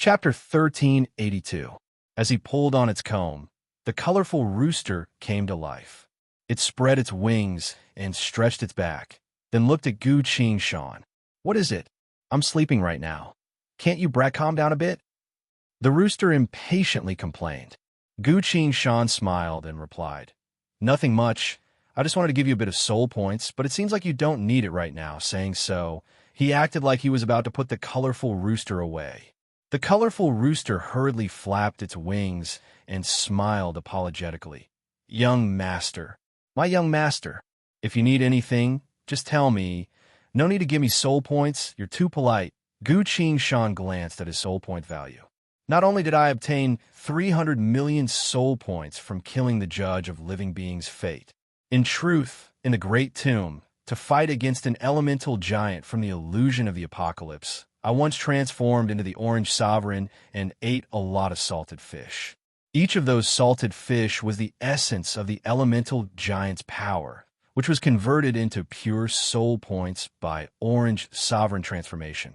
Chapter 1382. As he pulled on its comb, the colorful rooster came to life. It spread its wings and stretched its back, then looked at Gu Qing Shan. "What is it? I'm sleeping right now. Can't you brat calm down a bit?" The rooster impatiently complained. Gu Qing Shan smiled and replied, "Nothing much. I just wanted to give you a bit of soul points, but it seems like you don't need it right now." Saying so, he acted like he was about to put the colorful rooster away. The colorful rooster hurriedly flapped its wings and smiled apologetically. "Young master, my young master, if you need anything, just tell me. No need to give me soul points, you're too polite." Gu Qing Shan glanced at his soul point value. "Not only did I obtain 300 million soul points from killing the judge of living beings' fate. In truth, in the great tomb, to fight against an elemental giant from the illusion of the apocalypse, I once transformed into the Orange Sovereign and ate a lot of salted fish. Each of those salted fish was the essence of the elemental giant's power, which was converted into pure soul points by Orange Sovereign transformation.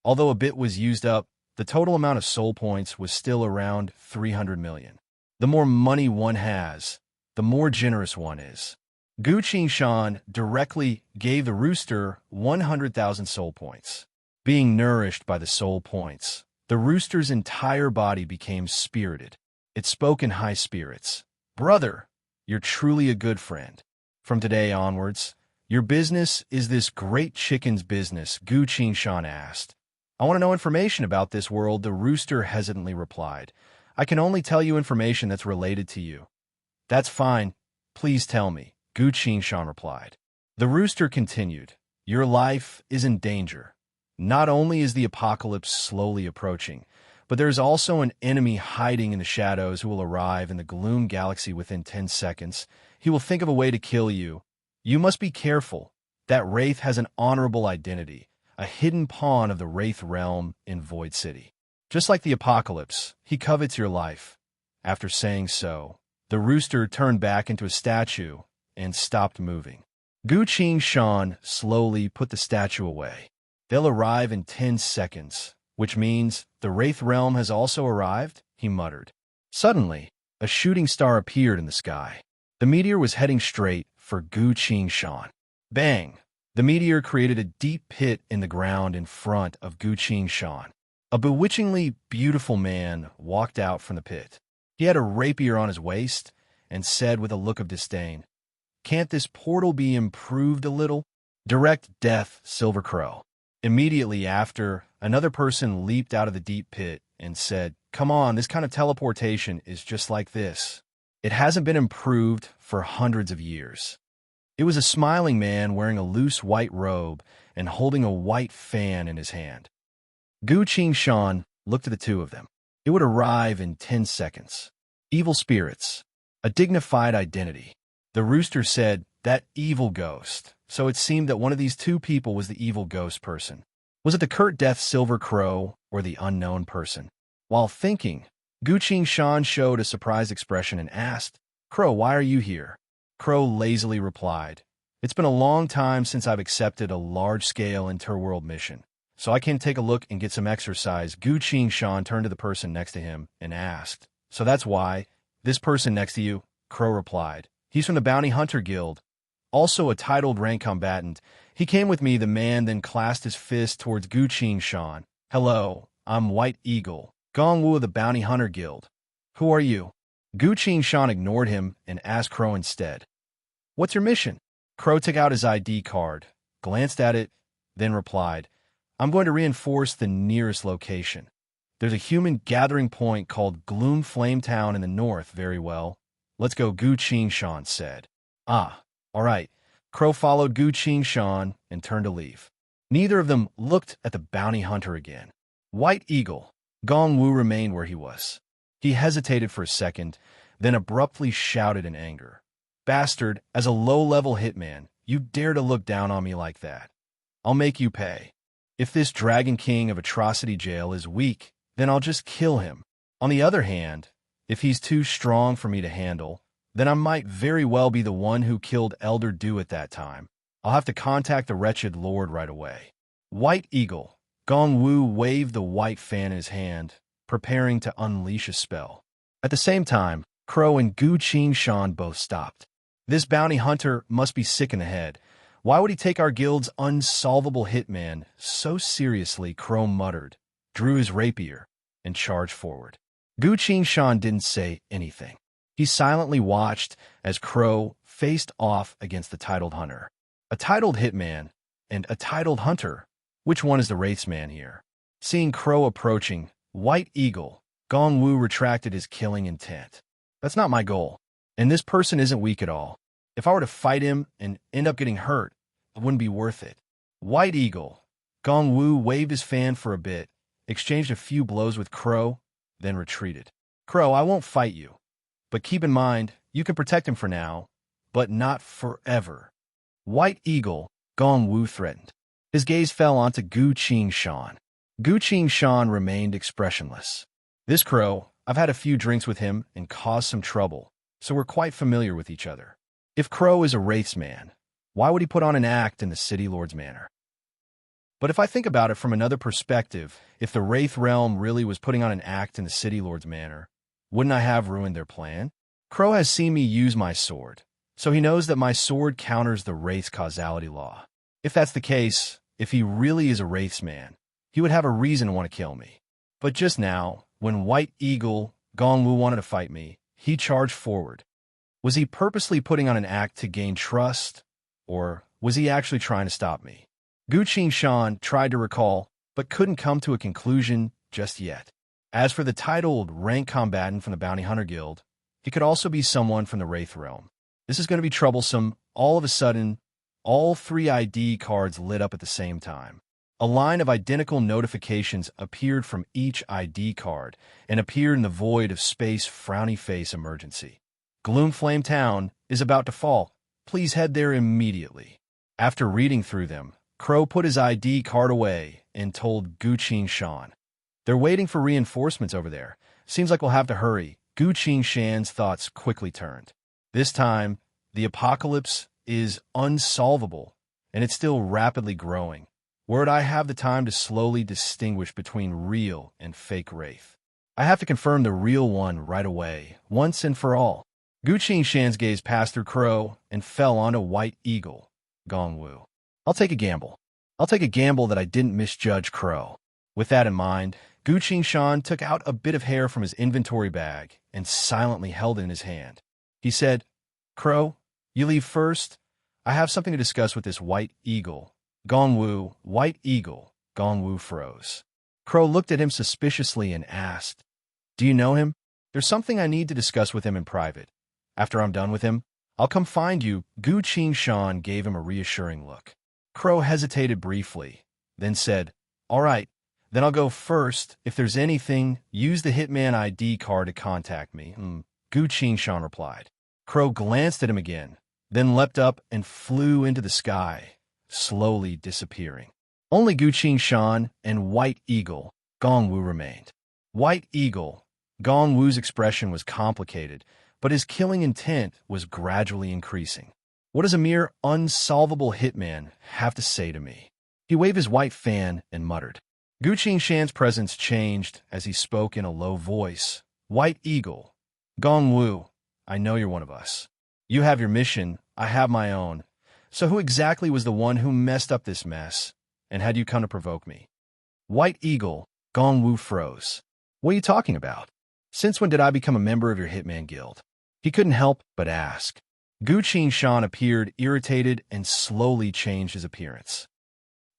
Although a bit was used up, the total amount of soul points was still around 300 million. The more money one has, the more generous one is. Gu Qing Shan directly gave the rooster 100,000 soul points. Being nourished by the soul points, the rooster's entire body became spirited. It spoke in high spirits. "Brother, you're truly a good friend. From today onwards, your business is this great chicken's business," Gu Qing Shan asked. "I want to know information about this world," the rooster hesitantly replied. "I can only tell you information that's related to you." "That's fine. Please tell me," Gu Qing Shan replied. The rooster continued, "Your life is in danger. Not only is the apocalypse slowly approaching, but there is also an enemy hiding in the shadows who will arrive in the Gloom Galaxy within 10 seconds. He will think of a way to kill you. You must be careful. That Wraith has an honorable identity, a hidden pawn of the Wraith realm in Void City. Just like the apocalypse, he covets your life." After saying so, the rooster turned back into a statue and stopped moving. Gu Qing Shan slowly put the statue away. "They'll arrive in 10 seconds, which means the Wraith realm has also arrived," he muttered. Suddenly, a shooting star appeared in the sky. The meteor was heading straight for Gu Qing Shan. Bang! The meteor created a deep pit in the ground in front of Gu Qing Shan. A bewitchingly beautiful man walked out from the pit. He had a rapier on his waist and said with a look of disdain, "Can't this portal be improved a little?" "Direct death, Silver Crow." Immediately after, another person leaped out of the deep pit and said, "Come on, this kind of teleportation is just like this. It hasn't been improved for hundreds of years." It was a smiling man wearing a loose white robe and holding a white fan in his hand. Gu Qing Shan looked at the two of them. It would arrive in 10 seconds. Evil spirits. A dignified identity. The rooster said, "That evil ghost." So it seemed that one of these two people was the evil ghost person. Was it the Curt Death Silver Crow or the unknown person? While thinking, Gu Qing Shan showed a surprised expression and asked, "Crow, why are you here?" Crow lazily replied, "It's been a long time since I've accepted a large-scale interworld mission, so I can take a look and get some exercise." Gu Qing Shan turned to the person next to him and asked, "So that's why? This person next to you?" Crow replied, "He's from the Bounty Hunter Guild. Also a titled rank combatant. He came with me." The man then clasped his fist towards Gu Qing Shan. "Hello, I'm White Eagle, Gong Wu of the Bounty Hunter Guild. Who are you?" Gu Qing Shan ignored him and asked Crow instead, "What's your mission?" Crow took out his ID card, glanced at it, then replied, "I'm going to reinforce the nearest location. There's a human gathering point called Gloom Flame Town in the north." "Very well. Let's go," Gu Qing Shan said. "Ah. All right." Crow followed Gu Qing Shan and turned to leave. Neither of them looked at the bounty hunter again. White Eagle. Gong Wu remained where he was. He hesitated for a second, then abruptly shouted in anger, "Bastard, as a low-level hitman, you dare to look down on me like that. I'll make you pay. If this Dragon King of Atrocity Jail is weak, then I'll just kill him. On the other hand, if he's too strong for me to handle, then I might very well be the one who killed Elder Dew at that time. I'll have to contact the wretched lord right away." White Eagle. Gong Wu waved the white fan in his hand, preparing to unleash a spell. At the same time, Crow and Gu Qingshan both stopped. This bounty hunter must be sick in the head. Why would he take our guild's unsolvable hitman so seriously? Crow muttered, drew his rapier, and charged forward. Gu Qingshan didn't say anything. He silently watched as Crow faced off against the titled hunter. A titled hitman and a titled hunter. Which one is the wraithsman here? Seeing Crow approaching, White Eagle, Gong Wu retracted his killing intent. That's not my goal, and this person isn't weak at all. If I were to fight him and end up getting hurt, it wouldn't be worth it. White Eagle, Gong Wu waved his fan for a bit, exchanged a few blows with Crow, then retreated. Crow, I won't fight you, but keep in mind, you can protect him for now, but not forever. White Eagle, Gong Wu threatened. His gaze fell onto Gu Qingshan. Gu Qingshan remained expressionless. This Crow, I've had a few drinks with him and caused some trouble, so we're quite familiar with each other. If Crow is a wraithsman, why would he put on an act in the City Lord's manor? But if I think about it from another perspective, if the Wraith Realm really was putting on an act in the City Lord's manor, wouldn't I have ruined their plan? Crow has seen me use my sword, so he knows that my sword counters the Wraith's causality law. If that's the case, if he really is a wraithsman, he would have a reason to want to kill me. But just now, when White Eagle, Gong Wu wanted to fight me, he charged forward. Was he purposely putting on an act to gain trust, or was he actually trying to stop me? Gu Qingshan tried to recall, but couldn't come to a conclusion just yet. As for the titled rank combatant from the Bounty Hunter Guild, he could also be someone from the Wraith Realm. This is going to be troublesome. All of a sudden, all 3 ID cards lit up at the same time. A line of identical notifications appeared from each ID card and appeared in the void of space. Frowny face emergency. Gloomflame Town is about to fall. Please head there immediately. After reading through them, Crow put his ID card away and told Gu Qingshan. They're waiting for reinforcements over there. Seems like we'll have to hurry. Gu Qingshan's thoughts quickly turned. This time, the apocalypse is unsolvable, and it's still rapidly growing. Where'd I have the time to slowly distinguish between real and fake Wraith? I have to confirm the real one right away, once and for all. Gu Qingshan's gaze passed through Crow and fell onto White Eagle, Gong Wu. I'll take a gamble. I'll take a gamble that I didn't misjudge Crow. With that in mind, Gu Qingshan took out a bit of hair from his inventory bag and silently held it in his hand. He said, Crow, you leave first. I have something to discuss with this White Eagle. Gong Wu, White Eagle, Gong Wu froze. Crow looked at him suspiciously and asked, Do you know him? There's something I need to discuss with him in private. After I'm done with him, I'll come find you. Gu Qingshan gave him a reassuring look. Crow hesitated briefly, then said, All right, then I'll go first. If there's anything, use the Hitman ID card to contact me. Gu Qingshan replied. Crow glanced at him again, then leapt up and flew into the sky, slowly disappearing. Only Gu Qingshan and White Eagle, Gong Wu remained. White Eagle, Gong Wu's expression was complicated, but his killing intent was gradually increasing. What does a mere unsolvable hitman have to say to me? He waved his white fan and muttered. Gu Qingshan's presence changed as he spoke in a low voice. White Eagle, Gong Wu, I know you're one of us. You have your mission, I have my own. So who exactly was the one who messed up this mess, and had you come to provoke me? White Eagle, Gong Wu froze. What are you talking about? Since when did I become a member of your Hitman Guild? He couldn't help but ask. Gu Qingshan appeared irritated and slowly changed his appearance.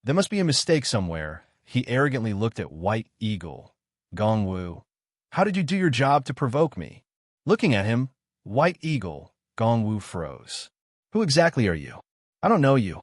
There must be a mistake somewhere. He arrogantly looked at White Eagle. Gong Wu, how did you do your job to provoke me? Looking at him, White Eagle, Gong Wu froze. Who exactly are you? I don't know you.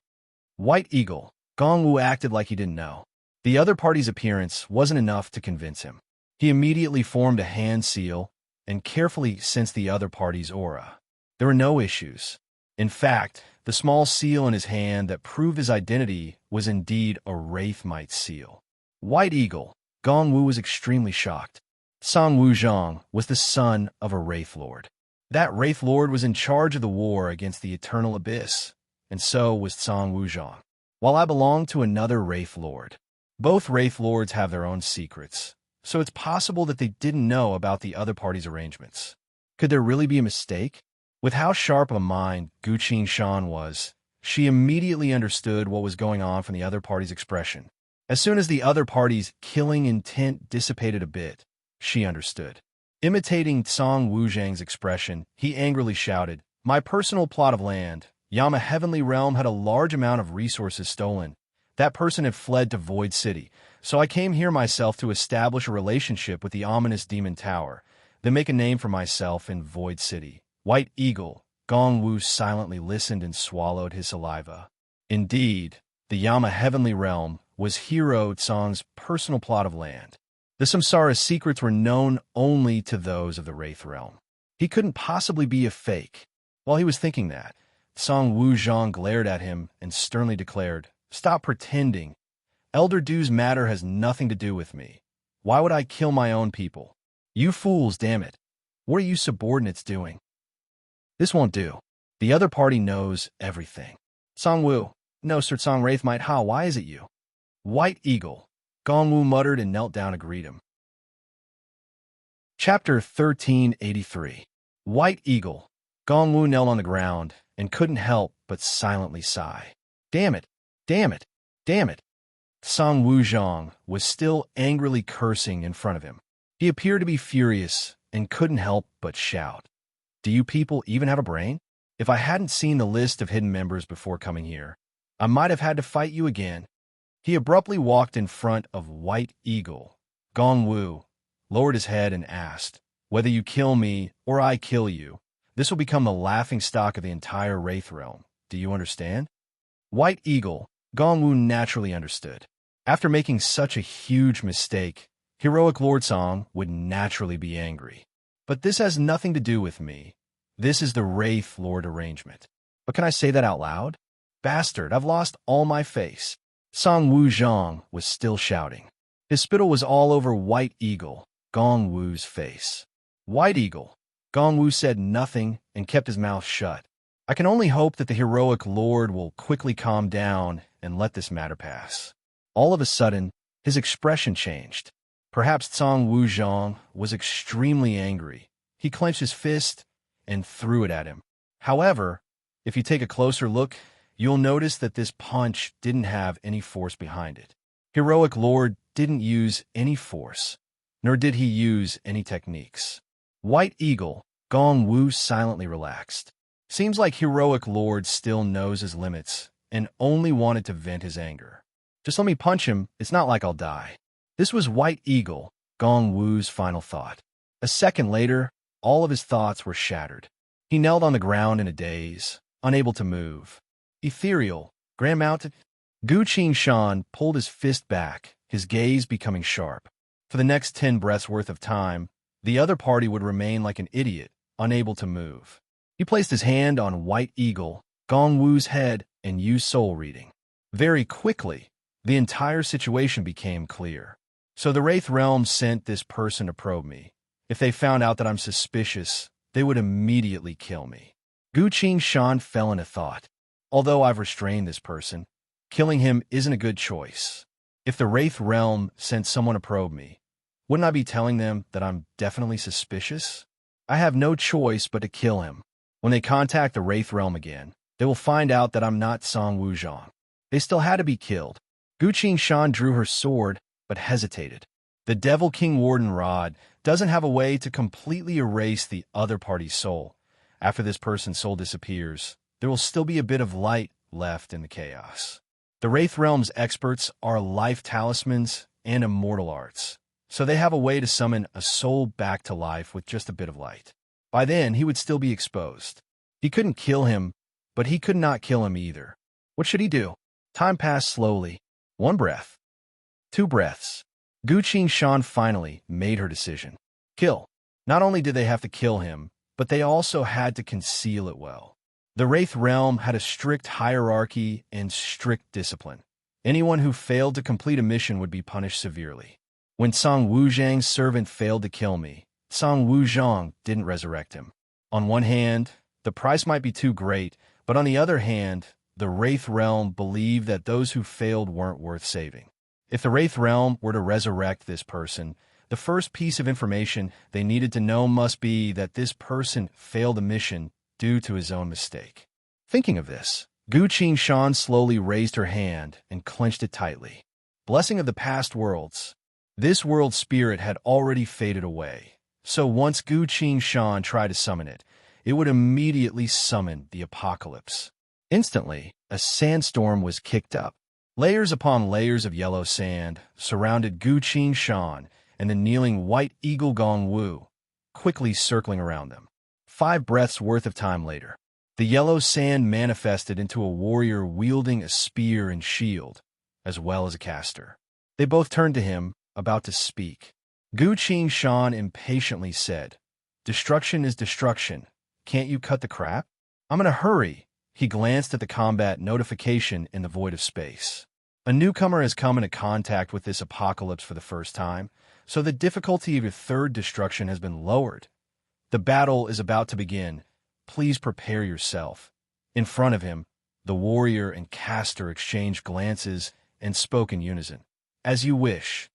White Eagle, Gong Wu acted like he didn't know. The other party's appearance wasn't enough to convince him. He immediately formed a hand seal and carefully sensed the other party's aura. There were no issues. In fact, the small seal in his hand that proved his identity was indeed a Wraithmite seal. White Eagle, Gong Wu was extremely shocked. Song Wuzhong was the son of a Wraith Lord. That Wraith Lord was in charge of the war against the Eternal Abyss, and so was Song Wuzhong, while I belonged to another Wraith Lord. Both Wraith Lords have their own secrets, so it's possible that they didn't know about the other party's arrangements. Could there really be a mistake? With how sharp a mind Guqin Shan was, she immediately understood what was going on from the other party's expression. As soon as the other party's killing intent dissipated a bit, she understood. Imitating Song Wuzhang's expression, he angrily shouted, "My personal plot of land, Yama Heavenly Realm, had a large amount of resources stolen. That person had fled to Void City, so I came here myself to establish a relationship with the ominous Demon Tower, then make a name for myself in Void City." White Eagle, Gong Wu silently listened and swallowed his saliva. Indeed, the Yama Heavenly Realm was Hero Tsong's personal plot of land. The Samsara's secrets were known only to those of the Wraith Realm. He couldn't possibly be a fake. While he was thinking that, Song Wuzhang glared at him and sternly declared, "Stop pretending. Elder Du's matter has nothing to do with me. Why would I kill my own people? You fools, damn it. What are you subordinates doing? This won't do. The other party knows everything." "Song Wu, no, Sir Song Wraith Might Ha, why is it you?" "White Eagle," Gong Wu muttered and knelt down to greet him. Chapter 1383. White Eagle. Gong Wu knelt on the ground and couldn't help but silently sigh. Damn it, damn it, damn it. Song Wuzhang was still angrily cursing in front of him. He appeared to be furious and couldn't help but shout, "Do you people even have a brain? If I hadn't seen the list of hidden members before coming here, I might have had to fight you again." He abruptly walked in front of White Eagle. Gong Wu lowered his head and asked, "Whether you kill me or I kill you, this will become the laughingstock of the entire Wraith Realm. Do you understand?" White Eagle, Gong Wu naturally understood. After making such a huge mistake, Heroic Lord Song would naturally be angry. But this has nothing to do with me. This is the Wraith Lord arrangement. But can I say that out loud? Bastard, I've lost all my face. Song Wuzhang was still shouting. His spittle was all over White Eagle, Gong Wu's face. White Eagle, Gong Wu said nothing and kept his mouth shut. I can only hope that the Heroic Lord will quickly calm down and let this matter pass. All of a sudden, his expression changed. Perhaps Song Wuzhang was extremely angry. He clenched his fist and threw it at him. However, if you take a closer look, you'll notice that this punch didn't have any force behind it. Heroic Lord didn't use any force, nor did he use any techniques. White Eagle, Gong Wu silently relaxed. Seems like Heroic Lord still knows his limits and only wanted to vent his anger. Just let me punch him, it's not like I'll die. This was White Eagle, Gong Wu's final thought. A second later, all of his thoughts were shattered. He knelt on the ground in a daze, unable to move. Ethereal, Grand Mountain. Guqin Shan pulled his fist back, his gaze becoming sharp. For the next 10 breaths worth of time, the other party would remain like an idiot, unable to move. He placed his hand on White Eagle, Gong Wu's head, and used soul reading. Very quickly, the entire situation became clear. So the Wraith Realm sent this person to probe me. If they found out that I'm suspicious, they would immediately kill me. Guqin Shan fell into thought. Although I've restrained this person, killing him isn't a good choice. If the Wraith Realm sent someone to probe me, wouldn't I be telling them that I'm definitely suspicious? I have no choice but to kill him. When they contact the Wraith Realm again, they will find out that I'm not Song Wuzhang. They still had to be killed. Guqin Shan drew her sword, but hesitated. The Devil King Warden Rod doesn't have a way to completely erase the other party's soul. After this person's soul disappears, there will still be a bit of light left in the chaos. The Wraith Realm's experts are life talismans and immortal arts, so they have a way to summon a soul back to life with just a bit of light. By then, he would still be exposed. He couldn't kill him, but he could not kill him either. What should he do? Time passed slowly. 1 breath. 2 breaths. Guqin Shan finally made her decision. Kill. Not only did they have to kill him, but they also had to conceal it well. The Wraith Realm had a strict hierarchy and strict discipline. Anyone who failed to complete a mission would be punished severely. When Song Wuzhang's servant failed to kill me, Song Wuzhang didn't resurrect him. On one hand, the price might be too great, but on the other hand, the Wraith Realm believed that those who failed weren't worth saving. If the Wraith Realm were to resurrect this person, the first piece of information they needed to know must be that this person failed the mission due to his own mistake. Thinking of this, Gu Shan slowly raised her hand and clenched it tightly. Blessing of the past worlds. This world's spirit had already faded away, so once Gu Shan tried to summon it, it would immediately summon the apocalypse. Instantly, a sandstorm was kicked up. Layers upon layers of yellow sand surrounded Gu Shan and the kneeling white eagle Gong Wu, quickly circling around them. 5 breaths worth of time later, the yellow sand manifested into a warrior wielding a spear and shield, as well as a caster. They both turned to him, about to speak. Gu Shan impatiently said, "Destruction is destruction. Can't you cut the crap? I'm in a hurry." He glanced at the combat notification in the void of space. A newcomer has come into contact with this apocalypse for the first time, so the difficulty of your third destruction has been lowered. The battle is about to begin. Please prepare yourself. In front of him, the warrior and caster exchanged glances and spoke in unison. "As you wish."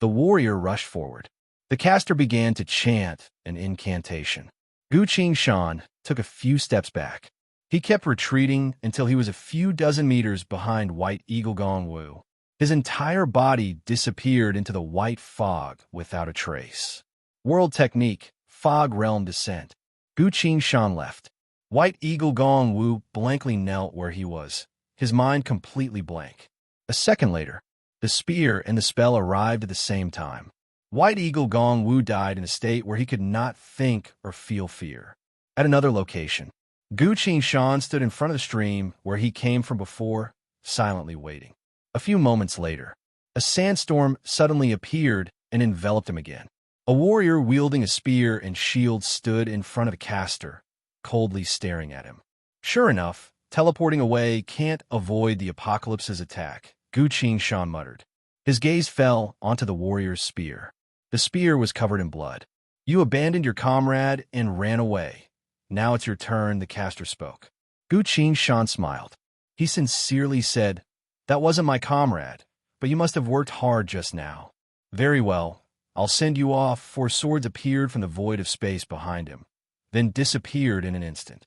The warrior rushed forward. The caster began to chant an incantation. Gu Shan took a few steps back. He kept retreating until he was a few dozen meters behind White Eagle Gong Wu. His entire body disappeared into the white fog without a trace. World technique, Fog Realm Descent. Gu Shan left. White Eagle Gong Wu blankly knelt where he was, his mind completely blank. A second later, the spear and the spell arrived at the same time. White Eagle Gong Wu died in a state where he could not think or feel fear. At another location, Gu Shan stood in front of the stream where he came from before, silently waiting. A few moments later, a sandstorm suddenly appeared and enveloped him again. A warrior wielding a spear and shield stood in front of a caster, coldly staring at him. Sure enough, teleporting away can't avoid the apocalypse's attack, Gu Shan muttered. His gaze fell onto the warrior's spear. The spear was covered in blood. "You abandoned your comrade and ran away. Now it's your turn," the caster spoke. Gu Shan smiled. He sincerely said, "That wasn't my comrade, but you must have worked hard just now." "Very well. I'll send you off." 4 swords appeared from the void of space behind him, then disappeared in an instant.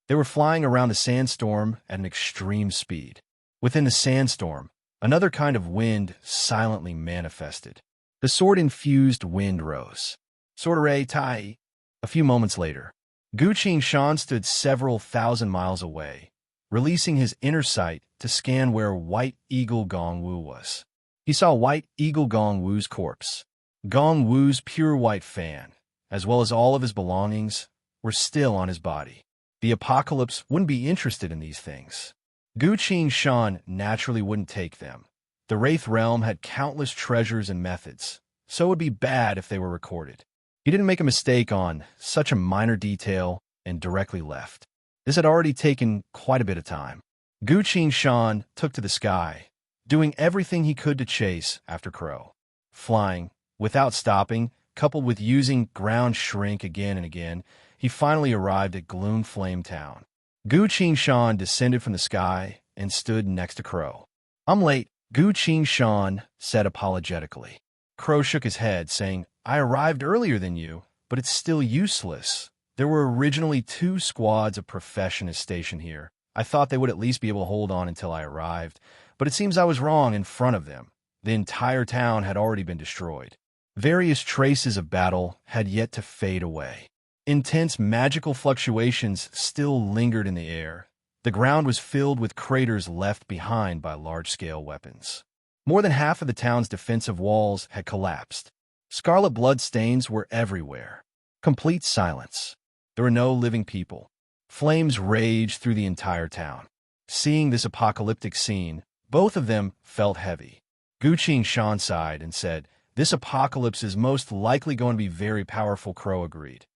They were flying around the sandstorm at an extreme speed. Within the sandstorm, another kind of wind silently manifested. The sword-infused wind rose. Sorare Tai. A few moments later, Gu Shan stood several thousand miles away, releasing his inner sight to scan where White Eagle Gong Wu was. He saw White Eagle Gong Wu's corpse. Gong Wu's pure white fan, as well as all of his belongings, were still on his body. The apocalypse wouldn't be interested in these things. Gu Shan naturally wouldn't take them. The Wraith Realm had countless treasures and methods, so it would be bad if they were recorded. He didn't make a mistake on such a minor detail and directly left. This had already taken quite a bit of time. Gu Shan took to the sky, doing everything he could to chase after Crow. Flying, without stopping, coupled with using ground shrink again and again, he finally arrived at Gloom Flame Town. Gu Shan descended from the sky and stood next to Crow. "I'm late," Gu Shan said apologetically. Crow shook his head, saying, "I arrived earlier than you, but it's still useless. There were originally 2 squads of professionists stationed here. I thought they would at least be able to hold on until I arrived, but it seems I was wrong in front of them. The entire town had already been destroyed. Various traces of battle had yet to fade away. Intense magical fluctuations still lingered in the air. The ground was filled with craters left behind by large-scale weapons. More than half of the town's defensive walls had collapsed. Scarlet blood stains were everywhere. Complete silence. There were no living people. Flames raged through the entire town. Seeing this apocalyptic scene, both of them felt heavy. Gu Shan sighed and said, "This apocalypse is most likely going to be very powerful," Crow agreed.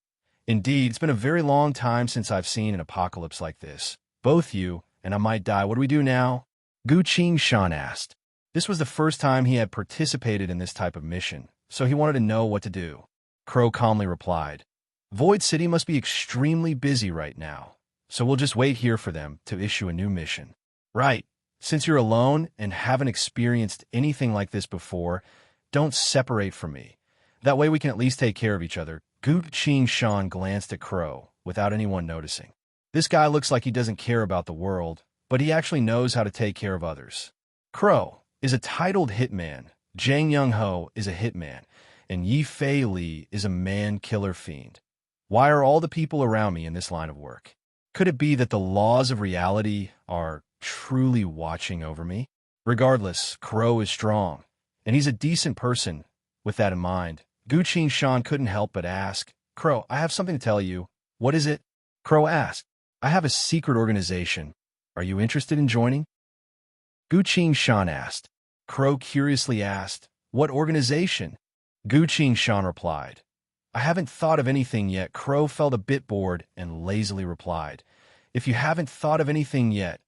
"Indeed, it's been a very long time since I've seen an apocalypse like this. Both you and I might die. What do we do now?" Gu Shan asked. This was the first time he had participated in this type of mission, so he wanted to know what to do. Crow calmly replied, "Void City must be extremely busy right now, so we'll just wait here for them to issue a new mission." "Right. Since you're alone and haven't experienced anything like this before, don't separate from me. That way we can at least take care of each other. Gu Qing Shan glanced at Crow without anyone noticing. This guy looks like he doesn't care about the world, but he actually knows how to take care of others. Crow is a titled hitman, Zhang Young-ho is a hitman, and Yi Fei Li is a man-killer fiend. Why are all the people around me in this line of work? Could it be that the laws of reality are truly watching over me? Regardless, Crow is strong, and he's a decent person. With that in mind, Gu Qing Shan couldn't help but ask, Crow, I have something to tell you. What is it? Crow asked, I have a secret organization. Are you interested in joining? Gu Qing Shan asked. Crow curiously asked, what organization? Gu Qing Shan replied, I haven't thought of anything yet. Crow felt a bit bored and lazily replied, if you haven't thought of anything yet,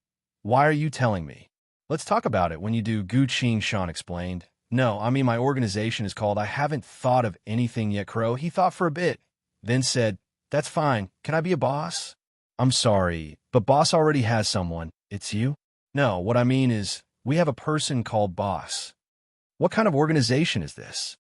why are you telling me? Let's talk about it when you do, Gu Qing Shan explained. No, I mean my organization is called I haven't thought of anything yet, Crow. He thought for a bit, then said, that's fine. Can I be a boss? I'm sorry, but boss already has someone. It's you? No, what I mean is, we have a person called boss. What kind of organization is this?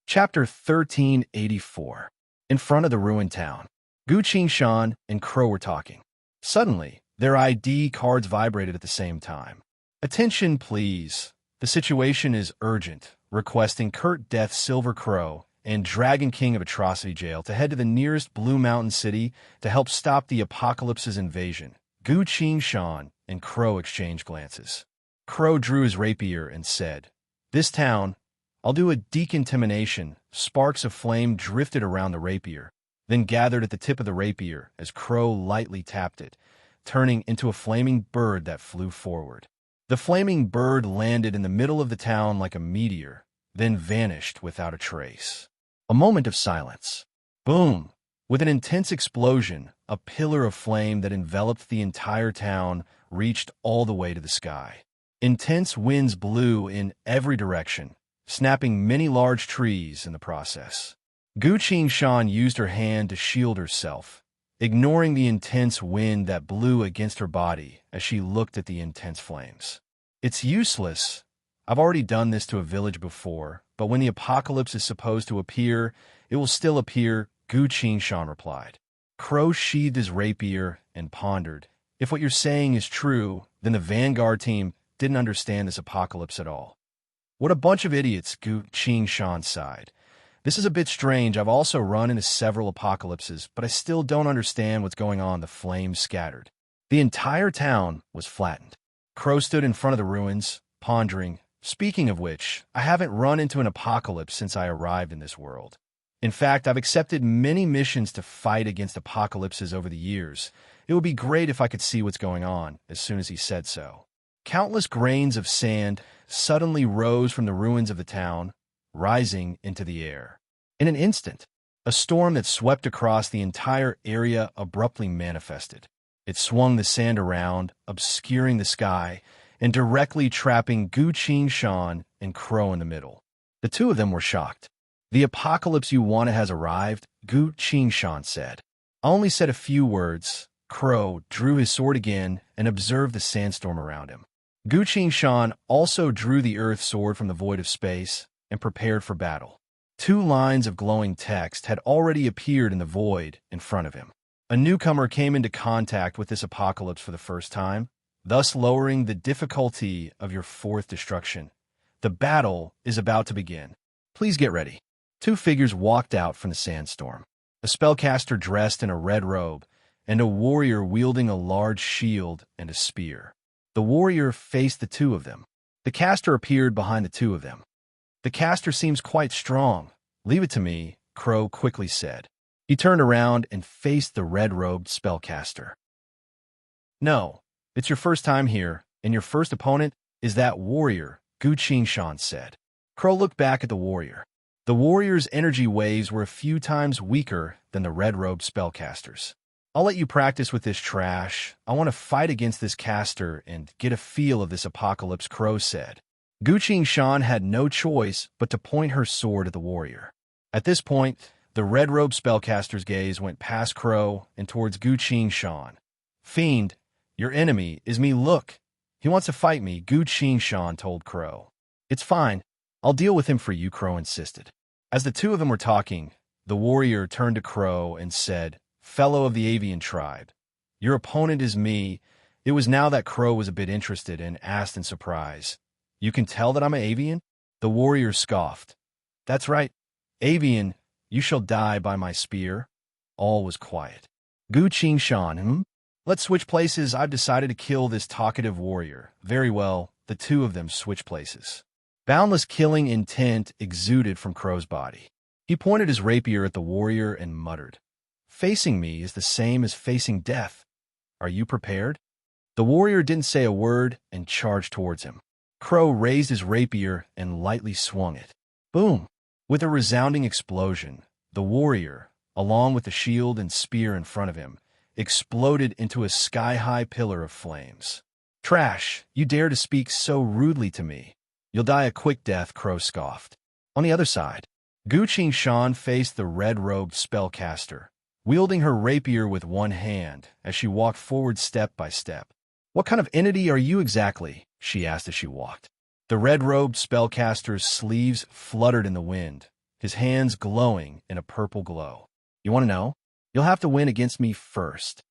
Chapter 1384. In front of the ruined town. Gu Qing Shan and Crow were talking. Suddenly, their ID cards vibrated at the same time. Attention, please. The situation is urgent. Requesting Kurt Death Silver Crow and Dragon King of Atrocity Jail to head to the nearest Blue Mountain City to help stop the Apocalypse's invasion. Gu Qing Shan and Crow exchanged glances. Crow drew his rapier and said, this town, I'll do a decontamination. Sparks of flame drifted around the rapier, then gathered at the tip of the rapier as Crow lightly tapped it, turning into a flaming bird that flew forward. The flaming bird landed in the middle of the town like a meteor, then vanished without a trace. A moment of silence. Boom! With an intense explosion, a pillar of flame that enveloped the entire town reached all the way to the sky. Intense winds blew in every direction, snapping many large trees in the process. Gu Qing Shan used her hand to shield herself, ignoring the intense wind that blew against her body as she looked at the intense flames. It's useless. I've already done this to a village before, but when the apocalypse is supposed to appear, it will still appear, Gu Qing Shan replied. Crow sheathed his rapier and pondered. If what you're saying is true, then the Vanguard team didn't understand this apocalypse at all. What a bunch of idiots, Gu Qing Shan sighed. This is a bit strange. I've also run into several apocalypses, but I still don't understand what's going on. The flames scattered. The entire town was flattened. Crow stood in front of the ruins, pondering. Speaking of which, I haven't run into an apocalypse since I arrived in this world. In fact, I've accepted many missions to fight against apocalypses over the years. It would be great if I could see what's going on, as soon as he said so. Countless grains of sand suddenly rose from the ruins of the town, rising into the air. In an instant, a storm that swept across the entire area abruptly manifested. It swung the sand around, obscuring the sky, and directly trapping Gu Qing Shan and Crow in the middle. The two of them were shocked. The apocalypse you wanted has arrived, Gu Qing Shan said. I only said a few words. Crow drew his sword again and observed the sandstorm around him. Gu Qing Shan also drew the earth sword from the void of space and prepared for battle. Two lines of glowing text had already appeared in the void in front of him. A newcomer came into contact with this apocalypse for the first time, thus lowering the difficulty of your fourth destruction. The battle is about to begin. Please get ready. Two figures walked out from the sandstorm. A spellcaster dressed in a red robe, and a warrior wielding a large shield and a spear. The warrior faced the two of them. The caster appeared behind the two of them. The caster seems quite strong. Leave it to me, Crow quickly said. He turned around and faced the red-robed spellcaster. No, it's your first time here, and your first opponent is that warrior, Gu Qing Shan said. Crow looked back at the warrior. The warrior's energy waves were a few times weaker than the red-robed spellcaster's. I'll let you practice with this trash. I want to fight against this caster and get a feel of this apocalypse, Crow said. Gu Qing Shan had no choice but to point her sword at the warrior. At this point, the red-robed spellcaster's gaze went past Crow and towards Gu Qing Shan. Fiend, Your enemy is me, look. He wants to fight me, Gu Qingshan told Crow. It's fine. I'll deal with him for you, Crow insisted. As the two of them were talking, the warrior turned to Crow and said, Fellow of the avian tribe, your opponent is me. It was now that Crow was a bit interested and asked in surprise, You can tell that I'm an avian? The warrior scoffed. That's right. Avian, you shall die by my spear. All was quiet. Gu Qingshan, Let's switch places. I've decided to kill this talkative warrior. Very well, the two of them switched places. Boundless killing intent exuded from Crow's body. He pointed his rapier at the warrior and muttered, Facing me is the same as facing death. Are you prepared? The warrior didn't say a word and charged towards him. Crow raised his rapier and lightly swung it. Boom! With a resounding explosion, the warrior, along with the shield and spear in front of him, exploded into a sky-high pillar of flames. Trash! You dare to speak so rudely to me. You'll die a quick death, Crow scoffed. On the other side, Gu Qingshan faced the red-robed spellcaster, wielding her rapier with one hand as she walked forward step by step. What kind of entity are you exactly? She asked as she walked. The red-robed spellcaster's sleeves fluttered in the wind, his hands glowing in a purple glow. You want to know? You'll have to win against me first.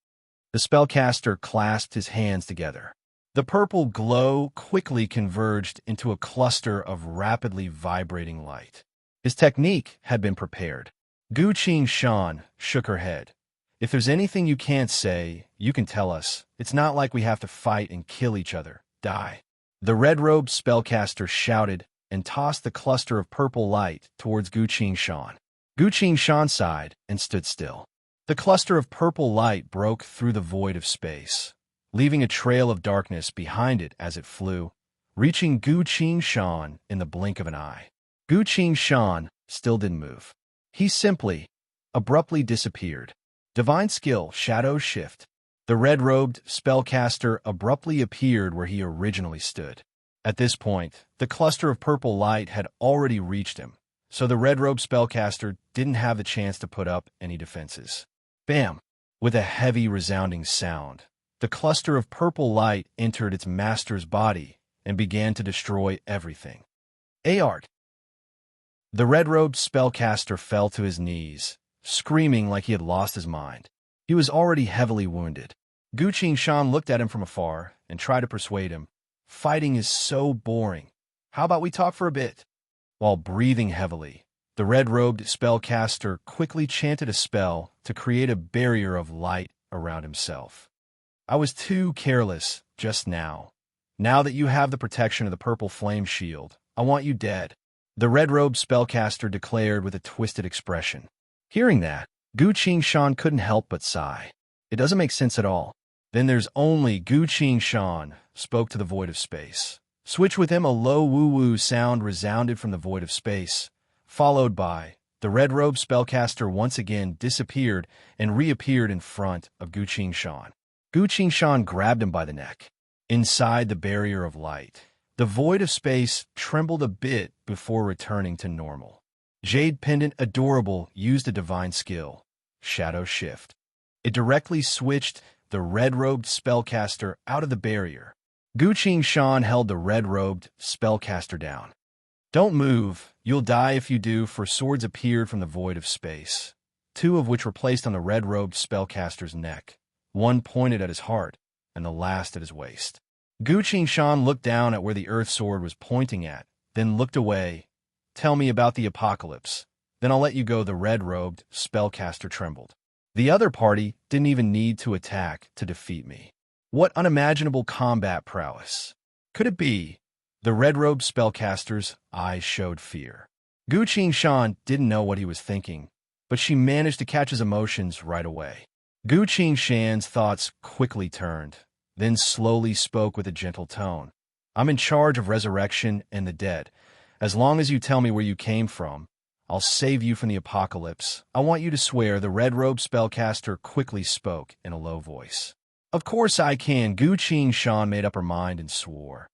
The spellcaster clasped his hands together. The purple glow quickly converged into a cluster of rapidly vibrating light. His technique had been prepared. Gu Qingshan shook her head. If there's anything you can't say, you can tell us. It's not like we have to fight and kill each other. Die. The red-robed spellcaster shouted and tossed the cluster of purple light towards Gu Qingshan. Gu Qingshan sighed and stood still. The cluster of purple light broke through the void of space, leaving a trail of darkness behind it as it flew, reaching Gu Qingshan in the blink of an eye. Gu Qingshan still didn't move. He simply, abruptly disappeared. Divine skill, shadow shift. The red-robed spellcaster abruptly appeared where he originally stood. At this point, the cluster of purple light had already reached him, so the red-robed spellcaster didn't have the chance to put up any defenses. Bam! With a heavy, resounding sound, the cluster of purple light entered its master's body and began to destroy everything. Aart! The red-robed spellcaster fell to his knees, screaming like he had lost his mind. He was already heavily wounded. Gu Qingshan looked at him from afar and tried to persuade him. Fighting is so boring. How about we talk for a bit? While breathing heavily, the red-robed spellcaster quickly chanted a spell to create a barrier of light around himself. I was too careless just now. Now that you have the protection of the purple flame shield, I want you dead, the red-robed spellcaster declared with a twisted expression. Hearing that, Gu Qingshan couldn't help but sigh. It doesn't make sense at all. Then there's only Gu Qingshan spoke to the void of space. Switch with him, a low woo-woo sound resounded from the void of space, followed by the red-robed spellcaster once again disappeared and reappeared in front of Gu Qingshan. Gu Qingshan grabbed him by the neck. Inside the barrier of light, the void of space trembled a bit before returning to normal. Jade Pendant Adorable used a divine skill, Shadow Shift. It directly switched the red-robed spellcaster out of the barrier. Gu Qingshan held the red-robed spellcaster down. Don't move, you'll die if you do, for swords appeared from the void of space, two of which were placed on the red-robed spellcaster's neck, one pointed at his heart and the last at his waist. Gu Qingshan looked down at where the earth sword was pointing at, then looked away. Tell me about the apocalypse, then I'll let you go, the red-robed spellcaster trembled. The other party didn't even need to attack to defeat me. What unimaginable combat prowess could it be? The red-robed spellcaster's eyes showed fear. Gu Qingshan didn't know what he was thinking, but she managed to catch his emotions right away. Gu Qingshan's thoughts quickly turned, then slowly spoke with a gentle tone. I'm in charge of resurrection and the dead. As long as you tell me where you came from, I'll save you from the apocalypse. I want you to swear, the red-robed spellcaster quickly spoke in a low voice. Of course I can. Gu Qingshan made up her mind and swore.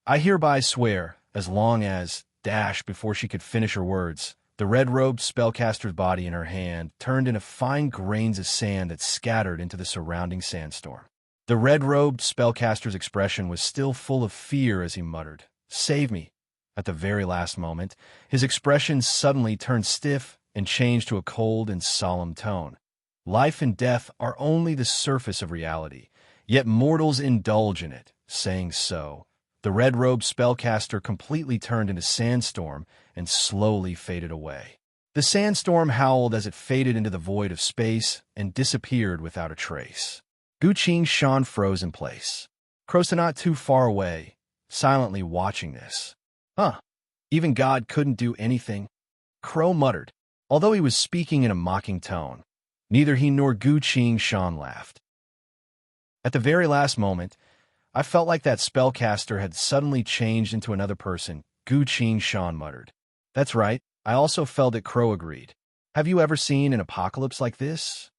I hereby swear, as long as, before she could finish her words, the red-robed spellcaster's body in her hand turned into fine grains of sand that scattered into the surrounding sandstorm. The red-robed spellcaster's expression was still full of fear as he muttered, "Save me." At the very last moment, his expression suddenly turned stiff and changed to a cold and solemn tone. Life and death are only the surface of reality, yet mortals indulge in it. Saying so, the red-robed spellcaster completely turned into sandstorm and slowly faded away. The sandstorm howled as it faded into the void of space and disappeared without a trace. Guqing Shan froze in place. Crow stood not too far away, silently watching this. Huh, even God couldn't do anything? Crow muttered, although he was speaking in a mocking tone. Neither he nor Guqing Shan laughed. At the very last moment, I felt like that spellcaster had suddenly changed into another person, Guqing Shan muttered. That's right, I also felt it, Crow agreed. Have you ever seen an apocalypse like this?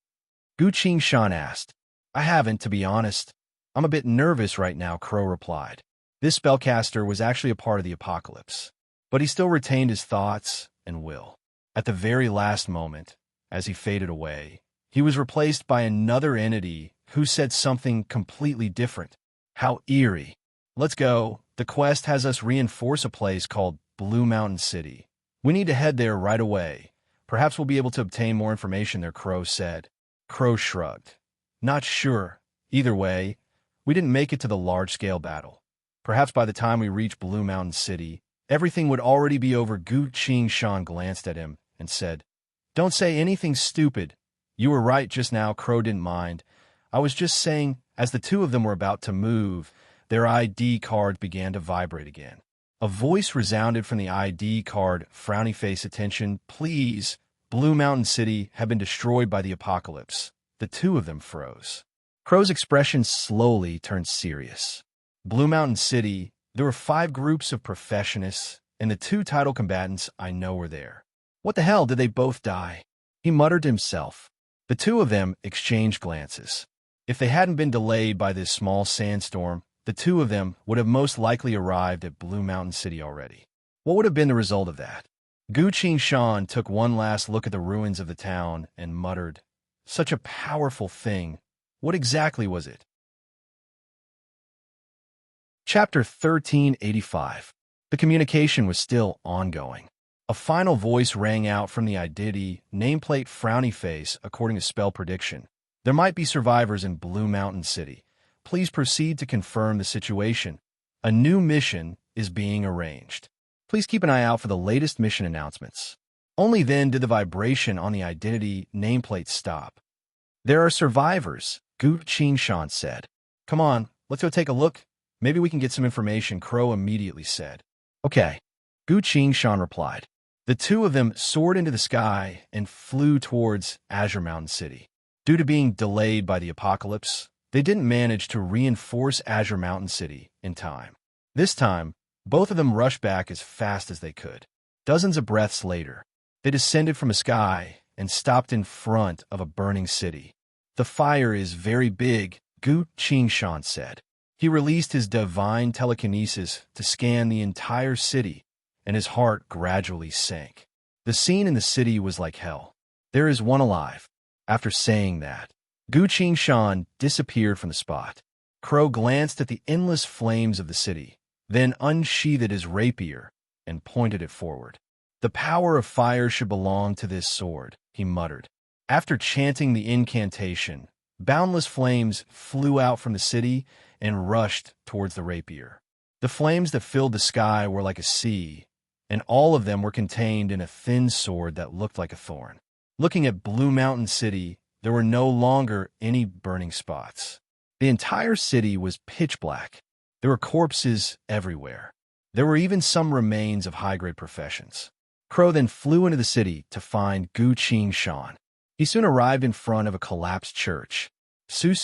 Guqing Shan asked. I haven't, to be honest. I'm a bit nervous right now, Crow replied. This spellcaster was actually a part of the apocalypse, but he still retained his thoughts and will. At the very last moment, as he faded away, he was replaced by another entity who said something completely different. How eerie. Let's go. The quest has us reinforce a place called Blue Mountain City. We need to head there right away. Perhaps we'll be able to obtain more information there, Crow said. Crow shrugged. Not sure. Either way, we didn't make it to the large-scale battle. Perhaps by the time we reach Blue Mountain City, everything would already be over. Guqing Shan glanced at him and said, Don't say anything stupid. You were right just now, Crow didn't mind. I was just saying, as the two of them were about to move, their ID cards began to vibrate again. A voice resounded from the ID card, frowny face, attention, please. Blue Mountain City had been destroyed by the apocalypse. The two of them froze. Crow's expression slowly turned serious. Blue Mountain City, there were 5 groups of professionists, and the 2 title combatants I know were there. What the hell, did they both die? He muttered to himself. The 2 of them exchanged glances. If they hadn't been delayed by this small sandstorm, the 2 of them would have most likely arrived at Blue Mountain City already. What would have been the result of that? Guqing Shan took one last look at the ruins of the town and muttered, Such a powerful thing. What exactly was it? Chapter 1385. The communication was still ongoing. A final voice rang out from the identity nameplate frowny face according to spell prediction. There might be survivors in Blue Mountain City. Please proceed to confirm the situation. A new mission is being arranged. Please keep an eye out for the latest mission announcements. Only then did the vibration on the identity nameplate stop. There are survivors, Guqing Shan said. Come on, let's go take a look. Maybe we can get some information, Crow immediately said. Okay, Guqing Shan replied. The 2 of them soared into the sky and flew towards Azure Mountain City. Due to being delayed by the apocalypse, they didn't manage to reinforce Azure Mountain City in time. This time, both of them rushed back as fast as they could. Dozens of breaths later, they descended from the sky and stopped in front of a burning city. The fire is very big, Guqing Shan said. He released his divine telekinesis to scan the entire city, and his heart gradually sank. The scene in the city was like hell. There is one alive. After saying that, Guqing Shan disappeared from the spot. Crow glanced at the endless flames of the city, then unsheathed his rapier and pointed it forward. The power of fire should belong to this sword, he muttered. After chanting the incantation, boundless flames flew out from the city and rushed towards the rapier. The flames that filled the sky were like a sea, and all of them were contained in a thin sword that looked like a thorn. Looking at Blue Mountain City, there were no longer any burning spots. The entire city was pitch black. There were corpses everywhere. There were even some remains of high-grade professions. Crow then flew into the city to find Guqing Shan. He soon arrived in front of a collapsed church. Guqing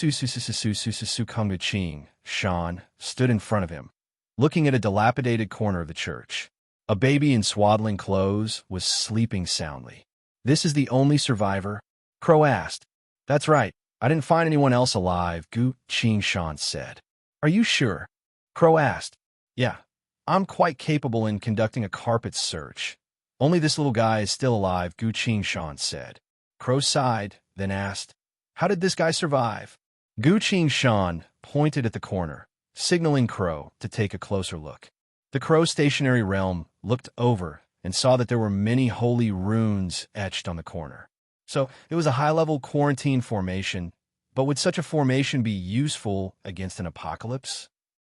Shan stood in front of him, looking at a dilapidated corner of the church. A baby in swaddling clothes was sleeping soundly. This is the only survivor? Crow asked. That's right. I didn't find anyone else alive, Guqing Shan said. Are you sure? Crow asked. Yeah, I'm quite capable in conducting a carpet search. Only this little guy is still alive, Guqing Shan said. Crow sighed, then asked, How did this guy survive? Guqing Shan pointed at the corner, signaling Crow to take a closer look. The Crow stationary realm looked over and saw that there were many holy runes etched on the corner. So it was a high-level quarantine formation, but would such a formation be useful against an apocalypse?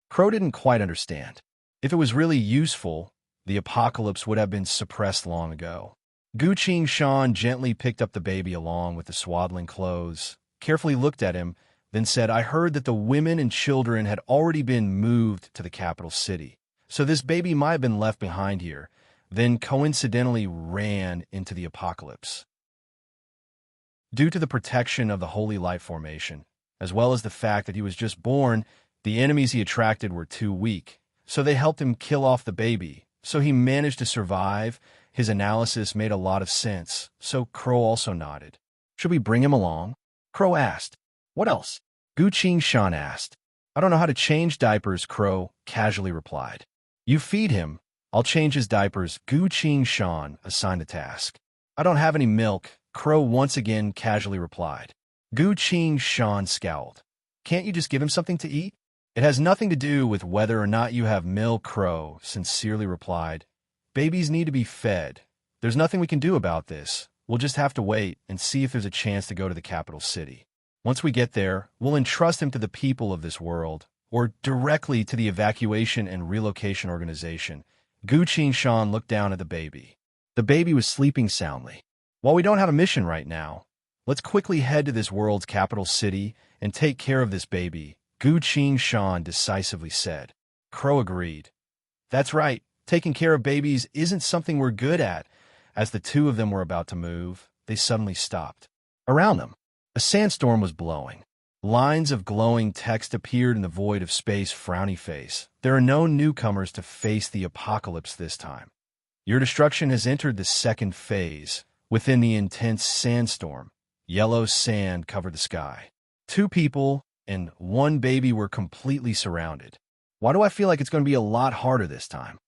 Crow didn't quite understand. If it was really useful, the apocalypse would have been suppressed long ago. Gu Qing gently picked up the baby along with the swaddling clothes, carefully looked at him, then said, "I heard that the women and children had already been moved to the capital city, so this baby might have been left behind here, then coincidentally ran into the apocalypse." Due to the protection of the Holy Light Formation, as well as the fact that he was just born, the enemies he attracted were too weak, so they helped him kill off the baby, so he managed to survive. His analysis made a lot of sense, so Crow also nodded. "Should we bring him along?" Crow asked. "What else?" Gu Qing asked. "I don't know how to change diapers," Crow casually replied. "You feed him. I'll change his diapers," Gu Qing assigned the task. "I don't have any milk," Crow once again casually replied. Gu Qing scowled. "Can't you just give him something to eat?" "It has nothing to do with whether or not you have milk," Crow sincerely replied. "Babies need to be fed. There's nothing we can do about this. We'll just have to wait and see if there's a chance to go to the capital city. Once we get there, we'll entrust him to the people of this world, or directly to the Evacuation and Relocation Organization." Gu Qing looked down at the baby. The baby was sleeping soundly. "While we don't have a mission right now, let's quickly head to this world's capital city and take care of this baby," Gu Qing decisively said. Crow agreed. "That's right. Taking care of babies isn't something we're good at." As the two of them were about to move, they suddenly stopped. Around them, a sandstorm was blowing. Lines of glowing text appeared in the void of space. Frowny face. "There are no newcomers to face the apocalypse this time. Your destruction has entered the second phase." Within the intense sandstorm, yellow sand covered the sky. 2 people and 1 baby were completely surrounded. "Why do I feel like it's going to be a lot harder this time?"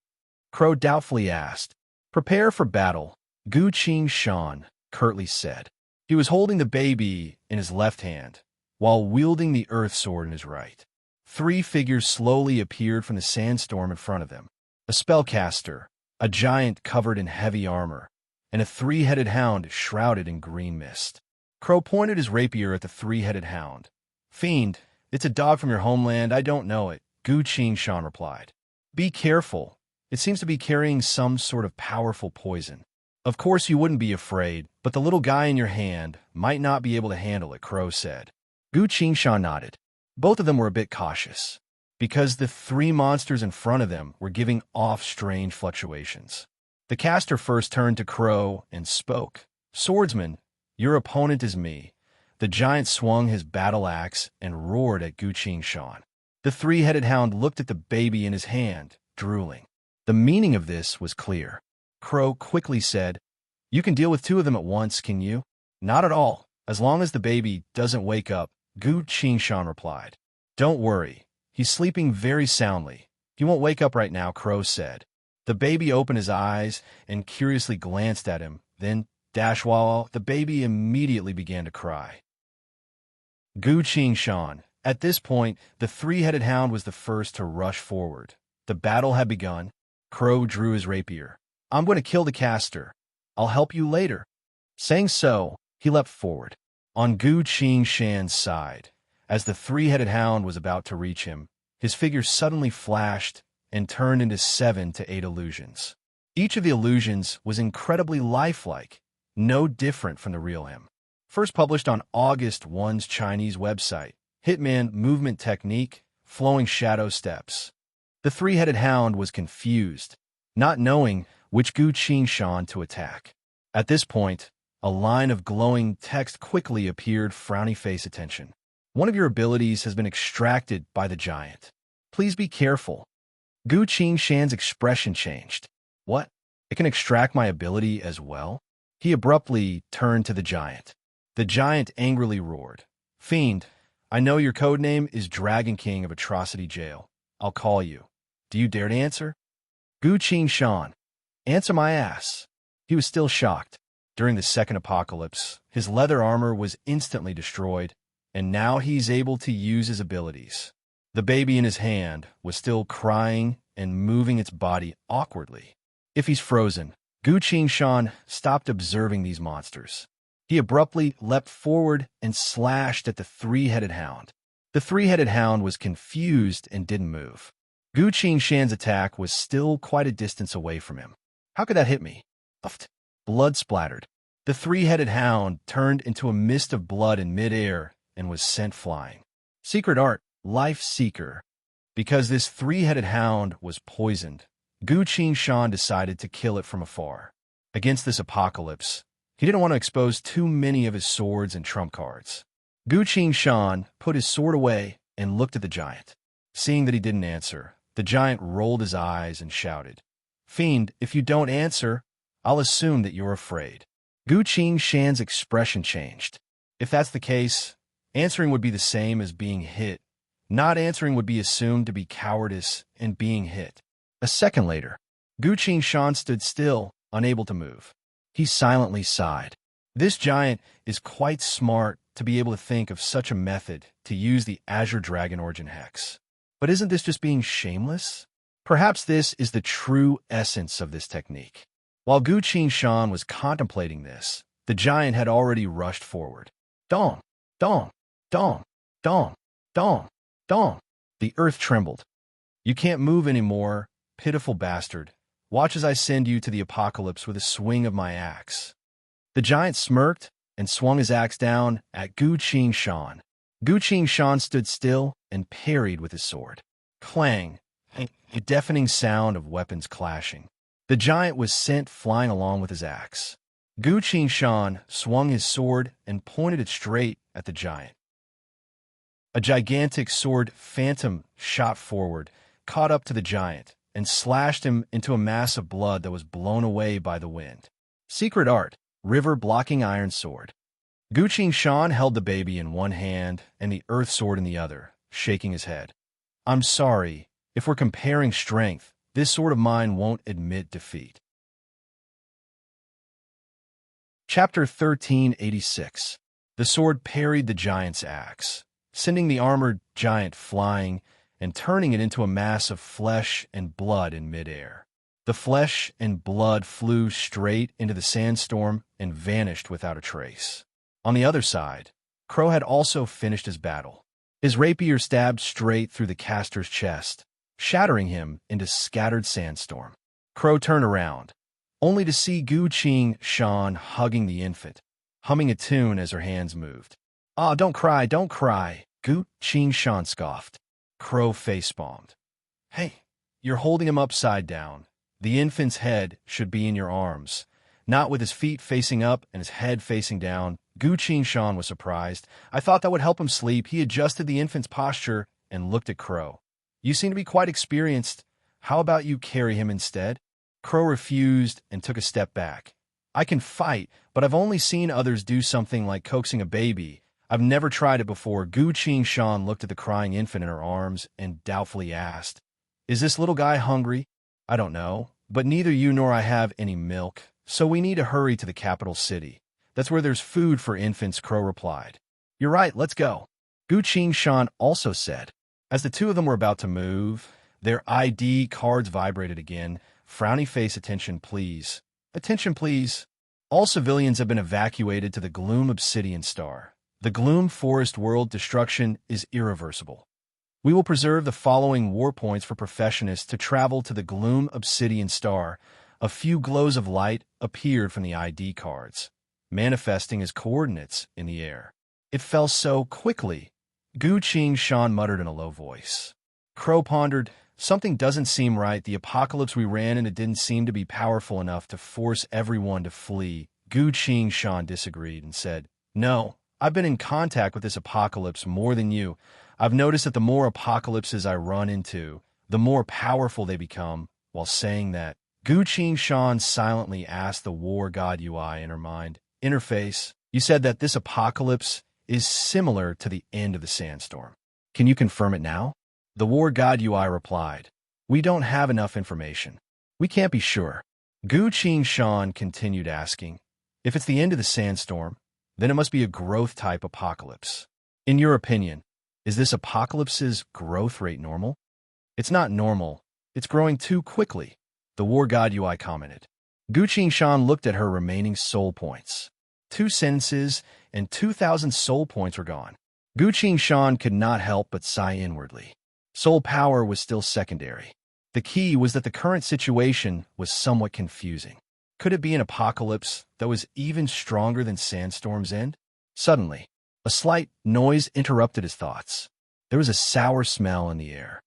Crow doubtfully asked. "Prepare for battle," Gu Qing curtly said. He was holding the baby in his left hand, while wielding the earth sword in his right. 3 figures slowly appeared from the sandstorm in front of them. A spellcaster, a giant covered in heavy armor, and a 3-headed hound shrouded in green mist. Crow pointed his rapier at the 3-headed hound. "Fiend, it's a dog from your homeland. I don't know it," Gu Qing replied. "Be careful. It seems to be carrying some sort of powerful poison." "Of course you wouldn't be afraid, but the little guy in your hand might not be able to handle it," Crow said. Gu Qing nodded. Both of them were a bit cautious, because the 3 monsters in front of them were giving off strange fluctuations. The caster first turned to Crow and spoke. "Swordsman, your opponent is me." The giant swung his battle axe and roared at Gu Qing. The 3-headed hound looked at the baby in his hand, drooling. The meaning of this was clear. Crow quickly said, "You can deal with 2 of them at once, can you?" "Not at all, as long as the baby doesn't wake up," Gu Qing replied. "Don't worry, he's sleeping very soundly. He won't wake up right now," Crow said. The baby opened his eyes and curiously glanced at him, then, dashwalla, the baby immediately began to cry. Gu Qing. At this point, the 3-headed hound was the first to rush forward. The battle had begun. Crow drew his rapier. "I'm going to kill the caster. I'll help you later." Saying so, he leapt forward. On Gu Qing's side, as the 3-headed hound was about to reach him, his figure suddenly flashed and turned into 7 to 8 illusions. Each of the illusions was incredibly lifelike, no different from the real him. First published on August 1's Chinese website, Hitman Movement Technique, Flowing Shadow Steps. The 3-headed hound was confused, not knowing which Gu Qing to attack. At this point, a line of glowing text quickly appeared. Frowny face, attention. "One of your abilities has been extracted by the giant. Please be careful." Gu Qing's expression changed. "What? It can extract my ability as well?" He abruptly turned to the giant. The giant angrily roared. "Fiend, I know your codename is Dragon King of Atrocity Jail. I'll call you. Do you dare to answer?" Gu Qing. "Answer my ass." He was still shocked. During the second apocalypse, his leather armor was instantly destroyed, and now he's able to use his abilities. The baby in his hand was still crying and moving its body awkwardly. If he's frozen, Gu Qingshan stopped observing these monsters. He abruptly leapt forward and slashed at the three-headed hound. The three-headed hound was confused and didn't move. Gu Qingshan's attack was still quite a distance away from him. How could that hit me? Uffed. Blood splattered. The three-headed hound turned into a mist of blood in midair and was sent flying. Secret art, Life Seeker. Because this three-headed hound was poisoned, Gu Qingshan decided to kill it from afar. Against this apocalypse, he didn't want to expose too many of his swords and trump cards. Gu Qingshan put his sword away and looked at the giant. Seeing that he didn't answer, the giant rolled his eyes and shouted, "Fiend, if you don't answer, I'll assume that you're afraid." Gu Qingshan's expression changed. If that's the case, answering would be the same as being hit. Not answering would be assumed to be cowardice and being hit. A second later, Gu Qingshan stood still, unable to move. He silently sighed. This giant is quite smart to be able to think of such a method to use the Azure Dragon Origin Hex. But isn't this just being shameless? Perhaps this is the true essence of this technique. While Gu Qingshan was contemplating this, the giant had already rushed forward. Dong! Dong! Dong! Dong! Dong! Dong! The earth trembled. "You can't move anymore, pitiful bastard. Watch as I send you to the apocalypse with a swing of my axe." The giant smirked and swung his axe down at Gu Qingshan. Gu Qingshan stood still and parried with his sword. Clang! A deafening sound of weapons clashing. The giant was sent flying along with his axe. Gu Qingshan swung his sword and pointed it straight at the giant. A gigantic sword phantom shot forward, caught up to the giant, and slashed him into a mass of blood that was blown away by the wind. Secret art, river blocking iron sword. Gu Qingshan held the baby in one hand and the earth sword in the other, shaking his head. "I'm sorry, if we're comparing strength, this sword of mine won't admit defeat." Chapter 1386. The sword parried the giant's axe, sending the armored giant flying and turning it into a mass of flesh and blood in midair. The flesh and blood flew straight into the sandstorm and vanished without a trace. On the other side, Crow had also finished his battle. His rapier stabbed straight through the caster's chest, shattering him into scattered sandstorm. Crow turned around, only to see Gu Qingshan hugging the infant, humming a tune as her hands moved. "Ah, don't cry, don't cry," Gu Qingshan scoffed. Crow facepalmed. "Hey, you're holding him upside down. The infant's head should be in your arms, not with his feet facing up and his head facing down." Gu Qingshan was surprised. "I thought that would help him sleep." He adjusted the infant's posture and looked at Crow. "You seem to be quite experienced. How about you carry him instead?" Crow refused and took a step back. "I can fight, but I've only seen others do something like coaxing a baby. I've never tried it before." Gu Qingshan looked at the crying infant in her arms and doubtfully asked, "Is this little guy hungry?" "I don't know, but neither you nor I have any milk, so we need to hurry to the capital city. That's where there's food for infants," Crow replied. "You're right, let's go," Gu Qingshan also said. As the two of them were about to move, their ID cards vibrated again. Frowny face, "Attention, please. Attention, please. All civilians have been evacuated to the Gloom Obsidian Star. The Gloom Forest world destruction is irreversible. We will preserve the following war points for professionists to travel to the Gloom Obsidian Star." A few glows of light appeared from the ID cards, manifesting as coordinates in the air. "It fell so quickly," Gu Qingshan muttered in a low voice. Crow pondered, "Something doesn't seem right. The apocalypse we ran into didn't seem to be powerful enough to force everyone to flee." Gu Qingshan disagreed and said, "No, I've been in contact with this apocalypse more than you. I've noticed that the more apocalypses I run into, the more powerful they become." While saying that, Gu Qingshan silently asked the war god UI in her mind, "Interface, you said that this apocalypse is similar to the end of the sandstorm. Can you confirm it now?" The war god UI replied, "We don't have enough information. We can't be sure." Gu Qingshan continued asking, "If it's the end of the sandstorm, then it must be a growth-type apocalypse. In your opinion, is this apocalypse's growth rate normal? It's not normal. It's growing too quickly, the war god UI commented. Gu Qingshan looked at her remaining soul points. 2 sentences and 2,000 soul points were gone. Gu Qingshan could not help but sigh inwardly. Soul power was still secondary. The key was that the current situation was somewhat confusing. Could it be an apocalypse that was even stronger than Sandstorm's end? Suddenly, a slight noise interrupted his thoughts. There was a sour smell in the air.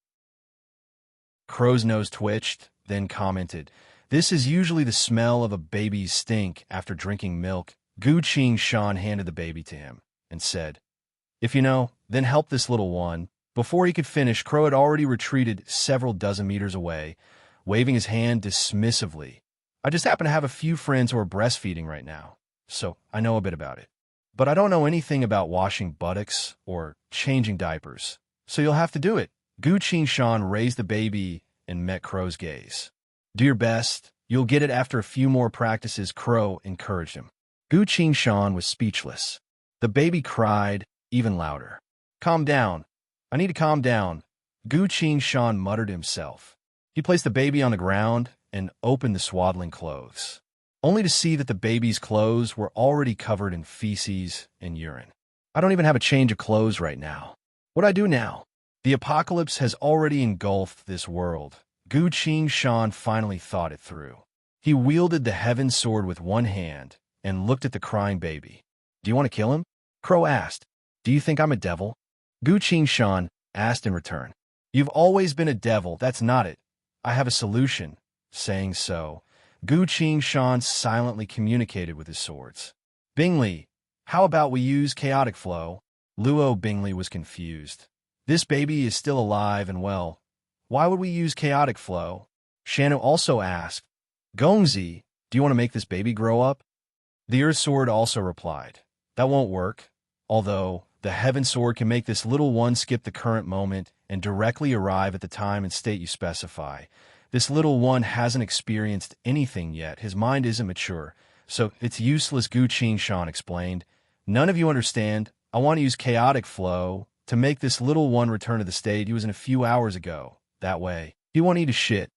Crow's nose twitched, then commented, "This is usually the smell of a baby's stink after drinking milk." Gu Qingshan handed the baby to him and said, "If you know, then help this little one." Before he could finish, Crow had already retreated several dozen meters away, waving his hand dismissively. "I just happen to have a few friends who are breastfeeding right now, so I know a bit about it. But I don't know anything about washing buttocks or changing diapers, so you'll have to do it." Gu Qingshan raised the baby and met Crow's gaze. "Do your best. You'll get it after a few more practices," Crow encouraged him. Gu Qingshan was speechless. The baby cried even louder. "Calm down. I need to calm down," Gu Qingshan muttered to himself. He placed the baby on the ground and opened the swaddling clothes, only to see that the baby's clothes were already covered in feces and urine. "I don't even have a change of clothes right now. What do I do now? The apocalypse has already engulfed this world." Gu Qingshan finally thought it through. He wielded the heaven sword with one hand and looked at the crying baby. "Do you want to kill him?" Crow asked. "Do you think I'm a devil?" Gu Qingshan asked in return. "You've always been a devil, that's not it. I have a solution." Saying so, Gu Qingshan silently communicated with his swords. "Bingley, how about we use chaotic flow?" Luo Bingley was confused. "This baby is still alive and well. Why would we use chaotic flow?" Shanu also asked. "Gongzi, do you want to make this baby grow up?" The Earth Sword also replied, "That won't work, although the Heaven Sword can make this little one skip the current moment and directly arrive at the time and state you specify. This little one hasn't experienced anything yet. His mind isn't mature, so it's useless," Gu Qingshan explained. "None of you understand. I want to use chaotic flow to make this little one return to the state he was in a few hours ago. That way, he won't need to shit,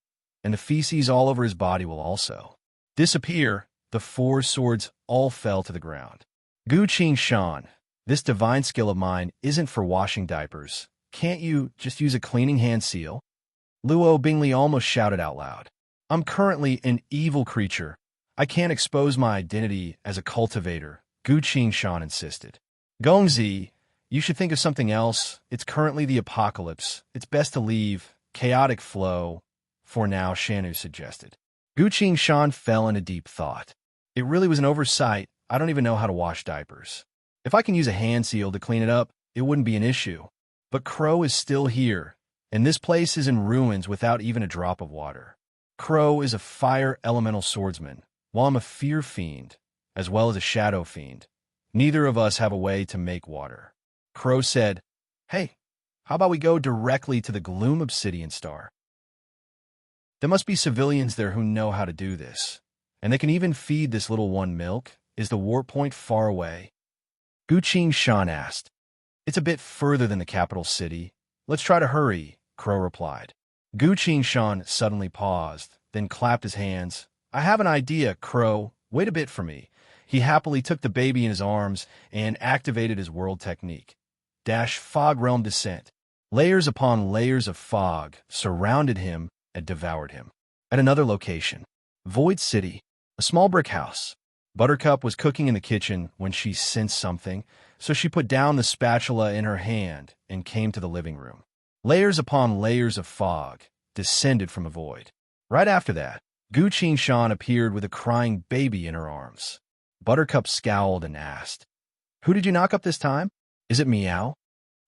and the feces all over his body will also disappear." The 4 swords all fell to the ground. "Gu Qingshan, this divine skill of mine isn't for washing diapers. Can't you just use a cleaning hand seal?" Luo Bingley almost shouted out loud. "I'm currently an evil creature. I can't expose my identity as a cultivator," Gu Qingshan insisted. "Gongzi, you should think of something else. It's currently the apocalypse. It's best to leave chaotic flow for now," Shanu suggested. Gu Qingshan fell into deep thought. It really was an oversight. I don't even know how to wash diapers. If I can use a hand seal to clean it up, it wouldn't be an issue. But Crow is still here, and this place is in ruins without even a drop of water. Crow is a fire elemental swordsman, while I'm a fear fiend, as well as a shadow fiend. Neither of us have a way to make water. Crow said, "Hey, how about we go directly to the Gloom Obsidian Star? There must be civilians there who know how to do this, and they can even feed this little one milk. Is the war point far away?" Gu Qingshan asked. "It's a bit further than the capital city. Let's try to hurry," Crow replied. Gu Qingshan suddenly paused, then clapped his hands. "I have an idea, Crow. Wait a bit for me." He happily took the baby in his arms and activated his world technique. Fog Realm Descent. Layers upon layers of fog surrounded him and devoured him. At another location, Void City, a small brick house. Buttercup was cooking in the kitchen when she sensed something, so she put down the spatula in her hand and came to the living room. Layers upon layers of fog descended from the void. Right after that, Gu Qingshan appeared with a crying baby in her arms. Buttercup scowled and asked, "Who did you knock up this time? Is it Meow?"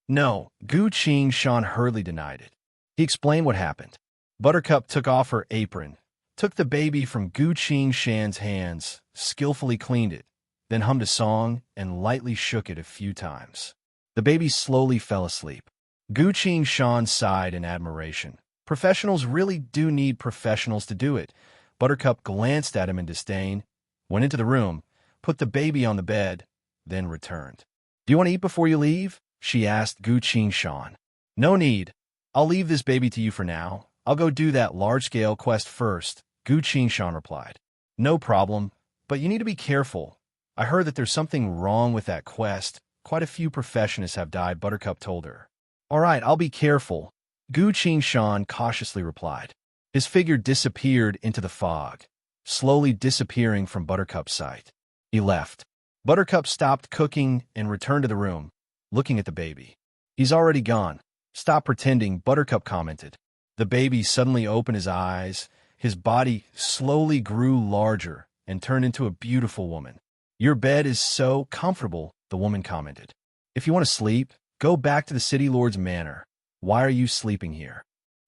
"No," Gu Qingshan hurriedly denied it. He explained what happened. Buttercup took off her apron, took the baby from Gu Qingshan's hands, skillfully cleaned it, then hummed a song and lightly shook it a few times. The baby slowly fell asleep. Gu Qingshan sighed in admiration. Professionals really do need professionals to do it. Buttercup glanced at him in disdain, went into the room, put the baby on the bed, then returned. "Do you want to eat before you leave?" she asked Gu Shan. No need. I'll leave this baby to you for now. I'll go do that large-scale quest first, Gu Shan replied. No problem, but you need to be careful. I heard that there's something wrong with that quest. Quite a few professionists have died, Buttercup told her. All right, I'll be careful, Gu Shan cautiously replied. His figure disappeared into the fog, slowly disappearing from Buttercup's sight. He left. Buttercup stopped cooking and returned to the room, looking at the baby. He's already gone. Stop pretending, Buttercup commented. The baby suddenly opened his eyes. His body slowly grew larger and turned into a beautiful woman. Your bed is so comfortable, the woman commented. If you want to sleep, go back to the city lord's manor. Why are you sleeping here?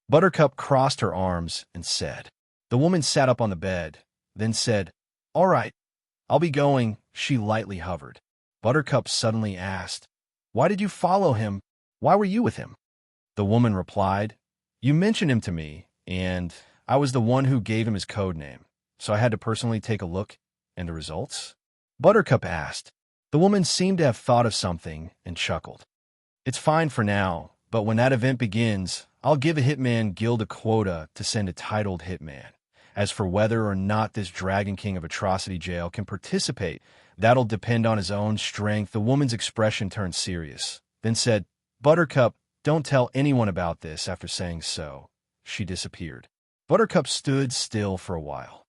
Buttercup crossed her arms and said. The woman sat up on the bed, then said, All right, I'll be going. She lightly hovered. Buttercup suddenly asked, Why did you follow him? Why were you with him? The woman replied, You mentioned him to me, and I was the one who gave him his code name, so I had to personally take a look. And the results? Buttercup asked. The woman seemed to have thought of something and chuckled. It's fine for now, but when that event begins, I'll give a Hitman Guild a quota to send a titled Hitman. As for whether or not this Dragon King of Atrocity Jail can participate, that'll depend on his own strength. The woman's expression turned serious, then said, Buttercup, don't tell anyone about this. After saying so, she disappeared. Buttercup stood still for a while.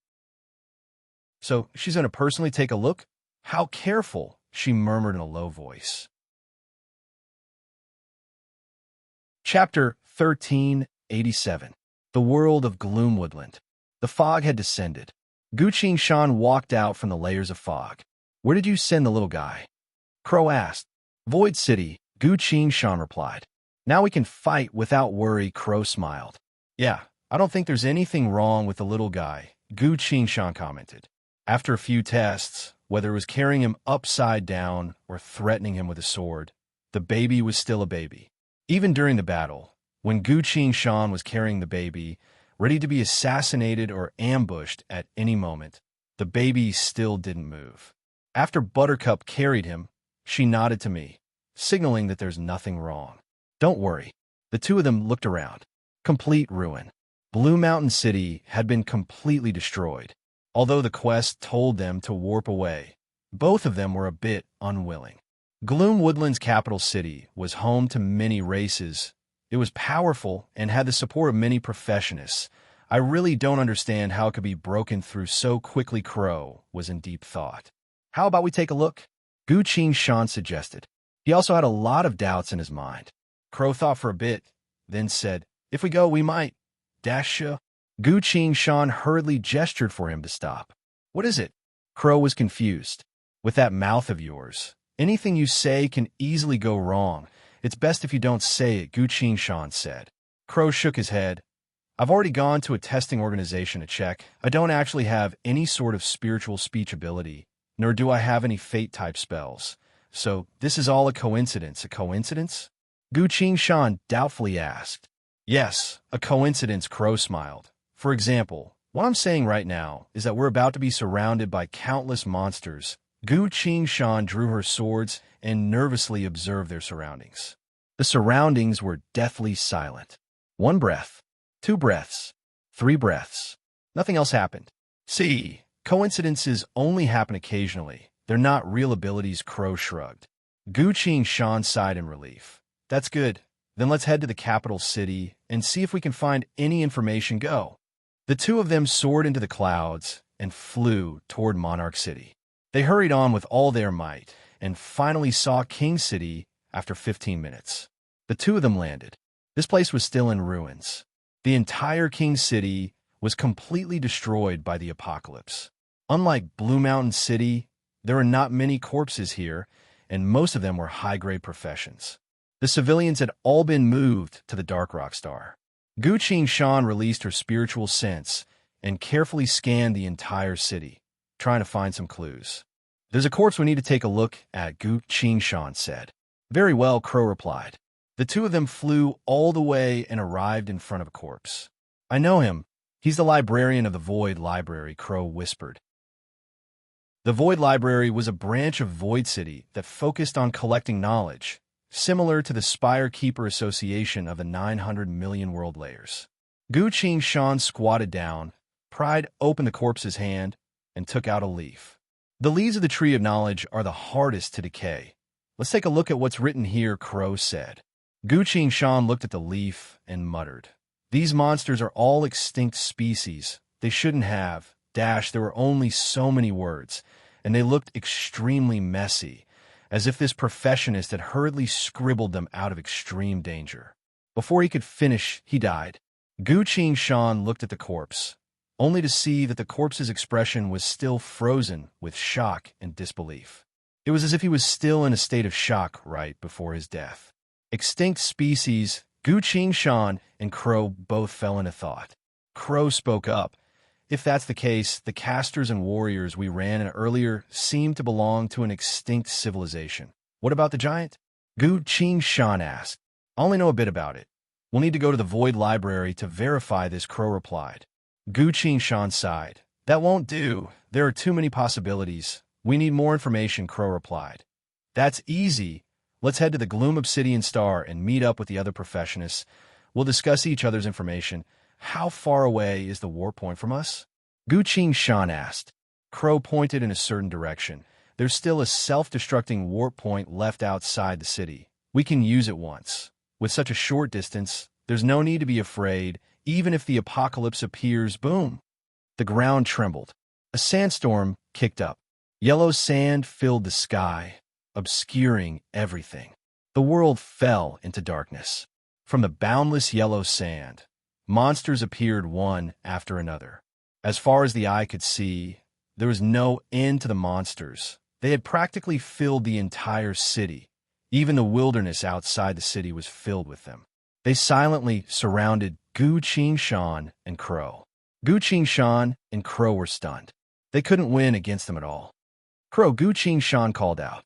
So she's going to personally take a look? How careful, she murmured in a low voice. Chapter 1387. The World of Gloomwoodland. The fog had descended. Gu Shan walked out from the layers of fog. Where did you send the little guy? Crow asked. Void City, Gu Shan replied. Now we can fight without worry, Crow smiled. Yeah, I don't think there's anything wrong with the little guy, Gu Shan commented. After a few tests, whether it was carrying him upside down or threatening him with a sword, the baby was still a baby. Even during the battle, when Gu Shan was carrying the baby, ready to be assassinated or ambushed at any moment, the baby still didn't move. After Buttercup carried him, she nodded to me, signaling that there's nothing wrong. Don't worry. The two of them looked around. Complete ruin. Blue Mountain City had been completely destroyed. Although the quest told them to warp away, both of them were a bit unwilling. Gloomwoodland's capital city was home to many races. It was powerful and had the support of many professionists. I really don't understand how it could be broken through so quickly. Crow was in deep thought. How about we take a look? Gu Shan suggested. He also had a lot of doubts in his mind. Crow thought for a bit, then said, If we go, we might. Dasha. Gu Shan hurriedly gestured for him to stop. What is it? Crow was confused. With that mouth of yours, anything you say can easily go wrong. It's best if you don't say it, Gu Shan said. Crow shook his head. I've already gone to a testing organization to check. I don't actually have any sort of spiritual speech ability, nor do I have any fate-type spells. So this is all a coincidence. A coincidence? Gu Shan doubtfully asked. Yes, a coincidence, Crow smiled. For example, what I'm saying right now is that we're about to be surrounded by countless monsters. Gu Shan drew her swords and nervously observed their surroundings. The surroundings were deathly silent. 1 breath, 2 breaths, 3 breaths. Nothing else happened. See, coincidences only happen occasionally. They're not real abilities, Crow shrugged. Gu Shan sighed in relief. That's good. Then let's head to the capital city and see if we can find any information. Go. The two of them soared into the clouds and flew toward Monarch City. They hurried on with all their might and finally saw King City after 15 minutes. The two of them landed. This place was still in ruins. The entire King City was completely destroyed by the apocalypse. Unlike Blue Mountain City, there were not many corpses here, and most of them were high-grade professions. The civilians had all been moved to the Dark Rock Star. Gu Shan released her spiritual sense and carefully scanned the entire city, trying to find some clues. There's a corpse we need to take a look at, Gu Shan said. Very well, Crow replied. The two of them flew all the way and arrived in front of a corpse. I know him. He's the librarian of the Void Library, Crow whispered. The Void Library was a branch of Void City that focused on collecting knowledge. similar to the Spire Keeper Association of the 900 million world layers. Gu Qing Shan squatted down, pried open the corpse's hand, and took out a leaf. The leaves of the Tree of Knowledge are the hardest to decay. Let's take a look at what's written here, Crow said. Gu Qing Shan looked at the leaf and muttered, "These monsters are all extinct species. They shouldn't have. There were only so many words, and they looked extremely messy, as if this professionist had hurriedly scribbled them out of extreme danger. Before he could finish, he died." Gu Qing Shan looked at the corpse, only to see that the corpse's expression was still frozen with shock and disbelief. It was as if he was still in a state of shock right before his death. Extinct species, Gu Qing Shan and Crow both fell into thought. Crow spoke up. "If that's the case, the casters and warriors we ran in earlier seem to belong to an extinct civilization. What about the giant?" Gu Qing Shan asked. "I only know a bit about it. We'll need to go to the Void Library to verify this," Crow replied. Gu Qing Shan sighed. "That won't do. There are too many possibilities. We need more information," Crow replied. "That's easy. Let's head to the Gloom Obsidian Star and meet up with the other professionists. We'll discuss each other's information. How far away is the warp point from us?" Gu Qing Shan asked. Crow pointed in a certain direction. "There's still a self-destructing warp point left outside the city. We can use it once. With such a short distance, there's no need to be afraid, even if the apocalypse appears." Boom! The ground trembled. A sandstorm kicked up. Yellow sand filled the sky, obscuring everything. The world fell into darkness. From the boundless yellow sand, monsters appeared one after another. As far as the eye could see, there was no end to the monsters. They had practically filled the entire city. Even the wilderness outside the city was filled with them. They silently surrounded Gu Qing Shan and Crow. Gu Qing Shan and Crow were stunned. They couldn't win against them at all. "Crow," Gu Qing Shan called out.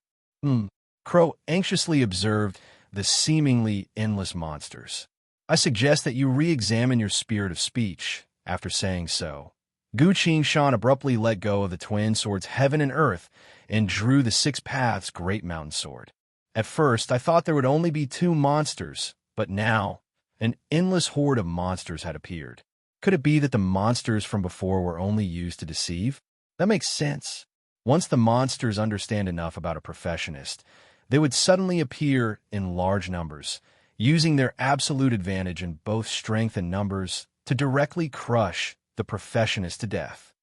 Crow anxiously observed the seemingly endless monsters. "I suggest that you re-examine your spirit of speech." After saying so, Gu Qing Shan abruptly let go of the twin swords Heaven and Earth and drew the Six Paths Great Mountain Sword. "At first, I thought there would only be two monsters, but now an endless horde of monsters had appeared. Could it be that the monsters from before were only used to deceive? That makes sense. Once the monsters understand enough about a professionist, they would suddenly appear in large numbers, using their absolute advantage in both strength and numbers to directly crush the professionist to death.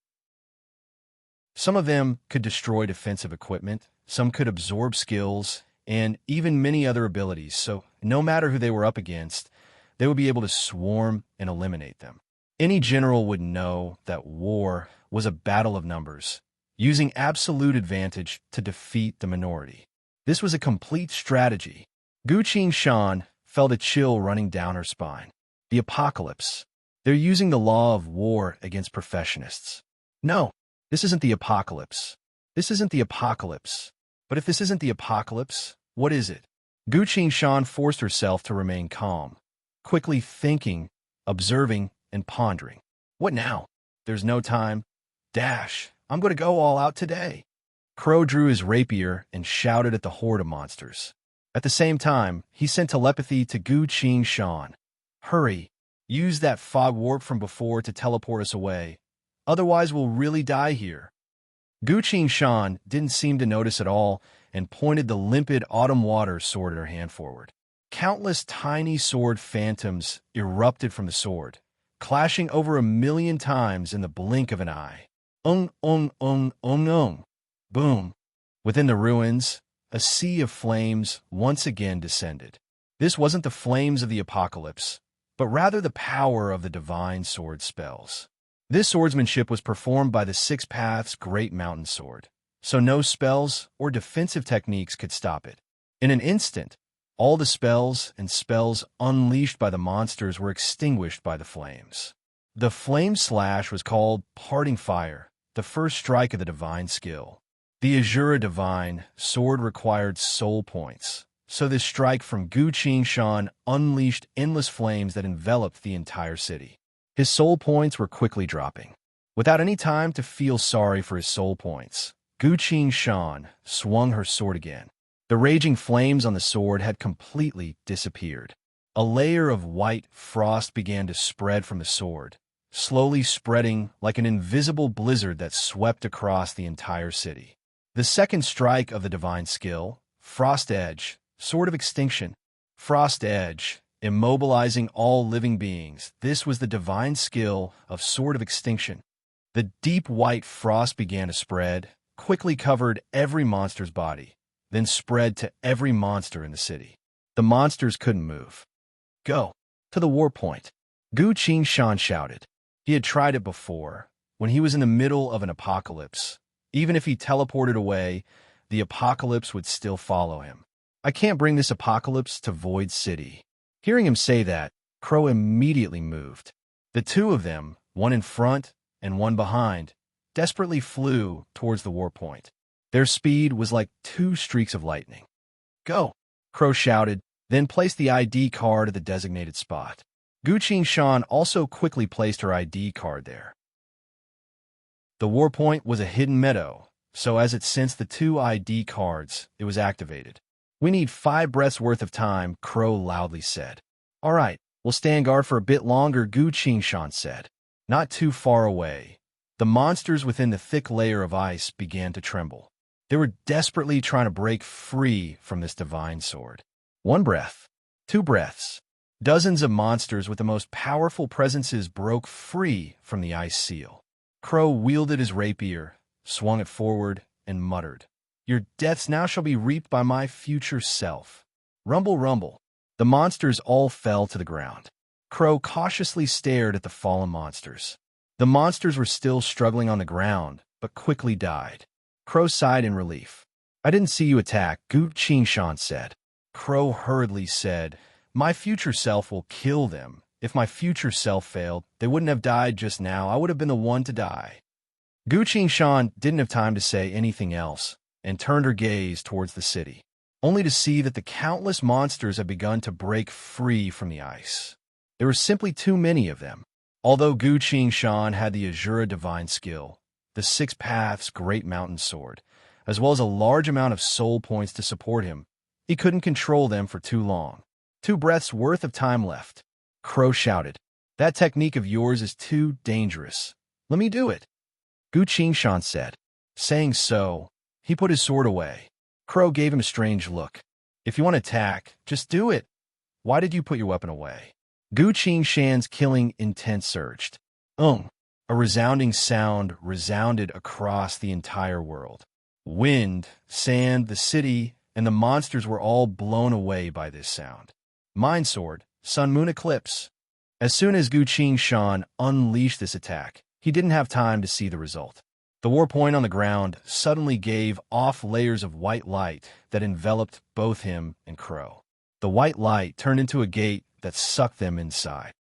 Some of them could destroy defensive equipment, some could absorb skills, and even many other abilities, so no matter who they were up against, they would be able to swarm and eliminate them. Any general would know that war was a battle of numbers, using absolute advantage to defeat the minority. This was a complete strategy. Gu Qing Shan felt a chill running down her spine. The apocalypse. They're using the law of war against professionists. No, this isn't the apocalypse. This isn't the apocalypse. But if this isn't the apocalypse, what is it? Gu Qing Shan forced herself to remain calm, quickly thinking, observing, and pondering. What now? There's no time. I'm going to go all out today. Crow drew his rapier and shouted at the horde of monsters. At the same time, he sent telepathy to Gu Qing Shan. "Hurry, use that fog warp from before to teleport us away. Otherwise, we'll really die here." Gu Qing Shan didn't seem to notice at all and pointed the limpid autumn water sword in her hand forward. Countless tiny sword phantoms erupted from the sword, clashing over 1,000,000 times in the blink of an eye. Boom. Within the ruins, a sea of flames once again descended. This wasn't the flames of the apocalypse, but rather the power of the divine sword spells. This swordsmanship was performed by the Six Paths Great Mountain Sword, so no spells or defensive techniques could stop it. In an instant, all the spells and spells unleashed by the monsters were extinguished by the flames. The flame slash was called Parting Fire, the first strike of the divine skill. The Azura Divine sword required soul points, so this strike from Gu Qing Shan unleashed endless flames that enveloped the entire city. His soul points were quickly dropping. Without any time to feel sorry for his soul points, Gu Qing Shan swung her sword again. The raging flames on the sword had completely disappeared. A layer of white frost began to spread from the sword, slowly spreading like an invisible blizzard that swept across the entire city. The second strike of the divine skill, Frost Edge, Sword of Extinction. Frost Edge, immobilizing all living beings. This was the divine skill of Sword of Extinction. The deep white frost began to spread, quickly covered every monster's body, then spread to every monster in the city. The monsters couldn't move. Go to the war point, Gu Qingshan shouted. He had tried it before, when he was in the middle of an apocalypse. Even if he teleported away, the apocalypse would still follow him. I can't bring this apocalypse to Void City. Hearing him say that, Crow immediately moved. The two of them, one in front and one behind, desperately flew towards the war point. Their speed was like 2 streaks of lightning. Go, Crow shouted, then placed the ID card at the designated spot. Gu Qingshan also quickly placed her ID card there. The war point was a hidden meadow, so as it sensed the 2 ID cards, it was activated. We need 5 breaths worth of time, Crow loudly said. All right, we'll stand guard for a bit longer, Gu Qingshan said. Not too far away, the monsters within the thick layer of ice began to tremble. They were desperately trying to break free from this divine sword. 1 breath, 2 breaths. Dozens of monsters with the most powerful presences broke free from the ice seal. Crow wielded his rapier, swung it forward, and muttered, "Your deaths now shall be reaped by my future self." Rumble, rumble. The monsters all fell to the ground. Crow cautiously stared at the fallen monsters. The monsters were still struggling on the ground, but quickly died. Crow sighed in relief. "I didn't see you attack," Gu Qingshan said. Crow hurriedly said, "My future self will kill them. If my future self failed, they wouldn't have died just now. I would have been the one to die." Gu Qingshan didn't have time to say anything else and turned her gaze towards the city, only to see that the countless monsters had begun to break free from the ice. There were simply too many of them. Although Gu Qingshan had the Azura Divine Skill, the 6 Paths Great Mountain Sword, as well as a large amount of soul points to support him, he couldn't control them for too long. 2 breaths worth of time left. Crow shouted, "That technique of yours is too dangerous. Let me do it," Gu Qingshan said. Saying so, he put his sword away. Crow gave him a strange look. "If you want to attack, just do it. Why did you put your weapon away?" Gu Qingshan's killing intent surged. A resounding sound resounded across the entire world. Wind, sand, the city, and the monsters were all blown away by this sound. Mind Sword, Sun Moon Eclipse. As soon as Gu Qingshan unleashed this attack, he didn't have time to see the result. The war point on the ground suddenly gave off layers of white light that enveloped both him and Crow. The white light turned into a gate that sucked them inside.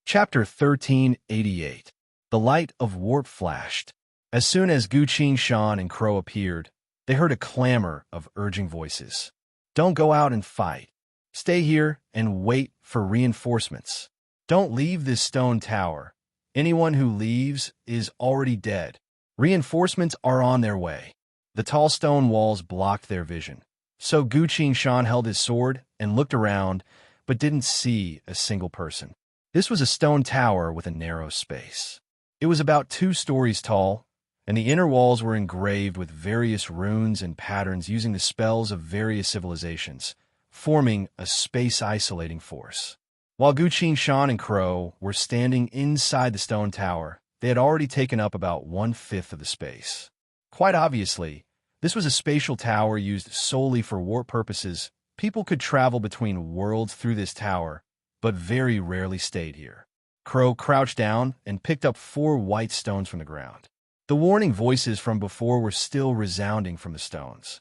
Chapter 1388. The light of warp flashed. As soon as Gu Qingshan and Crow appeared, they heard a clamor of urging voices. "Don't go out and fight. Stay here and wait for reinforcements. Don't leave this stone tower. Anyone who leaves is already dead. Reinforcements are on their way." The tall stone walls blocked their vision. So Gu Qingshan held his sword and looked around, but didn't see a single person. This was a stone tower with a narrow space. It was about 2 stories tall, and the inner walls were engraved with various runes and patterns using the spells of various civilizations, forming a space-isolating force. While Gu Qingshan and Crow were standing inside the stone tower, they had already taken up about 1/5 of the space. Quite obviously, this was a spatial tower used solely for warp purposes. People could travel between worlds through this tower, but very rarely stayed here. Crow crouched down and picked up 4 white stones from the ground. The warning voices from before were still resounding from the stones.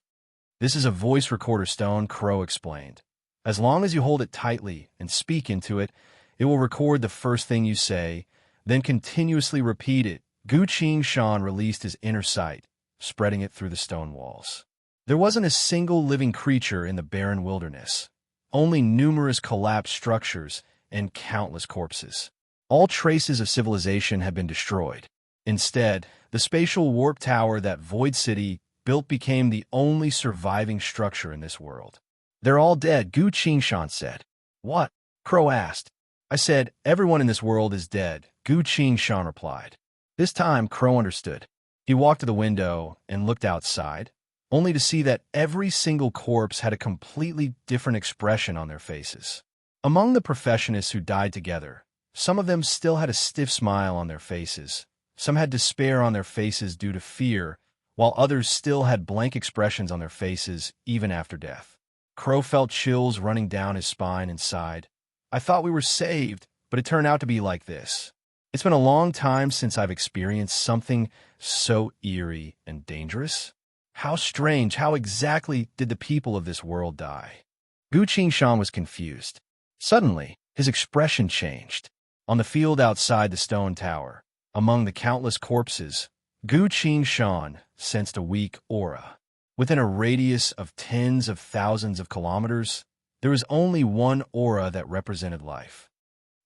"This is a voice recorder stone," Crow explained. "As long as you hold it tightly and speak into it, it will record the first thing you say, then continuously repeat it." Gu Qingshan released his inner sight, spreading it through the stone walls. There wasn't a single living creature in the barren wilderness, only numerous collapsed structures and countless corpses. All traces of civilization had been destroyed. Instead, the spatial warp tower that Void City built became the only surviving structure in this world. They're all dead, Gu Qingshan said. What? Crow asked. I said, everyone in this world is dead, Gu Qingshan replied. This time, Crow understood. He walked to the window and looked outside, only to see that every single corpse had a completely different expression on their faces. Among the professionists who died together, some of them still had a stiff smile on their faces. Some had despair on their faces due to fear, while others still had blank expressions on their faces even after death. Crow felt chills running down his spine and sighed. I thought we were saved, but it turned out to be like this. It's been a long time since I've experienced something so eerie and dangerous. How strange, how exactly did the people of this world die? Gu Qingshan was confused. Suddenly, his expression changed. On the field outside the stone tower, among the countless corpses, Gu Qingshan sensed a weak aura. Within a radius of tens of thousands of kilometers, there was only one aura that represented life.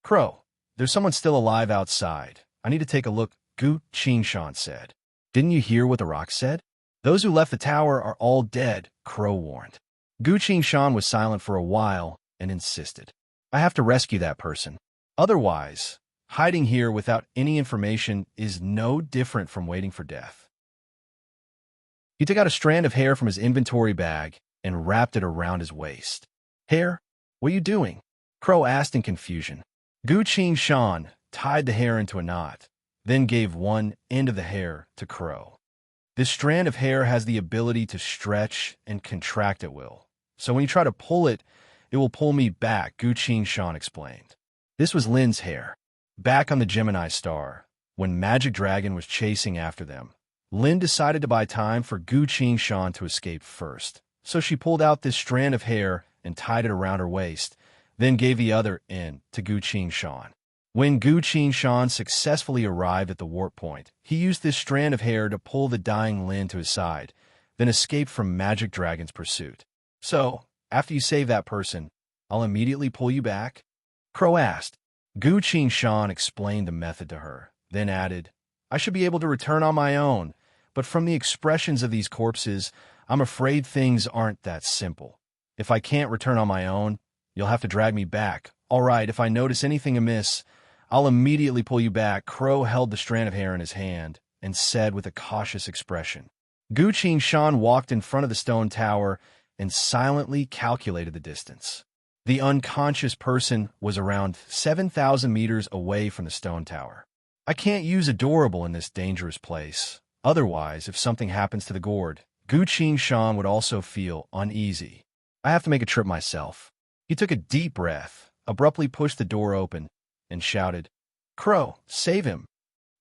Crow, there's someone still alive outside. I need to take a look, Gu Qingshan said. Didn't you hear what the rock said? Those who left the tower are all dead, Crow warned. Gu Qingshan was silent for a while and insisted. I have to rescue that person. Otherwise, hiding here without any information is no different from waiting for death. He took out a strand of hair from his inventory bag and wrapped it around his waist. Hair? What are you doing? Crow asked in confusion. Gu Qingshan tied the hair into a knot, then gave one end of the hair to Crow. This strand of hair has the ability to stretch and contract at will. So when you try to pull it, it will pull me back, Gu Qingshan explained. This was Lin's hair. Back on the Gemini star, when Magic Dragon was chasing after them, Lin decided to buy time for Gu Qingshan to escape first. So she pulled out this strand of hair and tied it around her waist, then gave the other end to Gu Qingshan. When Gu Qingshan successfully arrived at the warp point, he used this strand of hair to pull the dying Lin to his side, then escaped from Magic Dragon's pursuit. So, after you save that person, I'll immediately pull you back? Crow asked. Gu Qingshan explained the method to her, then added, I should be able to return on my own, but from the expressions of these corpses, I'm afraid things aren't that simple. If I can't return on my own, you'll have to drag me back. All right, if I notice anything amiss, I'll immediately pull you back. Crow held the strand of hair in his hand and said with a cautious expression. Gu Qingshan walked in front of the stone tower and silently calculated the distance. The unconscious person was around 7,000 meters away from the stone tower. I can't use Adorable in this dangerous place. Otherwise, if something happens to the gourd, Gu Qingshan would also feel uneasy. I have to make a trip myself. He took a deep breath, abruptly pushed the door open, and shouted, Crow, save him.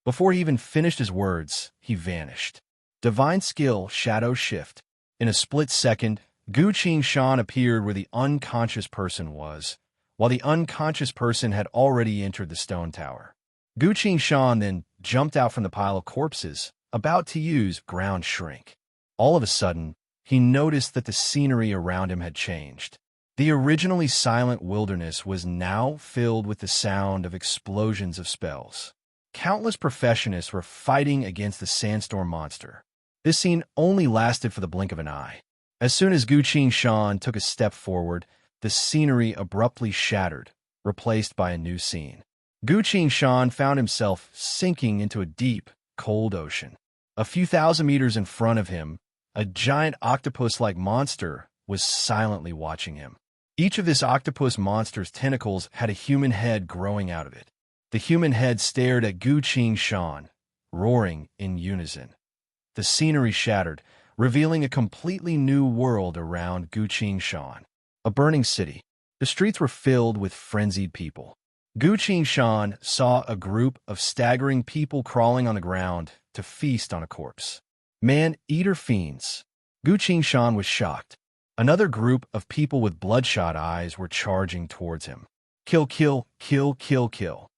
Before he even finished his words, he vanished. Divine skill, shadow shift. In a split second, Gu Qingshan appeared where the unconscious person was, while the unconscious person had already entered the stone tower. Gu Qingshan then jumped out from the pile of corpses, about to use ground shrink. All of a sudden, he noticed that the scenery around him had changed. The originally silent wilderness was now filled with the sound of explosions of spells. Countless professionists were fighting against the sandstorm monster. This scene only lasted for the blink of an eye. As soon as Gu Qingshan took a step forward, the scenery abruptly shattered, replaced by a new scene. Gu Qingshan found himself sinking into a deep, cold ocean. A few thousand meters in front of him, a giant octopus-like monster was silently watching him. Each of this octopus monster's tentacles had a human head growing out of it. The human head stared at Gu Qingshan, roaring in unison. The scenery shattered, revealing a completely new world around Gu Qingshan. A burning city. The streets were filled with frenzied people. Gu Qingshan saw a group of staggering people crawling on the ground to feast on a corpse. Man-eater fiends. Gu Qingshan was shocked. Another group of people with bloodshot eyes were charging towards him. Kill, kill, kill, kill, kill.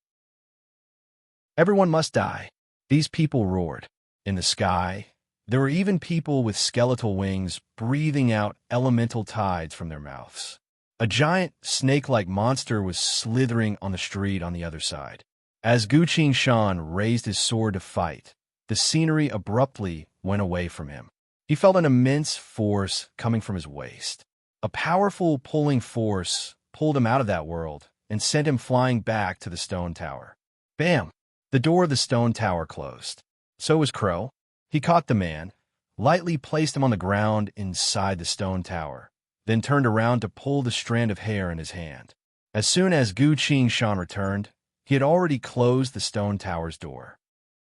Everyone must die. These people roared. In the sky, there were even people with skeletal wings breathing out elemental tides from their mouths. A giant snake-like monster was slithering on the street on the other side. As Gu Qingshan raised his sword to fight, the scenery abruptly went away from him. He felt an immense force coming from his waist. A powerful pulling force pulled him out of that world and sent him flying back to the stone tower. Bam! The door of the stone tower closed. So was Crow. He caught the man, lightly placed him on the ground inside the stone tower, then turned around to pull the strand of hair in his hand. As soon as Gu Qingshan returned, he had already closed the stone tower's door.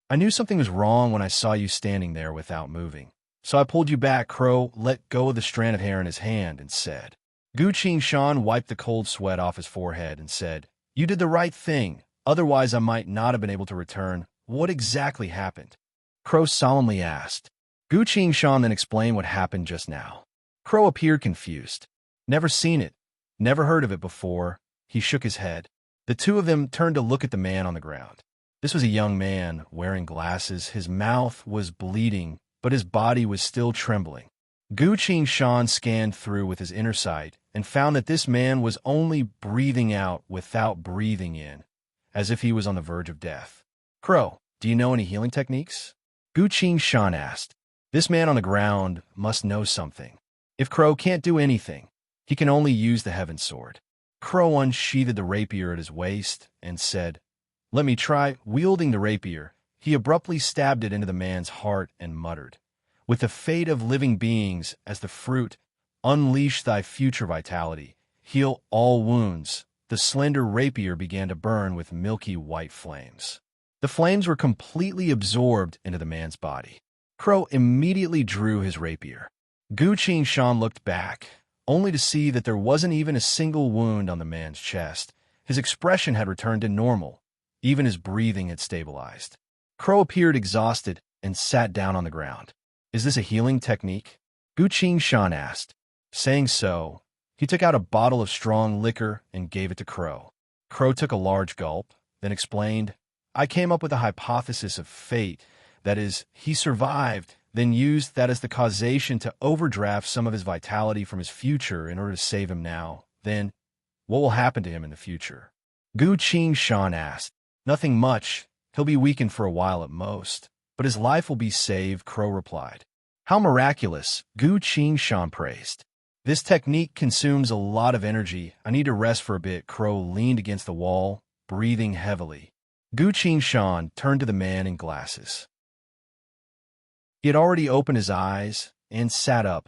I knew something was wrong when I saw you standing there without moving. So I pulled you back. Crow let go of the strand of hair in his hand and said. Gu Qingshan wiped the cold sweat off his forehead and said, "You did the right thing. Otherwise, I might not have been able to return. What exactly happened?" Crow solemnly asked. Gu Qingshan then explained what happened just now. Crow appeared confused. Never seen it. Never heard of it before. He shook his head. The two of them turned to look at the man on the ground. This was a young man wearing glasses. His mouth was bleeding, but his body was still trembling. Gu Qingshan scanned through with his inner sight and found that this man was only breathing out without breathing in, as if he was on the verge of death. Crow, do you know any healing techniques? Gu Qingshan asked. This man on the ground must know something. If Crow can't do anything, he can only use the Heaven Sword. Crow unsheathed the rapier at his waist and said, "Let me try." Wielding the rapier, he abruptly stabbed it into the man's heart and muttered, "With the fate of living beings as the fruit, unleash thy future vitality, heal all wounds." The slender rapier began to burn with milky white flames. The flames were completely absorbed into the man's body. Crow immediately drew his rapier. Gu Qingshan looked back, only to see that there wasn't even a single wound on the man's chest. His expression had returned to normal. Even his breathing had stabilized. Crow appeared exhausted and sat down on the ground. "Is this a healing technique?" Gu Qingshan asked. Saying so, he took out a bottle of strong liquor and gave it to Crow. Crow took a large gulp, then explained, "I came up with a hypothesis of fate. That is, he survived, then used that as the causation to overdraft some of his vitality from his future in order to save him now. Then, what will happen to him in the future?" Gu Qingshan asked. "Nothing much. He'll be weakened for a while at most, but his life will be saved," Crow replied. "How miraculous," Gu Qingshan praised. "This technique consumes a lot of energy. I need to rest for a bit." Crow leaned against the wall, breathing heavily. Gu Qingshan turned to the man in glasses. He had already opened his eyes and sat up,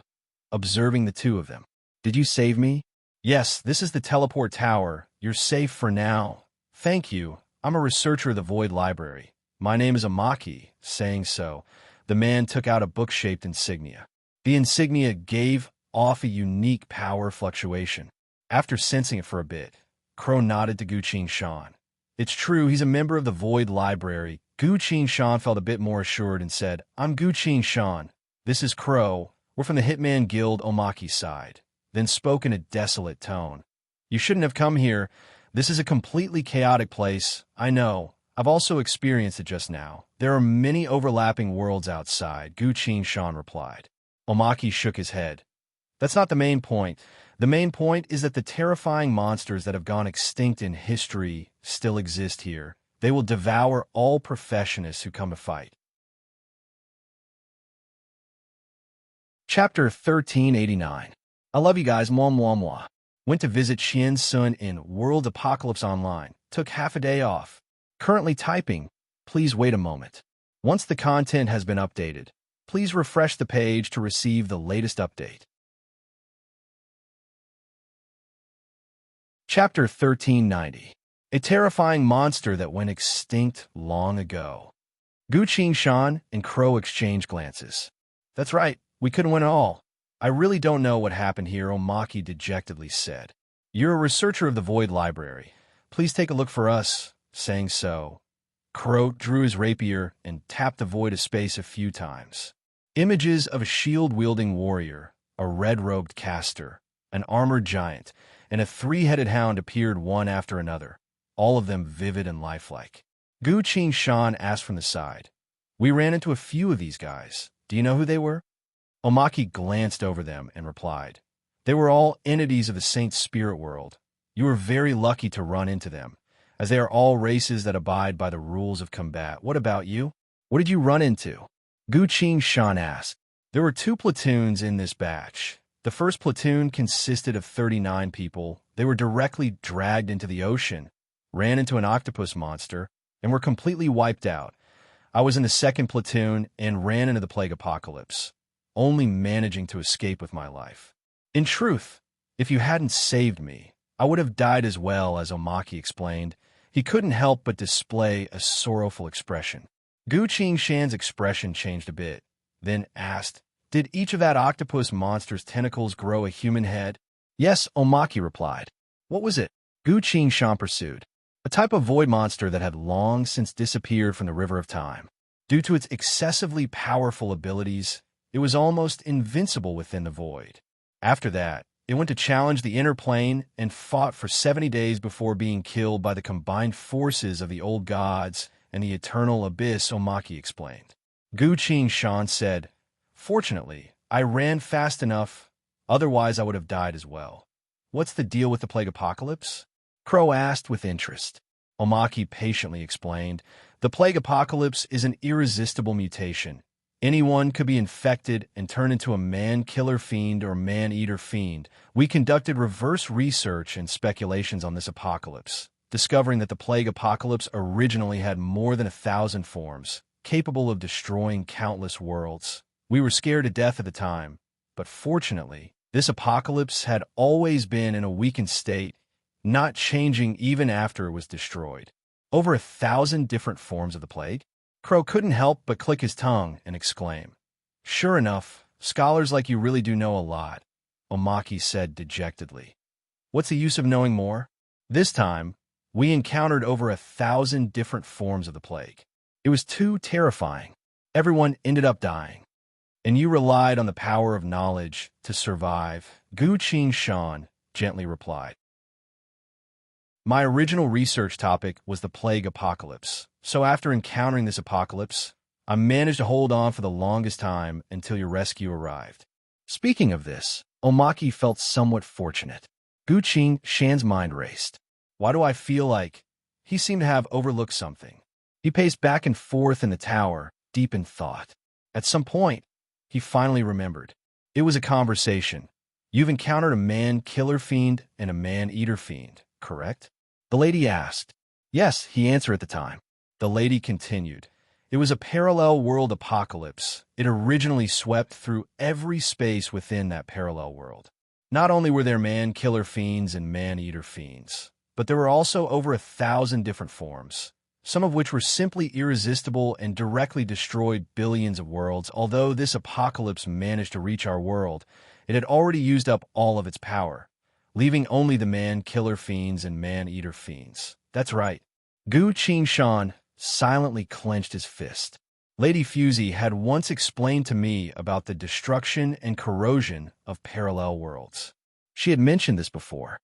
observing the two of them. "Did you save me?" "Yes, this is the teleport tower. You're safe for now." "Thank you. I'm a researcher of the Void Library. My name is Amaki." Saying so, the man took out a book-shaped insignia. The insignia gave off a unique power fluctuation. After sensing it for a bit, Crow nodded to Gu Qingshan. "It's true, he's a member of the Void Library." Gu Qingshan felt a bit more assured and said, "I'm Gu Qingshan. This is Crow. We're from the Hitman Guild Omaki's side." Then spoke in a desolate tone. "You shouldn't have come here. This is a completely chaotic place. I know. I've also experienced it just now. There are many overlapping worlds outside," Gu Qingshan replied. Omaki shook his head. "That's not the main point. The main point is that the terrifying monsters that have gone extinct in history still exist here. They will devour all professionists who come to fight." Chapter 1389. I love you guys, mwah mwah mwah. Went to visit Xian Sun in World Apocalypse Online. Took half a day off. Currently typing. Please wait a moment. Once the content has been updated, please refresh the page to receive the latest update. Chapter 1390. A terrifying monster that went extinct long ago. Gu Qingshan and Crow exchanged glances. "That's right, we couldn't win at all. I really don't know what happened here," Omaki dejectedly said. "You're a researcher of the Void Library. Please take a look for us." Saying so, Crow drew his rapier and tapped the void of space a few times. Images of a shield-wielding warrior, a red-robed caster, an armored giant, and a three-headed hound appeared one after another, all of them vivid and lifelike. Gu Qingshan asked from the side, "We ran into a few of these guys. Do you know who they were?" Omaki glanced over them and replied, "They were all entities of the Saint Spirit world. You were very lucky to run into them, as they are all races that abide by the rules of combat. What about you? What did you run into?" Gu Qingshan asked. There were 2 platoons in this batch. The first platoon consisted of 39 people. They were directly dragged into the ocean, ran into an octopus monster, and were completely wiped out. I was in the second platoon and ran into the plague apocalypse, only managing to escape with my life. In truth, if you hadn't saved me, I would have died as well, as Omaki explained. He couldn't help but display a sorrowful expression. Gu Qingshan's expression changed a bit, then asked, "Did each of that octopus monster's tentacles grow a human head?" "Yes," Omaki replied. "What was it?" Gu Qingshan pursued. "A type of void monster that had long since disappeared from the river of time. Due to its excessively powerful abilities, it was almost invincible within the void. After that, it went to challenge the inner plane and fought for 70 days before being killed by the combined forces of the old gods and the eternal abyss," Omaki explained. Gu Qingshan said, "Fortunately, I ran fast enough, otherwise I would have died as well." "What's the deal with the plague apocalypse?" Crow asked with interest. Omaki patiently explained, "The plague apocalypse is an irresistible mutation. Anyone could be infected and turn into a man-killer fiend or man-eater fiend. We conducted reverse research and speculations on this apocalypse, discovering that the plague apocalypse originally had more than 1,000 forms, capable of destroying countless worlds. We were scared to death at the time, but fortunately, this apocalypse had always been in a weakened state, not changing even after it was destroyed." "Over 1,000 different forms of the plague?" Crow couldn't help but click his tongue and exclaim. "Sure enough, scholars like you really do know a lot," Omaki said dejectedly. "What's the use of knowing more? This time, we encountered over 1,000 different forms of the plague. It was too terrifying. Everyone ended up dying. And you relied on the power of knowledge to survive," Gu Qingshan gently replied. "My original research topic was the plague apocalypse. So after encountering this apocalypse, I managed to hold on for the longest time until your rescue arrived." Speaking of this, Omaki felt somewhat fortunate. Gu Qingshan's mind raced. Why do I feel like he seemed to have overlooked something? He paced back and forth in the tower, deep in thought. At some point, he finally remembered. It was a conversation. "You've encountered a man-killer fiend and a man-eater fiend, correct?" the lady asked. "Yes," he answered at the time. The lady continued. "It was a parallel world apocalypse. It originally swept through every space within that parallel world. Not only were there man-killer fiends and man-eater fiends, but there were also over 1,000 different forms, some of which were simply irresistible and directly destroyed billions of worlds. Although this apocalypse managed to reach our world, it had already used up all of its power, leaving only the man-killer fiends and man-eater fiends." "That's right." Gu Qingshan silently clenched his fist. "Lady Fusey had once explained to me about the destruction and corrosion of parallel worlds. She had mentioned this before.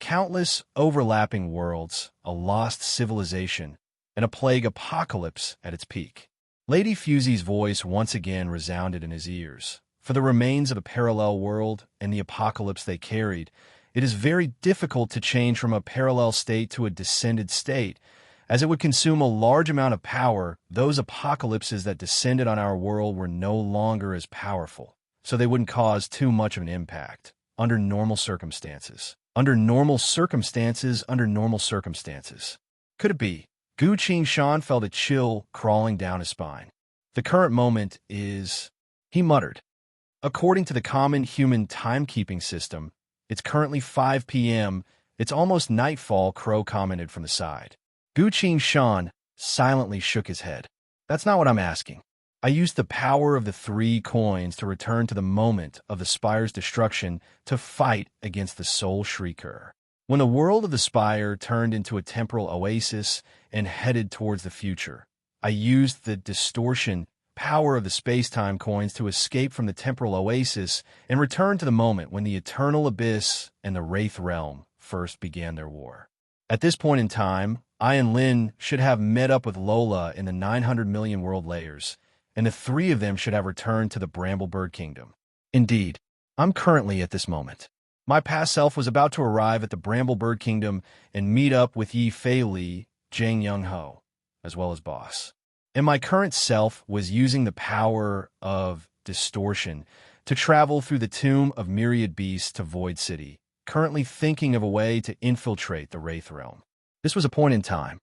Countless overlapping worlds, a lost civilization, and a plague apocalypse at its peak." Lady Fusey's voice once again resounded in his ears. "For the remains of a parallel world and the apocalypse they carried, it is very difficult to change from a parallel state to a descended state, as it would consume a large amount of power. Those apocalypses that descended on our world were no longer as powerful, so they wouldn't cause too much of an impact. Under normal circumstances. Under normal circumstances. Under normal circumstances. Could it be?" Gu Qingshan felt a chill crawling down his spine. "The current moment is," he muttered. "According to the common human timekeeping system, it's currently 5 p.m. It's almost nightfall," Crow commented from the side. Gu Qingshan silently shook his head. "That's not what I'm asking. I used the power of the 3 coins to return to the moment of the Spire's destruction to fight against the Soul Shrieker. When the world of the Spire turned into a temporal oasis and headed towards the future, I used the distortion power of the space-time coins to escape from the temporal oasis and return to the moment when the Eternal Abyss and the Wraith Realm first began their war. At this point in time, I and Lin should have met up with Lola in the 900 million world layers, and the 3 of them should have returned to the Bramblebird Kingdom. Indeed, I'm currently at this moment. My past self was about to arrive at the Bramblebird Kingdom and meet up with Yi Fei Li, Zhang Young-ho, as well as Boss. And my current self was using the power of distortion, to travel through the tomb of myriad beasts to Void City, currently thinking of a way to infiltrate the Wraith Realm. This was a point in time.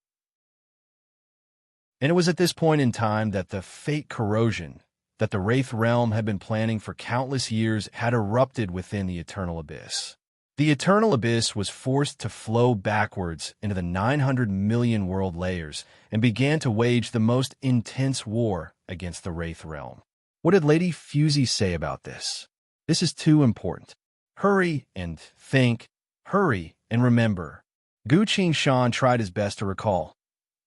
And it was at this point in time that the fate corrosion that the Wraith Realm had been planning for countless years had erupted within the Eternal Abyss. The Eternal Abyss was forced to flow backwards into the 900 million world layers and began to wage the most intense war against the Wraith Realm. What did Lady Fusey say about this? This is too important. Hurry and think. Hurry and remember. Gu Qingshan tried his best to recall.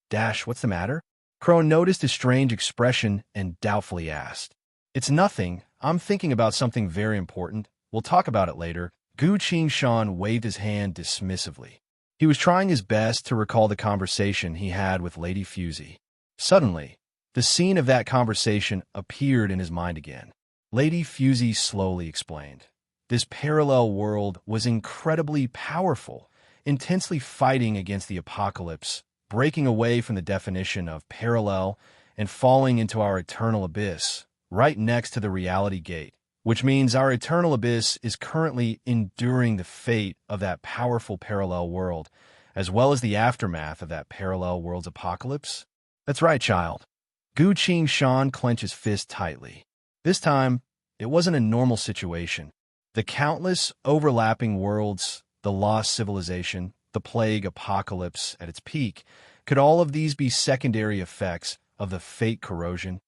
What's the matter? Crow noticed his strange expression and doubtfully asked. It's nothing. I'm thinking about something very important. We'll talk about it later. Gu Qingshan waved his hand dismissively. He was trying his best to recall the conversation he had with Lady Fusey. Suddenly, the scene of that conversation appeared in his mind again. Lady Fusey slowly explained. This parallel world was incredibly powerful, intensely fighting against the apocalypse, breaking away from the definition of parallel and falling into our eternal abyss, right next to the reality gate, which means our eternal abyss is currently enduring the fate of that powerful parallel world, as well as the aftermath of that parallel world's apocalypse. That's right, child. Gu Qingshan clenched his fist tightly. This time, it wasn't a normal situation. The countless overlapping worlds, the lost civilization, the plague apocalypse at its peak, could all of these be secondary effects of the fate corrosion?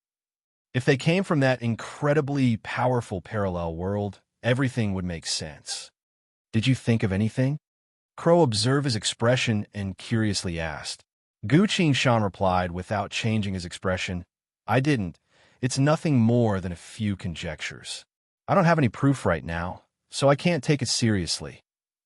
If they came from that incredibly powerful parallel world, everything would make sense. Did you think of anything? Crow observed his expression and curiously asked. Gu Qingshan replied without changing his expression, I didn't. It's nothing more than a few conjectures. I don't have any proof right now, so I can't take it seriously.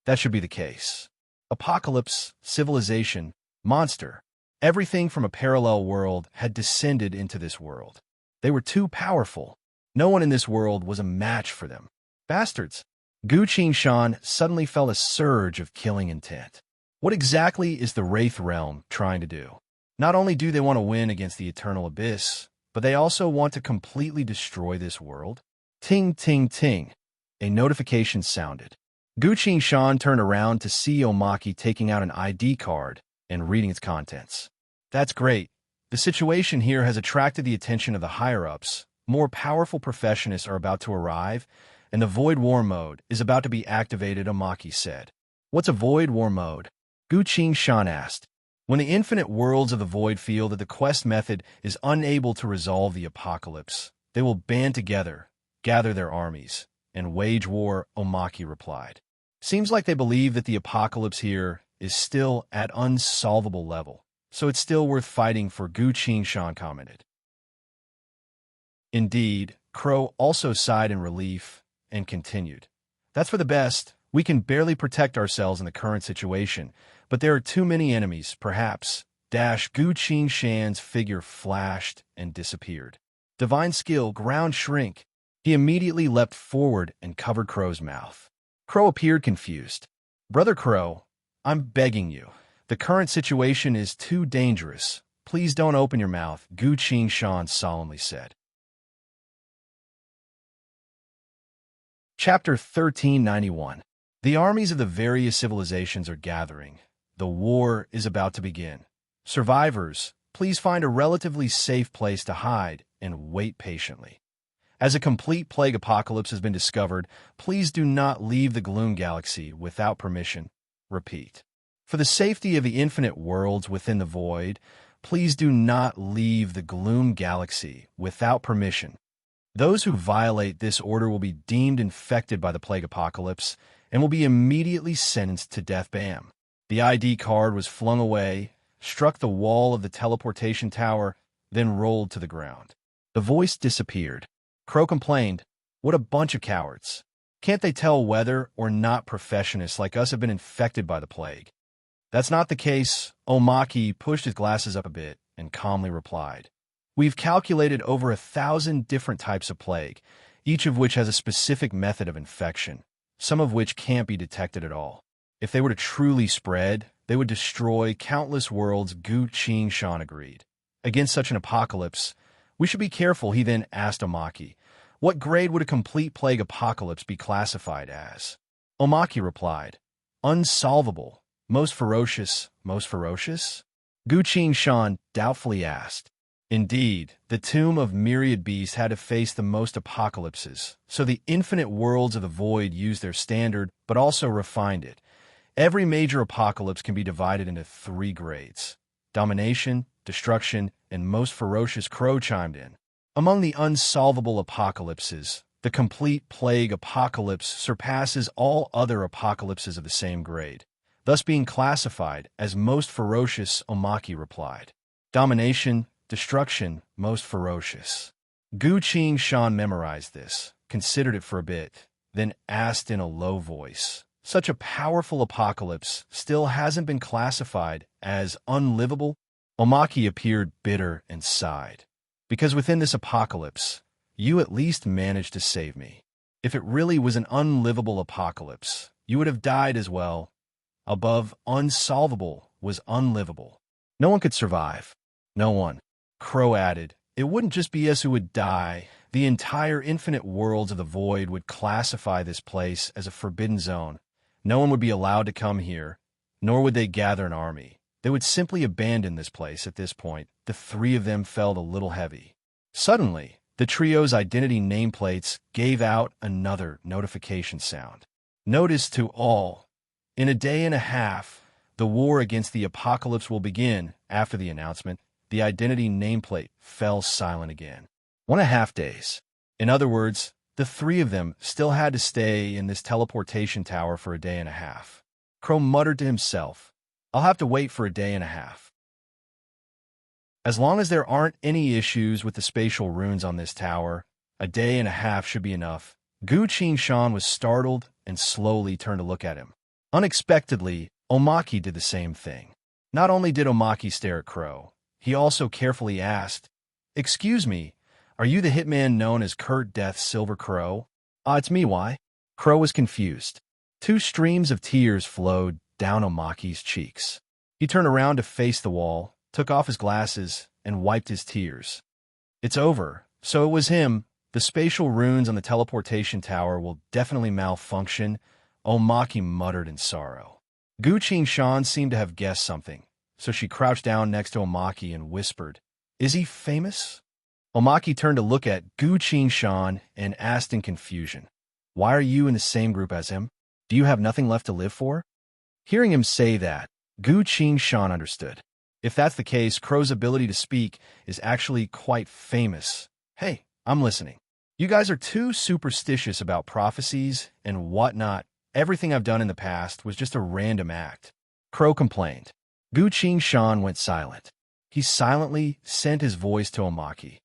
That should be the case. Apocalypse, civilization, monster, everything from a parallel world had descended into this world. They were too powerful. No one in this world was a match for them. Bastards! Gu Qingshan suddenly felt a surge of killing intent. What exactly is the Wraith Realm trying to do? Not only do they want to win against the Eternal Abyss, but they also want to completely destroy this world. Ting, ting, ting. A notification sounded. Gu Qingshan turned around to see Omaki taking out an ID card and reading its contents. That's great. The situation here has attracted the attention of the higher-ups. More powerful professionists are about to arrive, and the Void War mode is about to be activated, Omaki said. What's a Void War mode? Gu Qingshan asked. When the infinite worlds of the Void feel that the quest method is unable to resolve the apocalypse, they will band together, gather their armies, and wage war, Omaki replied. Seems like they believe that the apocalypse here is still at unsolvable level, so it's still worth fighting for, Gu Qingshan commented. Indeed, Crow also sighed in relief and continued. That's for the best. We can barely protect ourselves in the current situation, but there are too many enemies, perhaps. Gu Qingshan's figure flashed and disappeared. Divine skill, ground shrink. He immediately leapt forward and covered Crow's mouth. Crow appeared confused. Brother Crow, I'm begging you. The current situation is too dangerous. Please don't open your mouth, Gu Qingshan solemnly said. Chapter 1391. The armies of the various civilizations are gathering. The war is about to begin. Survivors, please find a relatively safe place to hide and wait patiently. As a complete plague apocalypse has been discovered, please do not leave the Gloom Galaxy without permission. Repeat. For the safety of the infinite worlds within the void, please do not leave the Gloom Galaxy without permission. Those who violate this order will be deemed infected by the plague apocalypse and will be immediately sentenced to death. Bam. The ID card was flung away, struck the wall of the teleportation tower, then rolled to the ground. The voice disappeared. Crow complained, what a bunch of cowards. Can't they tell whether or not professionists like us have been infected by the plague? That's not the case. Omaki pushed his glasses up a bit and calmly replied. We've calculated over 1,000 different types of plague, each of which has a specific method of infection, some of which can't be detected at all. If they were to truly spread, they would destroy countless worlds, Gu Qingshan agreed. Against such an apocalypse, we should be careful, he then asked Omaki. What grade would a complete plague apocalypse be classified as? Omaki replied, unsolvable, most ferocious, most ferocious? Gu Shan doubtfully asked. Indeed, the tomb of myriad beasts had to face the most apocalypses, so the infinite worlds of the void used their standard, but also refined it. Every major apocalypse can be divided into 3 grades: domination, destruction, and most ferocious. Crow chimed in. Among the unsolvable apocalypses, the complete plague apocalypse surpasses all other apocalypses of the same grade, thus being classified as most ferocious. Omaki replied. Domination, destruction, most ferocious. Gu Shan memorized this, considered it for a bit, then asked in a low voice, such a powerful apocalypse still hasn't been classified as unlivable? Omaki appeared bitter and sighed. Because within this apocalypse, you at least managed to save me. If it really was an unlivable apocalypse, you would have died as well. Above unsolvable was unlivable. No one could survive. No one. Crow added, it wouldn't just be us who would die. The entire infinite worlds of the void would classify this place as a forbidden zone. No one would be allowed to come here, nor would they gather an army. They would simply abandon this place at this point. The 3 of them felt a little heavy. Suddenly, the trio's identity nameplates gave out another notification sound. Notice to all. In a day and a half, the war against the apocalypse will begin. After the announcement, the identity nameplate fell silent again. 1.5 days. In other words, the 3 of them still had to stay in this teleportation tower for a day and a half. Crow muttered to himself, I'll have to wait for a day and a half. As long as there aren't any issues with the spatial runes on this tower, a day and a half should be enough. Gu Shan was startled and slowly turned to look at him. Unexpectedly, Omaki did the same thing. Not only did Omaki stare at Crow, he also carefully asked, Excuse me, are you the hitman known as Kurt Death Silver Crow? It's me, why? Crow was confused. 2 streams of tears flowed down Omaki's cheeks. He turned around to face the wall, took off his glasses, and wiped his tears. It's over. So it was him. The spatial runes on the teleportation tower will definitely malfunction, Omaki muttered in sorrow. Gu Shan seemed to have guessed something, so she crouched down next to Omaki and whispered, Is he famous? Omaki turned to look at Gu Shan and asked in confusion, Why are you in the same group as him? Do you have nothing left to live for? Hearing him say that, Gu Shan understood. If that's the case, Crow's ability to speak is actually quite famous. Hey, I'm listening. You guys are too superstitious about prophecies and whatnot. Everything I've done in the past was just a random act. Crow complained. Gu Shan went silent. He silently sent his voice to Omaki.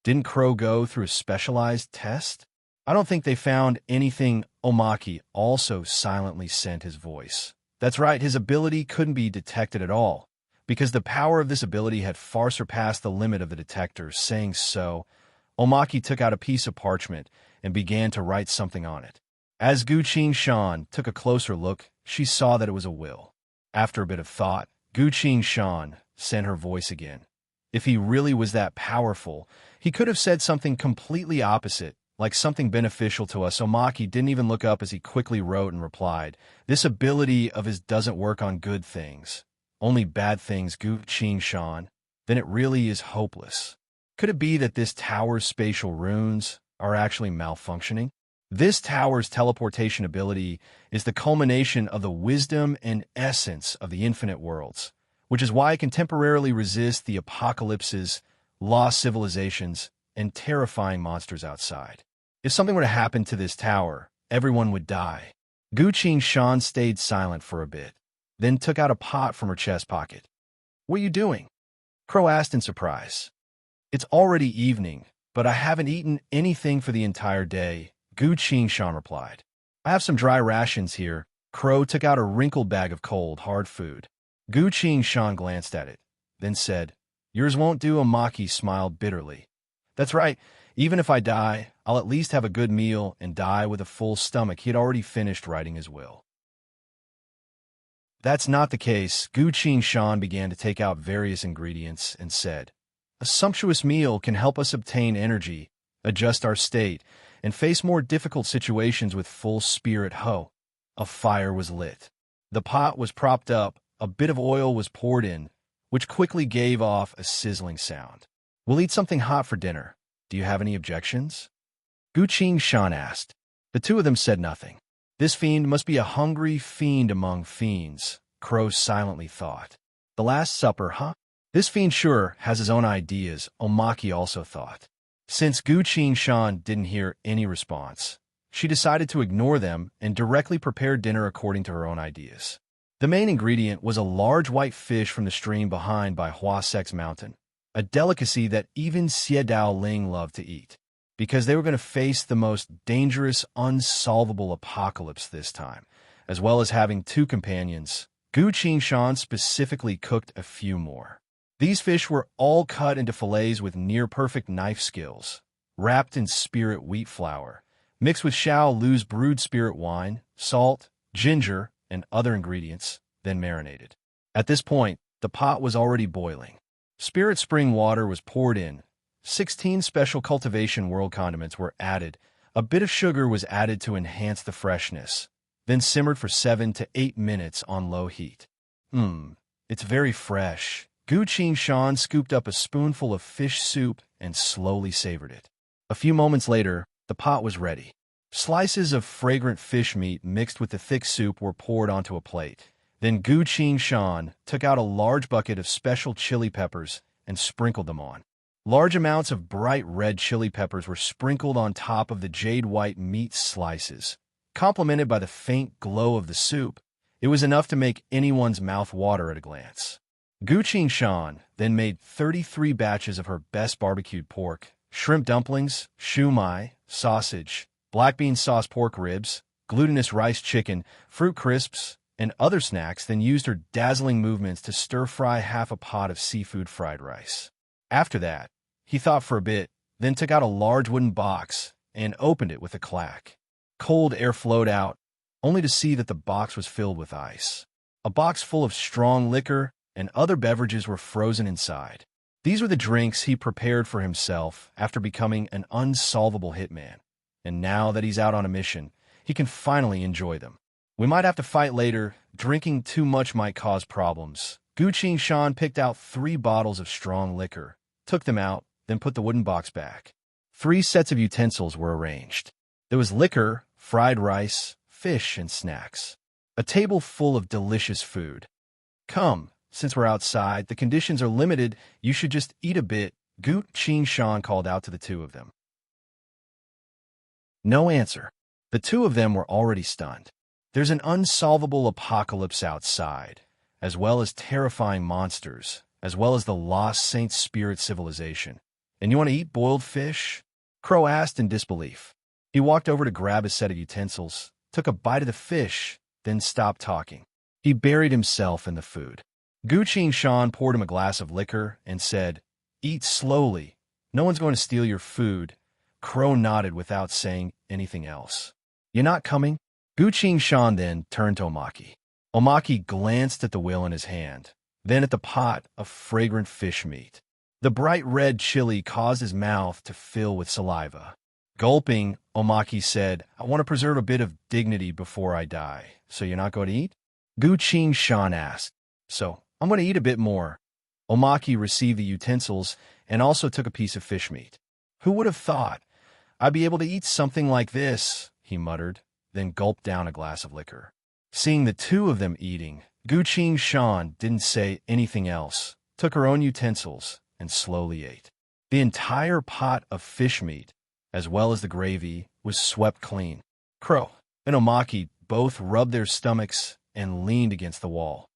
Didn't Crow go through a specialized test? I don't think they found anything. Omaki also silently sent his voice. That's right, his ability couldn't be detected at all, because the power of this ability had far surpassed the limit of the detector. Saying so, Omaki took out a piece of parchment and began to write something on it. As Gu Shan took a closer look, she saw that it was a will. After a bit of thought, Gu Shan sent her voice again. If he really was that powerful, he could have said something completely opposite, like something beneficial to us. Omaki didn't even look up as he quickly wrote and replied, This ability of his doesn't work on good things, only bad things. Gu Shan, then it really is hopeless. Could it be that this tower's spatial runes are actually malfunctioning? This tower's teleportation ability is the culmination of the wisdom and essence of the infinite worlds, which is why it can temporarily resist the apocalypses, lost civilizations, and terrifying monsters outside. If something were to happen to this tower, everyone would die. Gu Shan stayed silent for a bit, then took out a pot from her chest pocket. What are you doing? Crow asked in surprise. It's already evening, but I haven't eaten anything for the entire day, Gu Shan replied. I have some dry rations here. Crow took out a wrinkled bag of cold, hard food. Gu Shan glanced at it, then said, Yours won't do. Omaki smiled bitterly. That's right. Even if I die, I'll at least have a good meal and die with a full stomach. He had already finished writing his will. That's not the case. Gu Shan began to take out various ingredients and said, A sumptuous meal can help us obtain energy, adjust our state, and face more difficult situations with full spirit. A fire was lit. The pot was propped up, a bit of oil was poured in, which quickly gave off a sizzling sound. We'll eat something hot for dinner. Do you have any objections? Gu Shan asked. The two of them said nothing. This fiend must be a hungry fiend among fiends, Crow silently thought. The Last Supper, huh? This fiend sure has his own ideas, Omaki also thought. Since Gu Shan didn't hear any response, she decided to ignore them and directly prepare dinner according to her own ideas. The main ingredient was a large white fish from the stream behind by Huasek's mountain, a delicacy that even Xie Dao Ling loved to eat, because they were going to face the most dangerous, unsolvable apocalypse this time, as well as having two companions. Gu Shan specifically cooked a few more. These fish were all cut into fillets with near-perfect knife skills, wrapped in spirit wheat flour, mixed with Xiao Lu's brewed spirit wine, salt, ginger, and other ingredients, then marinated. At this point, the pot was already boiling. Spirit spring water was poured in, 16 special cultivation world condiments were added, a bit of sugar was added to enhance the freshness, then simmered for 7 to 8 minutes on low heat. It's very fresh. Gu Shan scooped up a spoonful of fish soup and slowly savored it. A few moments later, the pot was ready. Slices of fragrant fish meat mixed with the thick soup were poured onto a plate. Then Gu Shan took out a large bucket of special chili peppers and sprinkled them on. Large amounts of bright red chili peppers were sprinkled on top of the jade-white meat slices. Complemented by the faint glow of the soup, it was enough to make anyone's mouth water at a glance. Gu Shan then made 33 batches of her best barbecued pork, shrimp dumplings, shumai, sausage, black bean sauce pork ribs, glutinous rice chicken, fruit crisps, and other snacks, then used her dazzling movements to stir-fry half a pot of seafood fried rice. After that, he thought for a bit, then took out a large wooden box and opened it with a clack. Cold air flowed out, only to see that the box was filled with ice. A box full of strong liquor and other beverages were frozen inside. These were the drinks he prepared for himself after becoming an unsolvable hitman. And now that he's out on a mission, he can finally enjoy them. We might have to fight later. Drinking too much might cause problems. Gu Shan picked out 3 bottles of strong liquor, took them out, then put the wooden box back. 3 sets of utensils were arranged. There was liquor, fried rice, fish, and snacks. A table full of delicious food. Come, since we're outside, the conditions are limited, you should just eat a bit, Gu Shan called out to the two of them. No answer. The two of them were already stunned. There's an unsolvable apocalypse outside, as well as terrifying monsters, as well as the lost Saint Spirit civilization. And you want to eat boiled fish? Crow asked in disbelief. He walked over to grab a set of utensils, took a bite of the fish, then stopped talking. He buried himself in the food. Gu Shan poured him a glass of liquor and said, "Eat slowly. No one's going to steal your food." Crow nodded without saying anything else. "You're not coming?" Gu Shan then turned to Omaki. Omaki glanced at the wheel in his hand, then at the pot of fragrant fish meat. The bright red chili caused his mouth to fill with saliva. Gulping, Omaki said, "I want to preserve a bit of dignity before I die. So you're not going to eat?" Gu Shan asked. "So, I'm going to eat a bit more." Omaki received the utensils and also took a piece of fish meat. "Who would have thought I'd be able to eat something like this?" he muttered, then gulped down a glass of liquor. Seeing the two of them eating, Gu Shan didn't say anything else, took her own utensils, and slowly ate. The entire pot of fish meat, as well as the gravy, was swept clean. Crow and Omaki both rubbed their stomachs and leaned against the wall.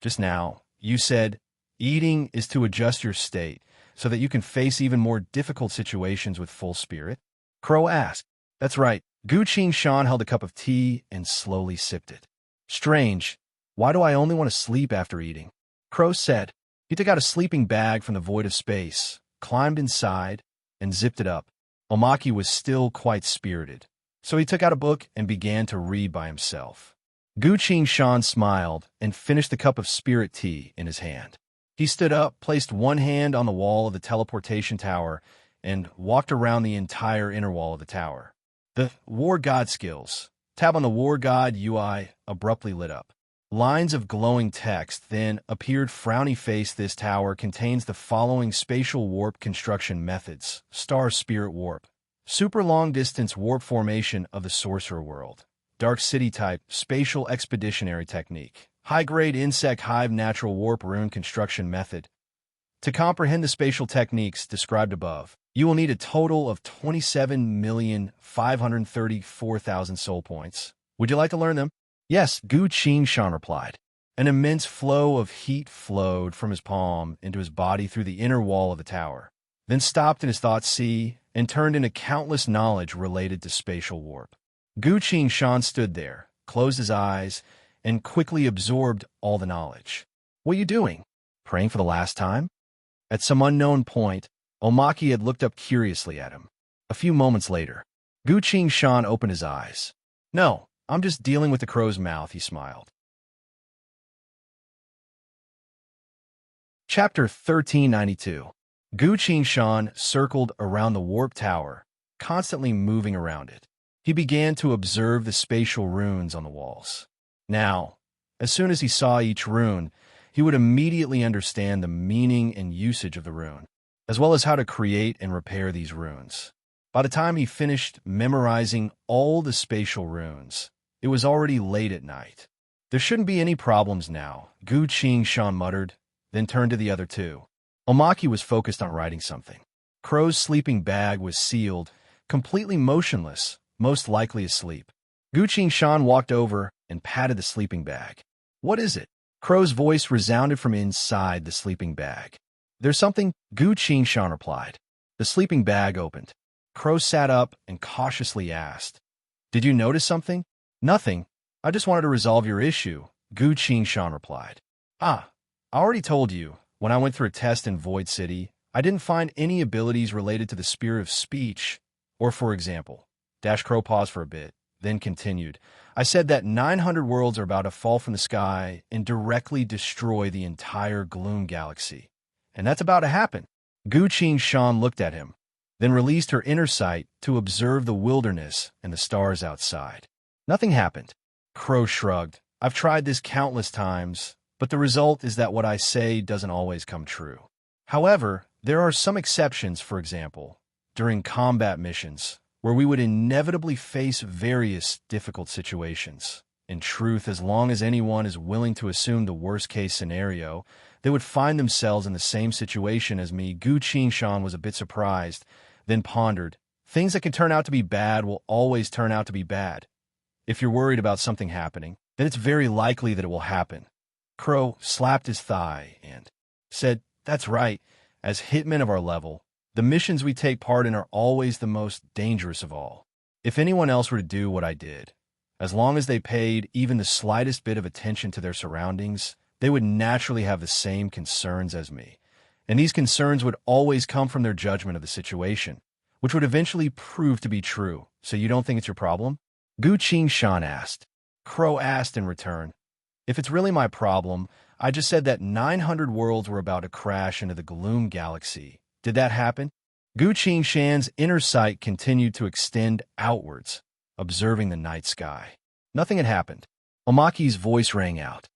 "Just now, you said, eating is to adjust your state so that you can face even more difficult situations with full spirit?" Crow asked. "That's right." Gu Shan held a cup of tea and slowly sipped it. "Strange. Why do I only want to sleep after eating?" Crow said. He took out a sleeping bag from the void of space, climbed inside, and zipped it up. Omaki was still quite spirited, so he took out a book and began to read by himself. Gu Shan smiled and finished the cup of spirit tea in his hand. He stood up, placed one hand on the wall of the teleportation tower, and walked around the entire inner wall of the tower. The War God skills. Tab on the War God UI abruptly lit up. Lines of glowing text then appeared. Frowny face. This tower contains the following spatial warp construction methods. Star Spirit Warp. Super long distance warp formation of the Sorcerer World. Dark City type. Spatial expeditionary technique. High-grade insect hive natural warp rune construction method. To comprehend the spatial techniques described above, you will need a total of 27,534,000 soul points. Would you like to learn them? Yes, Gu Qingshan replied. An immense flow of heat flowed from his palm into his body through the inner wall of the tower, then stopped in his thought sea and turned into countless knowledge related to spatial warp. Gu Qingshan stood there, closed his eyes, and quickly absorbed all the knowledge. What are you doing? Praying for the last time? At some unknown point, Omaki had looked up curiously at him. A few moments later, Gu Qingshan opened his eyes. No, I'm just dealing with the crow's mouth, he smiled. Chapter 1392. Gu Qingshan circled around the warp tower, constantly moving around it. He began to observe the spatial runes on the walls. Now, as soon as he saw each rune, he would immediately understand the meaning and usage of the rune, as well as how to create and repair these runes. By the time he finished memorizing all the spatial runes, it was already late at night. There shouldn't be any problems now, Gu Qingshan muttered, then turned to the other two. Omaki was focused on writing something. Crow's sleeping bag was sealed, completely motionless, most likely asleep. Gu Qingshan walked over and patted the sleeping bag. What is it? Crow's voice resounded from inside the sleeping bag. There's something, Gu Qingshan replied. The sleeping bag opened. Crow sat up and cautiously asked, Did you notice something? Nothing. I just wanted to resolve your issue, Gu Qingshan replied. I already told you, when I went through a test in Void City, I didn't find any abilities related to the spirit of speech, or for example. Crow paused for a bit, then continued. I said that 900 worlds are about to fall from the sky and directly destroy the entire Gloom Galaxy. And that's about to happen. Gu Qingshan looked at him, then released her inner sight to observe the wilderness and the stars outside. Nothing happened. Crow shrugged. I've tried this countless times, but the result is that what I say doesn't always come true. However, there are some exceptions, for example, during combat missions, where we would inevitably face various difficult situations. In truth, as long as anyone is willing to assume the worst-case scenario, they would find themselves in the same situation as me. Gu Qingshan was a bit surprised, then pondered. Things that can turn out to be bad will always turn out to be bad. If you're worried about something happening, then it's very likely that it will happen. Crow slapped his thigh and said, That's right. As hitmen of our level, the missions we take part in are always the most dangerous of all. If anyone else were to do what I did, as long as they paid even the slightest bit of attention to their surroundings, they would naturally have the same concerns as me. And these concerns would always come from their judgment of the situation, which would eventually prove to be true. So you don't think it's your problem? Gu Qingshan asked. Crow asked in return, If it's really my problem, I just said that 900 worlds were about to crash into the Gloom Galaxy. Did that happen? Gu Qingshan's inner sight continued to extend outwards, observing the night sky. Nothing had happened. Omaki's voice rang out.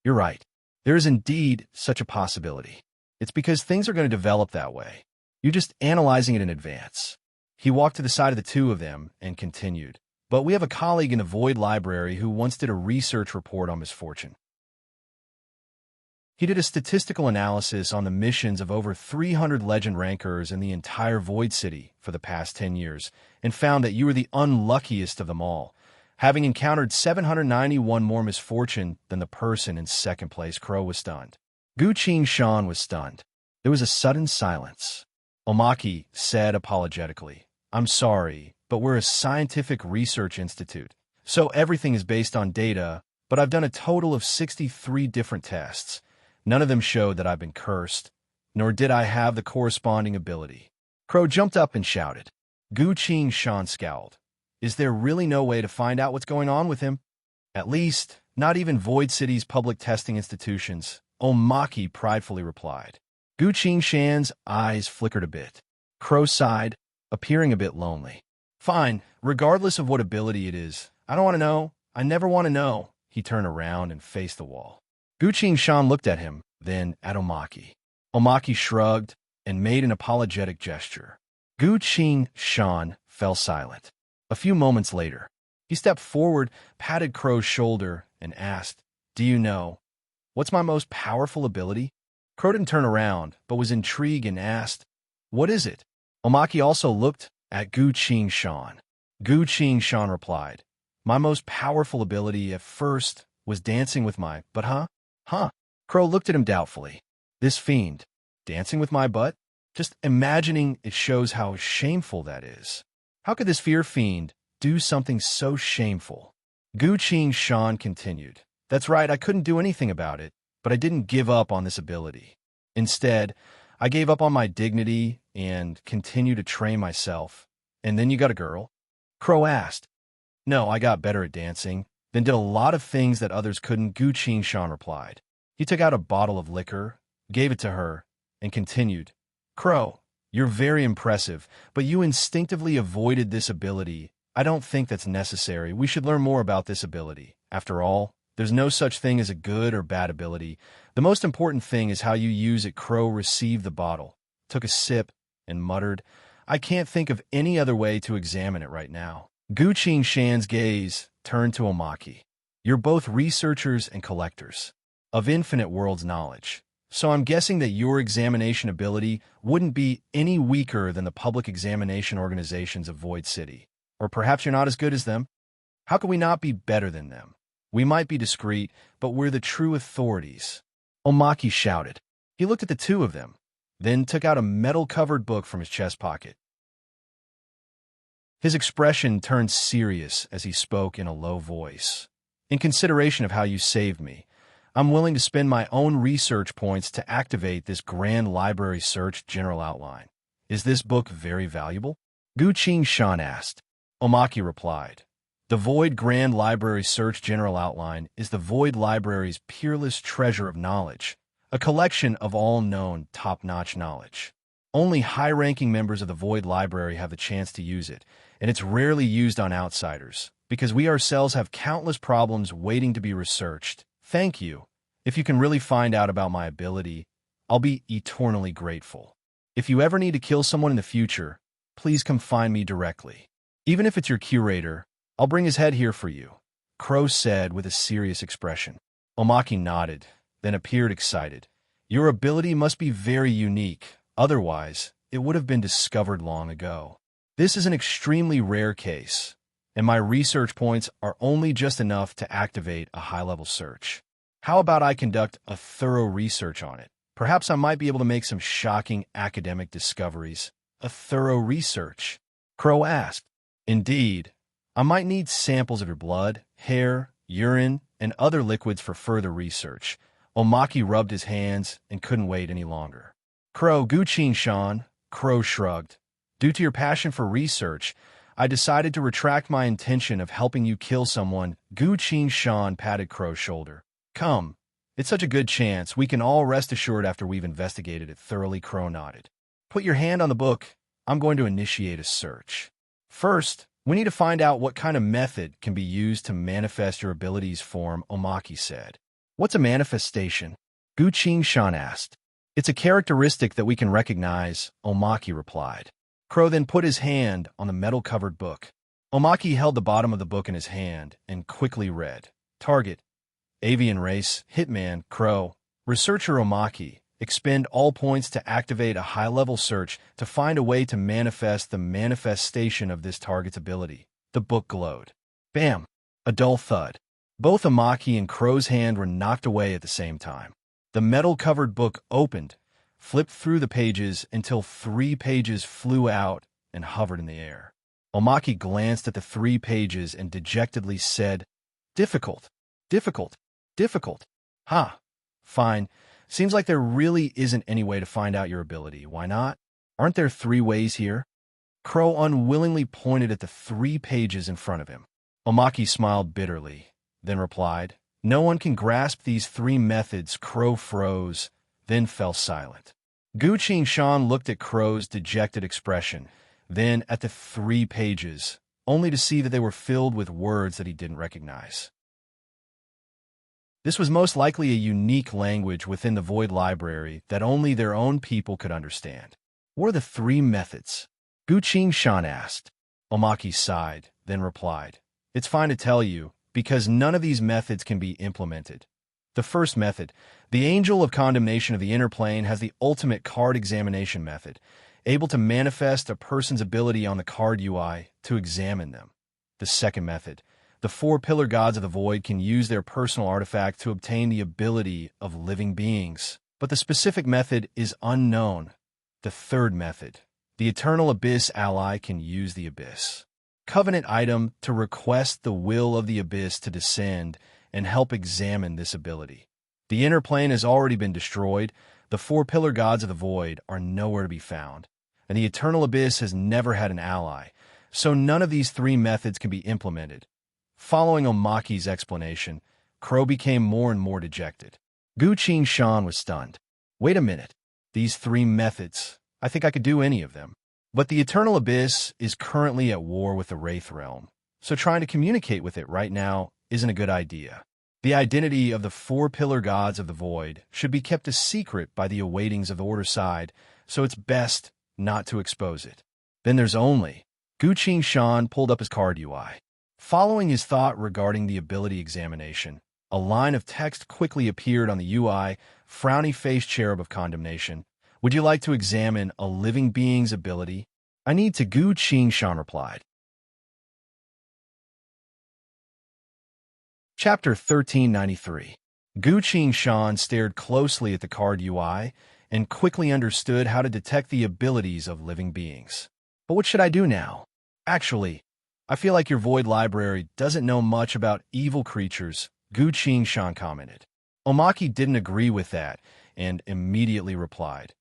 You're right. There is indeed such a possibility. It's because things are going to develop that way. You're just analyzing it in advance. He walked to the side of the two of them and continued. But we have a colleague in the Void Library who once did a research report on misfortune. He did a statistical analysis on the missions of over 300 legend rankers in the entire Void City for the past 10 years and found that you were the unluckiest of them all, having encountered 791 more misfortune than the person in second place. Crow was stunned. Gu Qingshan was stunned. There was a sudden silence. Omaki said apologetically, I'm sorry, but we're a scientific research institute, so everything is based on data, but I've done a total of 63 different tests. None of them showed that I've been cursed, nor did I have the corresponding ability. Crow jumped up and shouted. Gu Qingshan scowled. Is there really no way to find out what's going on with him? At least, not even Void City's public testing institutions, Omaki pridefully replied. Gu Qingshan's eyes flickered a bit. Crow sighed, appearing a bit lonely. Fine, regardless of what ability it is. I don't want to know. I never want to know. He turned around and faced the wall. Guqing Shan looked at him, then at Omaki. Omaki shrugged and made an apologetic gesture. Guqing Shan fell silent. A few moments later, he stepped forward, patted Crow's shoulder, and asked, "Do you know, what's my most powerful ability?" Crow didn't turn around, but was intrigued and asked, "What is it?" Omaki also looked at Guqing Shan. Guqing Shan replied, "My most powerful ability at first was dancing with my butt, huh? Huh?" Crow looked at him doubtfully. This fiend, dancing with my butt? Just imagining it shows how shameful that is. How could this fear fiend do something so shameful? Guqing Shan continued, "That's right, I couldn't do anything about it, but I didn't give up on this ability. Instead, I gave up on my dignity and continued to train myself. And then you got a girl?" Crow asked. "No, I got better at dancing, then did a lot of things that others couldn't," Guqing Shan replied. He took out a bottle of liquor, gave it to her, and continued, "Crow, you're very impressive, but you instinctively avoided this ability. I don't think that's necessary. We should learn more about this ability. After all, there's no such thing as a good or bad ability. The most important thing is how you use it." Crow received the bottle, took a sip, and muttered, "I can't think of any other way to examine it right now." Guqing Shan's gaze turned to Omaki. "You're both researchers and collectors of infinite worlds knowledge. So I'm guessing that your examination ability wouldn't be any weaker than the public examination organizations of Void City. Or perhaps you're not as good as them? How could we not be better than them? We might be discreet, but we're the true authorities." Omaki shouted. He looked at the two of them, then took out a metal-covered book from his chest pocket. His expression turned serious as he spoke in a low voice. "In consideration of how you saved me, I'm willing to spend my own research points to activate this Grand Library Search General Outline. Is this book very valuable?" Guqing Shan asked. Omaki replied, "The Void Grand Library Search General Outline is the Void Library's peerless treasure of knowledge, a collection of all known top-notch knowledge. Only high-ranking members of the Void Library have the chance to use it, and it's rarely used on outsiders, because we ourselves have countless problems waiting to be researched. Thank you. If you can really find out about my ability, I'll be eternally grateful. If you ever need to kill someone in the future, please come find me directly. Even if it's your curator, I'll bring his head here for you," Crow said with a serious expression. Omaki nodded, then appeared excited. "Your ability must be very unique, otherwise it would have been discovered long ago. This is an extremely rare case, and my research points are only just enough to activate a high-level search. How about I conduct a thorough research on it? Perhaps I might be able to make some shocking academic discoveries." "A thorough research?" Crow asked. "Indeed. I might need samples of your blood, hair, urine, and other liquids for further research." Omaki rubbed his hands and couldn't wait any longer. Guqing Shan," Crow shrugged. "Due to your passion for research, I decided to retract my intention of helping you kill someone." Guqing Shan patted Crow's shoulder. "Come, it's such a good chance. We can all rest assured after we've investigated it thoroughly." Crow nodded. "Put your hand on the book. I'm going to initiate a search. First, we need to find out what kind of method can be used to manifest your abilities form," Omaki said. "What's a manifestation?" Guqing Shan asked. "It's a characteristic that we can recognize," Omaki replied. Crow then put his hand on the metal-covered book. Omaki held the bottom of the book in his hand and quickly read, "Target, Avian Race, Hitman, Crow. Researcher Omaki, expend all points to activate a high-level search to find a way to manifest the manifestation of this target's ability." The book glowed. Bam! A dull thud. Both Omaki and Crow's hand were knocked away at the same time. The metal-covered book opened, flipped through the pages until 3 pages flew out and hovered in the air. Omaki glanced at the 3 pages and dejectedly said, "Difficult, difficult, difficult. Ha! Fine. Seems like there really isn't any way to find out your ability. Why not? Aren't there 3 ways here?" Crow unwillingly pointed at the 3 pages in front of him. Omaki smiled bitterly, then replied, "No one can grasp these 3 methods." Crow froze, then fell silent. Guqing Shan looked at Crow's dejected expression, then at the 3 pages, only to see that they were filled with words that he didn't recognize. This was most likely a unique language within the Void Library that only their own people could understand. What are the 3 methods? Gu Qingshan asked. Omaki sighed, then replied, "It's fine to tell you, because none of these methods can be implemented. The first method, the Angel of Condemnation of the Inner Plane, has the ultimate card examination method, able to manifest a person's ability on the card UI to examine them. The second method, the 4 Pillar Gods of the Void can use their personal artifact to obtain the ability of living beings, but the specific method is unknown. The third method, the Eternal Abyss ally can use the Abyss Covenant item to request the will of the Abyss to descend and help examine this ability. The Inner Plane has already been destroyed, the 4 Pillar Gods of the Void are nowhere to be found, and the Eternal Abyss has never had an ally, so none of these 3 methods can be implemented." Following Omaki's explanation, Crow became more and more dejected. Gu Qingshan was stunned. "Wait a minute. These 3 methods, I think I could do any of them. But the Eternal Abyss is currently at war with the Wraith Realm, so trying to communicate with it right now isn't a good idea. The identity of the 4 Pillar Gods of the Void should be kept a secret by the awaitings of the Order side, so it's best not to expose it. Then there's only..." Gu Qingshan pulled up his card UI. Following his thought regarding the ability examination, a line of text quickly appeared on the UI, frowny-faced cherub of condemnation. "Would you like to examine a living being's ability?" "I need to," Gu Qingshan replied. Chapter 1393. Gu Qingshan stared closely at the card UI and quickly understood how to detect the abilities of living beings. "But what should I do now? Actually, I feel like your Void Library doesn't know much about evil creatures," Gu Qingshan commented. Omaki didn't agree with that and immediately replied,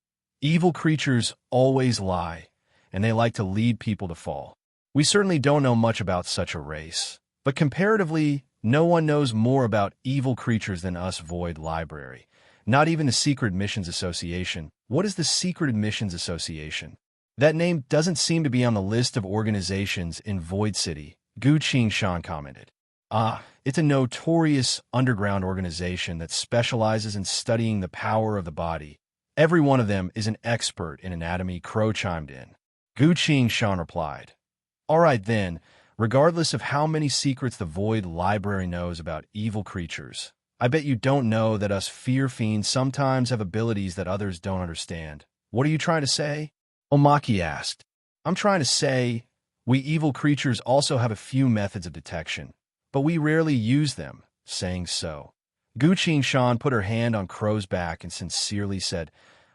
"Evil creatures always lie, and they like to lead people to fall. We certainly don't know much about such a race, but comparatively, no one knows more about evil creatures than us Void Library. Not even the Secret Missions Association." "What is the Secret Missions Association?" "That name doesn't seem to be on the list of organizations in Void City," Gu Qingshan commented. It's a notorious underground organization that specializes in studying the power of the body. Every one of them is an expert in anatomy," Crow chimed in. Gu Qingshan replied, "All right then, regardless of how many secrets the Void Library knows about evil creatures, I bet you don't know that us fear fiends sometimes have abilities that others don't understand. What are you trying to say?" Omaki asked. "I'm trying to say, we evil creatures also have a few methods of detection, but we rarely use them." Saying so, Gu Qingshan put her hand on Crow's back and sincerely said,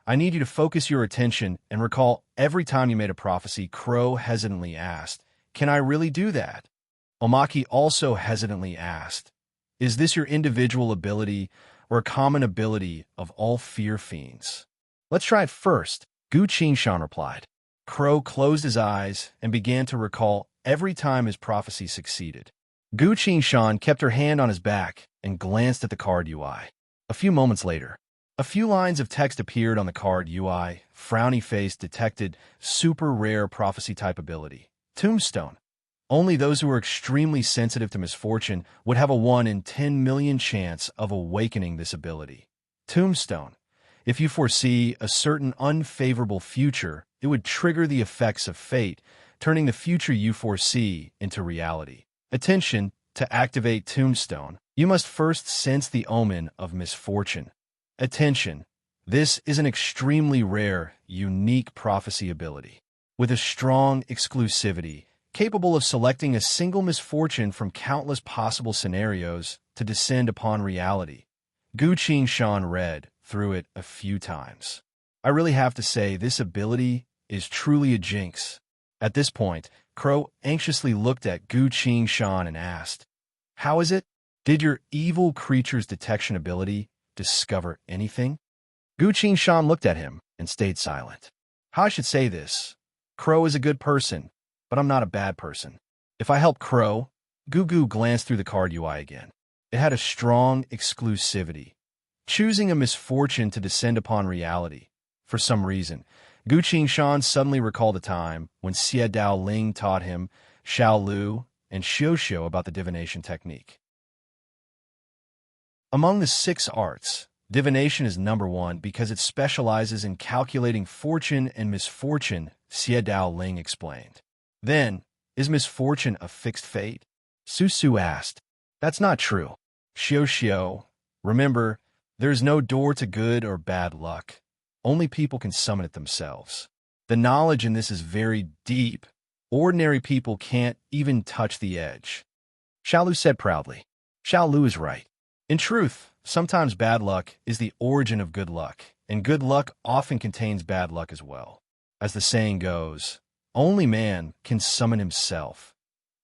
"I need you to focus your attention and recall every time you made a prophecy." Crow hesitantly asked, "Can I really do that?" Omaki also hesitantly asked, "Is this your individual ability or a common ability of all fear fiends?" "Let's try it first," Gu Qingshan replied. Crow closed his eyes and began to recall every time his prophecy succeeded. Gu Qingshan kept her hand on his back and glanced at the card UI. A few moments later, a few lines of text appeared on the card UI. Frowny face detected super rare prophecy type ability. Tombstone. Only those who are extremely sensitive to misfortune would have a 1 in 10 million chance of awakening this ability. Tombstone. If you foresee a certain unfavorable future, it would trigger the effects of fate, turning the future you foresee into reality. Attention, to activate Tombstone, you must first sense the omen of misfortune. Attention, this is an extremely rare, unique prophecy ability, with a strong exclusivity, capable of selecting a single misfortune from countless possible scenarios to descend upon reality. Gu Qingshan read through it a few times. "I really have to say, this ability is truly a jinx." At this point, Crow anxiously looked at Gu Qingshan and asked, "How is it? Did your evil creature's detection ability discover anything?" Gu Qingshan looked at him and stayed silent. "How I should say this? Crow is a good person, but I'm not a bad person. If I help Crow..." Gu glanced through the card UI again. It had a strong exclusivity, choosing a misfortune to descend upon reality. For some reason, Gu Qingshan suddenly recalled a time when Xie Dao Ling taught him Xiao Lu and Xiu Xiu about the divination technique. Among the 6 arts, divination is number 1 because it specializes in calculating fortune and misfortune, Xie Dao Ling explained. Then, is misfortune a fixed fate? Su Su asked. That's not true. Xiu Xiu, remember, there is no door to good or bad luck. Only people can summon it themselves. The knowledge in this is very deep. Ordinary people can't even touch the edge. Xiao Lu said proudly. Xiao Lu is right. In truth, sometimes bad luck is the origin of good luck, and good luck often contains bad luck as well. As the saying goes, only man can summon himself,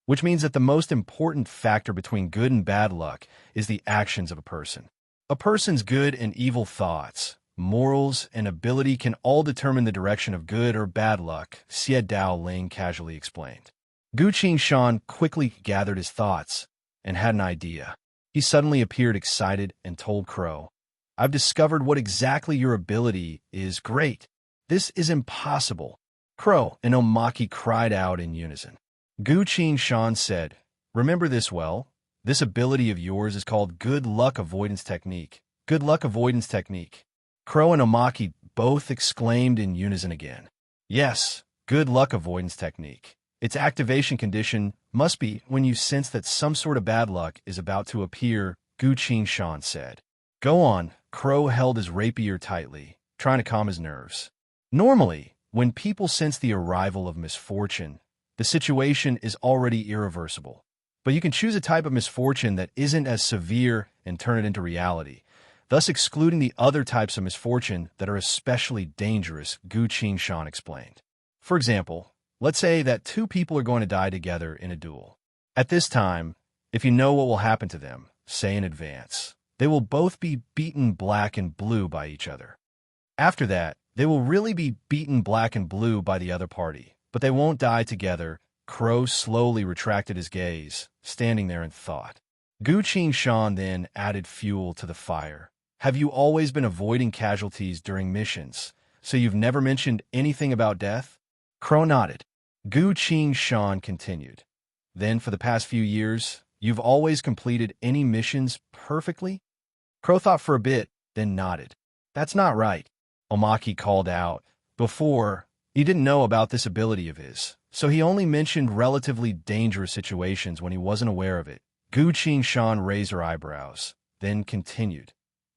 which means that the most important factor between good and bad luck is the actions of a person. A person's good and evil thoughts, morals, and ability can all determine the direction of good or bad luck, Xie Dao Ling casually explained. Gu Qingshan quickly gathered his thoughts and had an idea. He suddenly appeared excited and told Crow, I've discovered what exactly your ability is. Great. This is impossible. Crow and Omaki cried out in unison. Gu Qingshan said, remember this well. This ability of yours is called Good Luck Avoidance Technique. Good Luck Avoidance Technique. Crow and Omaki both exclaimed in unison again. Yes, Good Luck Avoidance Technique. Its activation condition must be when you sense that some sort of bad luck is about to appear, Gu Qingshan said. Go on. Crow held his rapier tightly, trying to calm his nerves. Normally, when people sense the arrival of misfortune, the situation is already irreversible. But you can choose a type of misfortune that isn't as severe and turn it into reality, thus excluding the other types of misfortune that are especially dangerous, Gu Qingshan explained. For example, let's say that 2 people are going to die together in a duel. At this time, if you know what will happen to them, say in advance, they will both be beaten black and blue by each other. After that, they will really be beaten black and blue by the other party, but they won't die together. Crow slowly retracted his gaze, standing there in thought. Gu Qingshan then added fuel to the fire. Have you always been avoiding casualties during missions, so you've never mentioned anything about death? Crow nodded. Gu Qingshan continued. Then for the past few years, you've always completed any missions perfectly? Crow thought for a bit, then nodded. That's not right, Omaki called out. Before, he didn't know about this ability of his, so he only mentioned relatively dangerous situations when he wasn't aware of it. Gu Qingshan raised her eyebrows, then continued.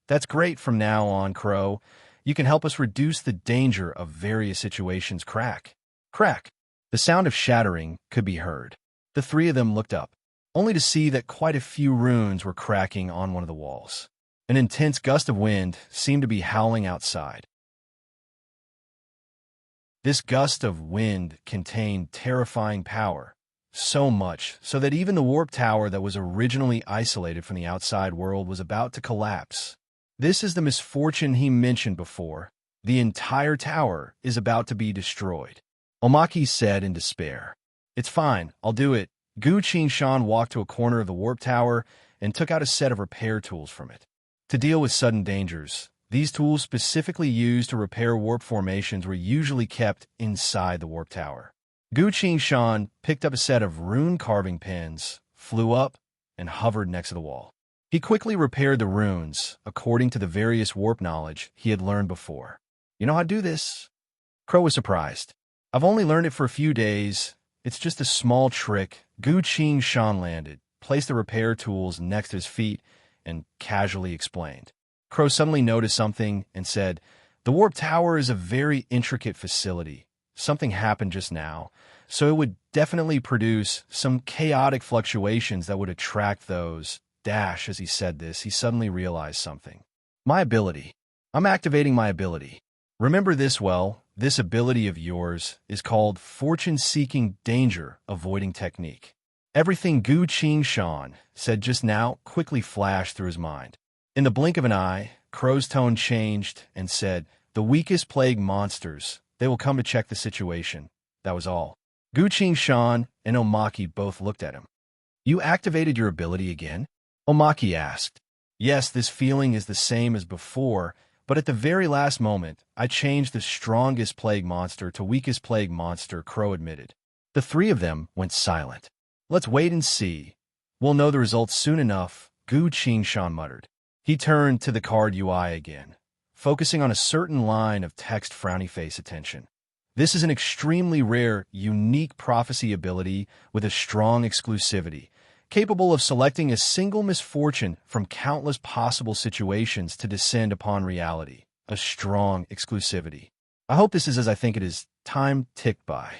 That's great from now on, Crow. You can help us reduce the danger of various situations. Crack. Crack. The sound of shattering could be heard. The 3 of them looked up, only to see that quite a few runes were cracking on one of the walls. An intense gust of wind seemed to be howling outside. This gust of wind contained terrifying power, so much so that even the warp tower that was originally isolated from the outside world was about to collapse. This is the misfortune he mentioned before. The entire tower is about to be destroyed. Omaki said in despair. It's fine, I'll do it. Gu Qingshan walked to a corner of the warp tower and took out a set of repair tools from it. To deal with sudden dangers, these tools specifically used to repair warp formations were usually kept inside the warp tower. Gu Qingshan picked up a set of rune carving pens, flew up, and hovered next to the wall. He quickly repaired the runes according to the various warp knowledge he had learned before. You know how to do this? Crow was surprised. I've only learned it for a few days. It's just a small trick. Gu Qingshan landed, placed the repair tools next to his feet, and casually explained. Crow suddenly noticed something and said, the warp tower is a very intricate facility. Something happened just now, so it would definitely produce some chaotic fluctuations that would attract those. As he said this, he suddenly realized something. My ability. I'm activating my ability. Remember this well. This ability of yours is called Fortune-Seeking Danger Avoiding Technique. Everything Gu Qingshan said just now quickly flashed through his mind. In the blink of an eye, Crow's tone changed and said, the weakest plague monsters. They will come to check the situation. That was all. Gu Qingshan and Omaki both looked at him. You activated your ability again? Omaki asked. Yes, this feeling is the same as before, But at the very last moment, I changed the strongest plague monster to weakest plague monster, Crow admitted. The three of them went silent. Let's wait and see. We'll know the results soon enough, Gu Qingshan muttered. He turned to the card UI again, focusing on a certain line of text. Frowny face attention. This is an extremely rare, unique prophecy ability with a strong exclusivity, capable of selecting a single misfortune from countless possible situations to descend upon reality. A strong exclusivity. I hope this is as I think it is. Time ticked by.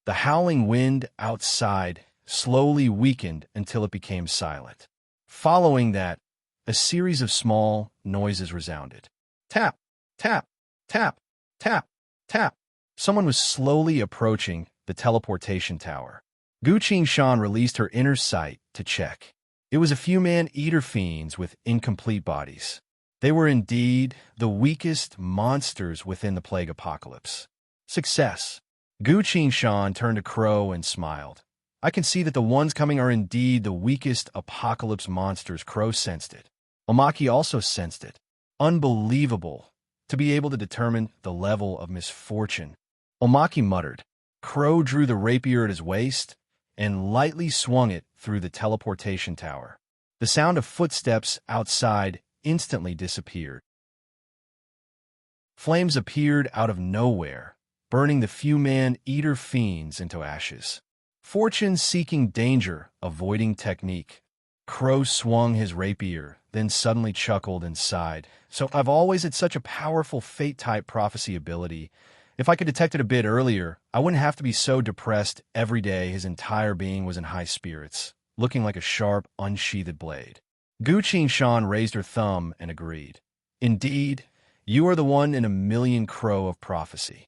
The howling wind outside slowly weakened until it became silent. Following that, a series of small noises resounded. Tap, tap, tap, tap, tap. Someone was slowly approaching the teleportation tower. Gu Qingshan released her inner sight to check. It was a few man-eater fiends with incomplete bodies. They were indeed the weakest monsters within the plague apocalypse. Success. Gu Qingshan turned to Crow and smiled. I can see that the ones coming are indeed the weakest apocalypse monsters. Crow sensed it. Omaki also sensed it. Unbelievable to be able to determine the level of misfortune. Omaki muttered. Crow drew the rapier at his waist and lightly swung it through the teleportation tower. The sound of footsteps outside instantly disappeared. Flames appeared out of nowhere, burning the few man-eater fiends into ashes. Fortune-seeking danger, avoiding technique. Crow swung his rapier, then suddenly chuckled and sighed. So I've always had such a powerful fate-type prophecy ability. If I could detect it a bit earlier, I wouldn't have to be so depressed every day. His entire being was in high spirits, looking like a sharp, unsheathed blade. Gu Qingshan raised her thumb and agreed. Indeed, you are the one in a million, Crow of prophecy.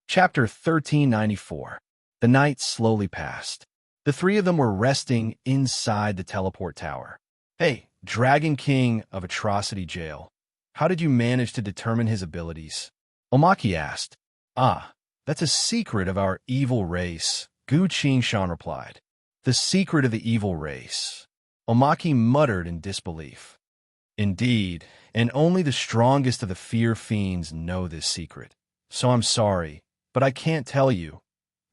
Chapter 1394. The night slowly passed. The three of them were resting inside the teleport tower. Hey, Dragon King of Atrocity Jail, how did you manage to determine his abilities? Omaki asked. That's a secret of our evil race, Gu Qingshan replied. The secret of the evil race. Omaki muttered in disbelief. Indeed, and only the strongest of the fear fiends know this secret. So I'm sorry, but I can't tell you,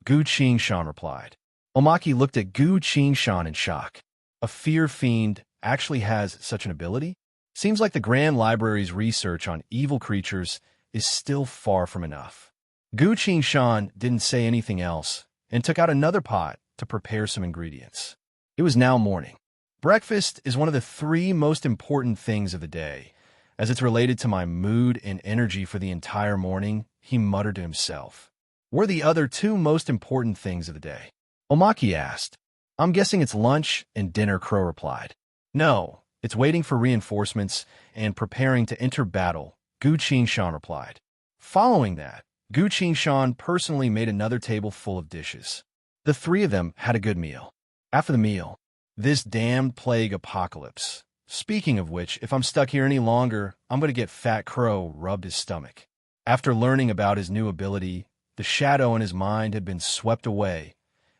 Gu Qingshan replied. Omaki looked at Gu Qingshan in shock. A fear fiend actually has such an ability? Seems like the Grand Library's research on evil creatures is still far from enough. Gu Qingshan didn't say anything else and took out another pot to prepare some ingredients. It was now morning. Breakfast is one of the three most important things of the day, as it's related to my mood and energy for the entire morning, he muttered to himself. What are the other two most important things of the day? Omaki asked. I'm guessing it's lunch and dinner, Crow replied. No, it's waiting for reinforcements and preparing to enter battle, Gu Qingshan replied. Following that, Gu Qingshan personally made another table full of dishes. The three of them had a good meal. After the meal, this damned plague apocalypse. Speaking of which, if I'm stuck here any longer, I'm going to get fat. Crow rubbed his stomach. After learning about his new ability, the shadow in his mind had been swept away,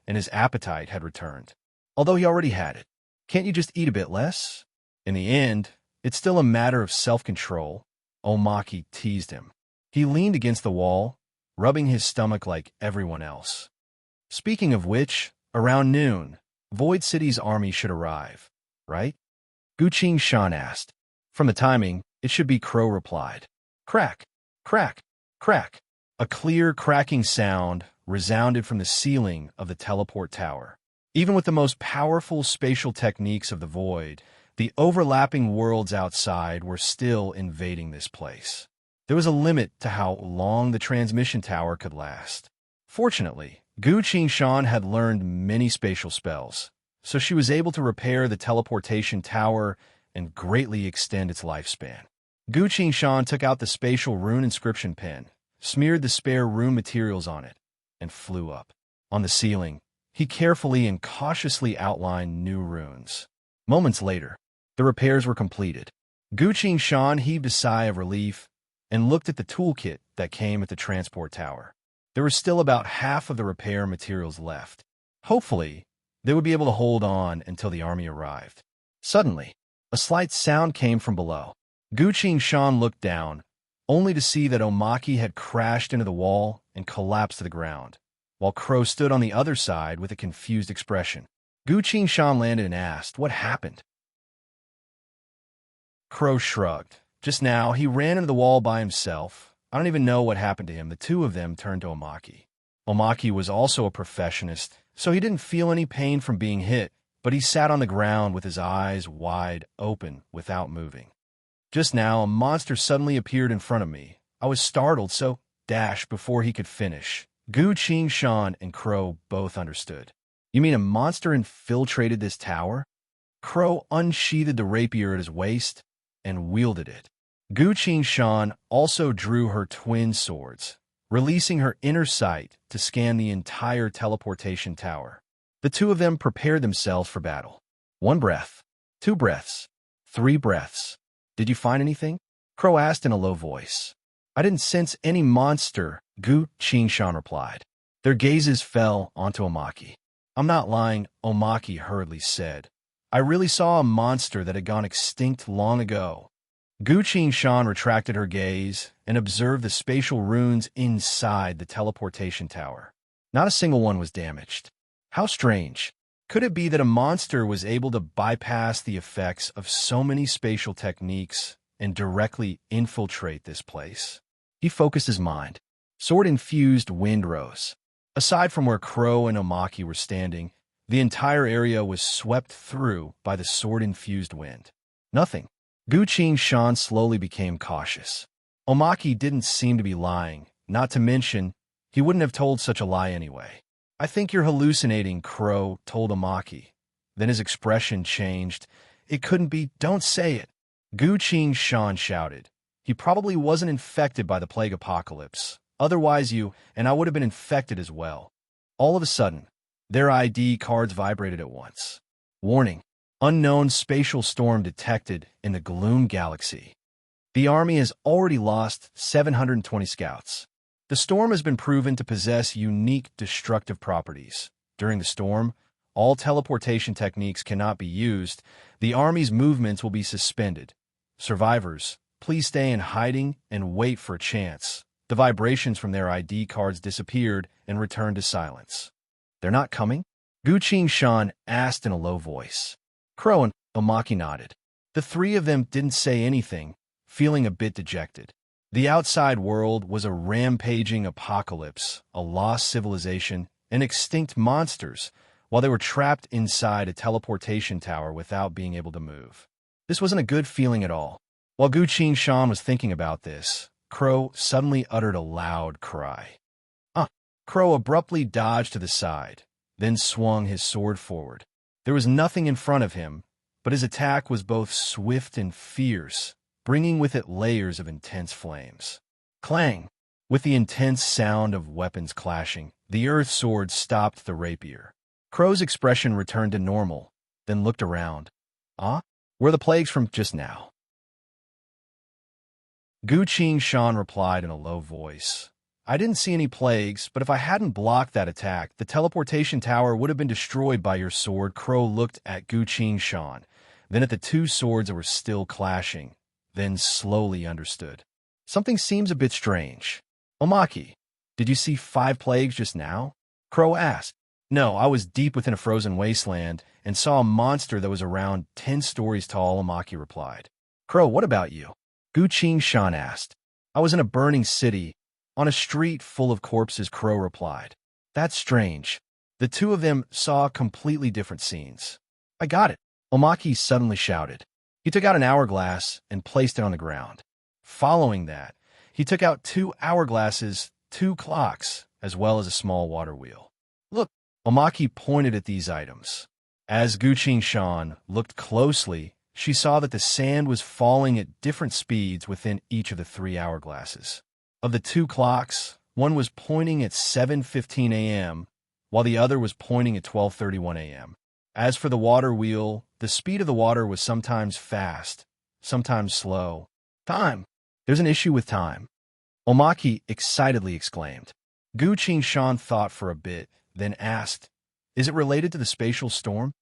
and his appetite had returned. Although he already had it. Can't you just eat a bit less? In the end, it's still a matter of self-control, Omaki teased him. He leaned against the wall, rubbing his stomach like everyone else. Speaking of which, around noon, Void City's army should arrive, right? Gu Qingshan asked. From the timing, it should be, Crow replied. Crack, crack, crack. A clear cracking sound resounded from the ceiling of the teleport tower. Even with the most powerful spatial techniques of the Void, the overlapping worlds outside were still invading this place. There was a limit to how long the transmission tower could last. Fortunately, Gu Qingshan had learned many spatial spells, so she was able to repair the teleportation tower and greatly extend its lifespan. Gu Qingshan took out the spatial rune inscription pen, smeared the spare rune materials on it, and flew up. On the ceiling, he carefully and cautiously outlined new runes. Moments later, the repairs were completed. Gu Qingshan heaved a sigh of relief and looked at the toolkit that came at the transport tower. There was still about half of the repair materials left. Hopefully, they would be able to hold on until the army arrived. Suddenly, A slight sound came from below. Guqing Shan looked down, only to see that Omaki had crashed into the wall and collapsed to the ground, while Crow stood on the other side with a confused expression. Guqing Shan landed and asked, "What happened?" Crow shrugged. "Just now, he ran into the wall by himself. I don't even know what happened to him." The two of them turned to Omaki. Omaki was also a perfectionist, so he didn't feel any pain from being hit, but he sat on the ground with his eyes wide open without moving. "Just now, a monster suddenly appeared in front of me. I was startled, so dash before he could finish." Guqing Shan and Crow both understood. "You mean a monster infiltrated this tower?" Crow unsheathed the rapier at his waist and wielded it. Guqing Shan also drew her twin swords, releasing her inner sight to scan the entire teleportation tower. The two of them prepared themselves for battle. 1 breath, 2 breaths, 3 breaths. "Did you find anything?" Crow asked in a low voice. "I didn't sense any monster," Guqing Shan replied. Their gazes fell onto Omaki. "I'm not lying," Omaki hurriedly said. "I really saw a monster that had gone extinct long ago." Guqing Shan retracted her gaze and observed the spatial runes inside the teleportation tower. Not a single one was damaged. How strange. Could it be that a monster was able to bypass the effects of so many spatial techniques and directly infiltrate this place? He focused his mind. Sword-infused wind rose. Aside from where Crow and Omaki were standing, the entire area was swept through by the sword-infused wind. Nothing. Guqing Shan slowly became cautious. Omaki didn't seem to be lying, not to mention, he wouldn't have told such a lie anyway. "I think you're hallucinating," Crow told Omaki. Then his expression changed. "It couldn't be, don't say it." Guqing Shan shouted. "He probably wasn't infected by the plague apocalypse. Otherwise you and I would have been infected as well." All of a sudden, their ID cards vibrated at once. Warning: unknown spatial storm detected in the Gloom Galaxy. The army has already lost 720 scouts. The storm has been proven to possess unique destructive properties. During the storm, all teleportation techniques cannot be used. The army's movements will be suspended. Survivors, please stay in hiding and wait for a chance. The vibrations from their ID cards disappeared and returned to silence. "They're not coming?" Guqing Shan asked in a low voice. Crow and Omaki nodded. The three of them didn't say anything, feeling a bit dejected. The outside world was a rampaging apocalypse, a lost civilization, and extinct monsters, while they were trapped inside a teleportation tower without being able to move. This wasn't a good feeling at all. While Guqing Shan was thinking about this, Crow suddenly uttered a loud cry. Crow abruptly dodged to the side, then swung his sword forward. There was nothing in front of him, but his attack was both swift and fierce, bringing with it layers of intense flames. Clang! With the intense sound of weapons clashing, the earth sword stopped the rapier. Crow's expression returned to normal, then looked around. Where are the plagues from just now?" Guqing Shan replied in a low voice. "I didn't see any plagues, but if I hadn't blocked that attack, the teleportation tower would have been destroyed by your sword." Crow looked at Guqing Shan, then at the two swords that were still clashing, then slowly understood. "Something seems a bit strange." "Omaki, did you see 5 plagues just now?" Crow asked. "No, I was deep within a frozen wasteland and saw a monster that was around 10 stories tall," Omaki replied. "Crow, what about you?" Guqing Shan asked. "I was in a burning city, on a street full of corpses," Crow replied. "That's strange." The two of them saw completely different scenes. "I got it," Omaki suddenly shouted. He took out an hourglass and placed it on the ground. Following that, he took out 2 hourglasses, 2 clocks, as well as a small water wheel. "Look," Omaki pointed at these items. As Guqing Shan looked closely, she saw that the sand was falling at different speeds within each of the 3 hourglasses. Of the 2 clocks, one was pointing at 7:15 a.m., while the other was pointing at 12:31 a.m. As for the water wheel, the speed of the water was sometimes fast, sometimes slow. "Time! There's an issue with time," Omaki excitedly exclaimed. Guqing Shan thought for a bit, then asked, "Is it related to the spatial storm?"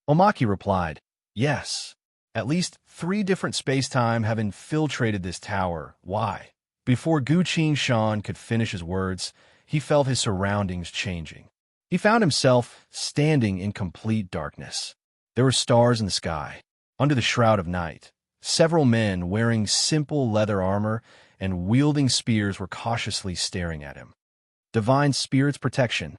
Omaki replied, "Yes. At least 3 different space-time have infiltrated this tower. Why? Before Gu Shan could finish his words, he felt his surroundings changing. He found himself standing in complete darkness. There were stars in the sky. Under the shroud of night, several men wearing simple leather armor and wielding spears were cautiously staring at him. Divine Spirit's protection,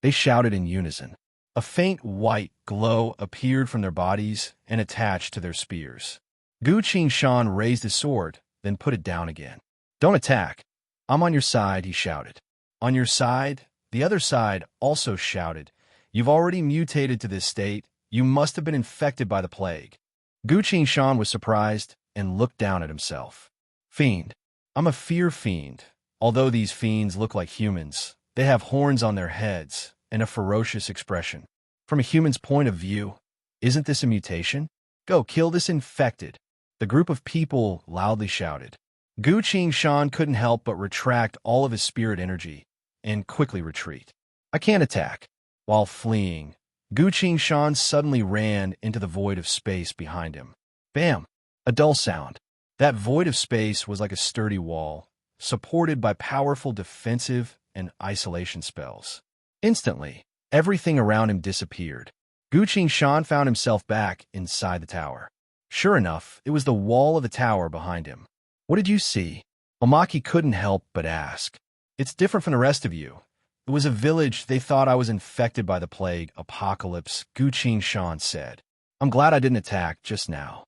they shouted in unison. A faint white glow appeared from their bodies and attached to their spears. Gu Shan raised his sword, then put it down again. "Don't attack. I'm on your side," he shouted. "On your side?" The other side also shouted. "You've already mutated to this state. You must have been infected by the plague." Gu Shan was surprised and looked down at himself. "Fiend. I'm a fear fiend. Although these fiends look like humans, they have horns on their heads and a ferocious expression. From a human's point of view, isn't this a mutation? Go kill this infected." The group of people loudly shouted. Gu Shan couldn't help but retract all of his spirit energy and quickly retreat. "I can't attack." While fleeing, Gu Shan suddenly ran into the void of space behind him. Bam! A dull sound. That void of space was like a sturdy wall, supported by powerful defensive and isolation spells. Instantly, everything around him disappeared. Gu Shan found himself back inside the tower. Sure enough, it was the wall of the tower behind him. "What did you see?" Omaki couldn't help but ask. "It's different from the rest of you. It was a village. They thought I was infected by the plague apocalypse," Gu Shan said. "I'm glad I didn't attack just now.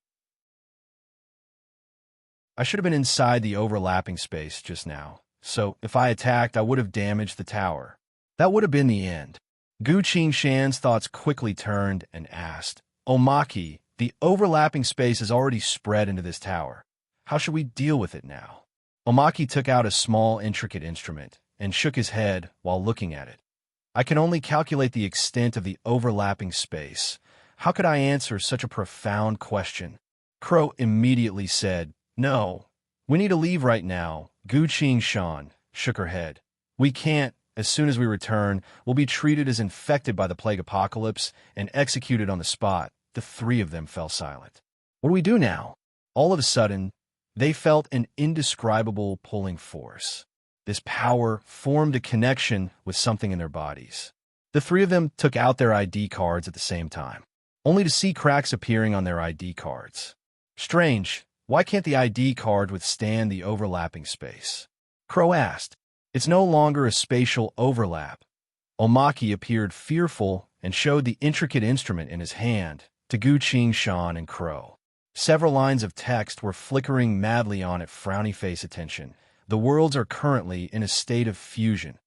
I should have been inside the overlapping space just now. So if I attacked, I would have damaged the tower. That would have been the end." Gu Shan's thoughts quickly turned and asked, "Omaki, the overlapping space has already spread into this tower. How should we deal with it now?" Omaki took out a small, intricate instrument and shook his head while looking at it. "I can only calculate the extent of the overlapping space. How could I answer such a profound question?" Crow immediately said, "No, we need to leave right now." Gu Shan shook her head. "We can't. As soon as we return, we'll be treated as infected by the plague apocalypse and executed on the spot." The 3 of them fell silent. "What do we do now?" All of a sudden, they felt an indescribable pulling force. This power formed a connection with something in their bodies. The 3 of them took out their ID cards at the same time, only to see cracks appearing on their ID cards. "Strange. Why can't the ID card withstand the overlapping space?" Crow asked. "It's no longer a spatial overlap." Omaki appeared fearful and showed the intricate instrument in his hand to Gu Shan and Crow. Several lines of text were flickering madly on it. Frowny face. "Attention. The worlds are currently in a state of fusion.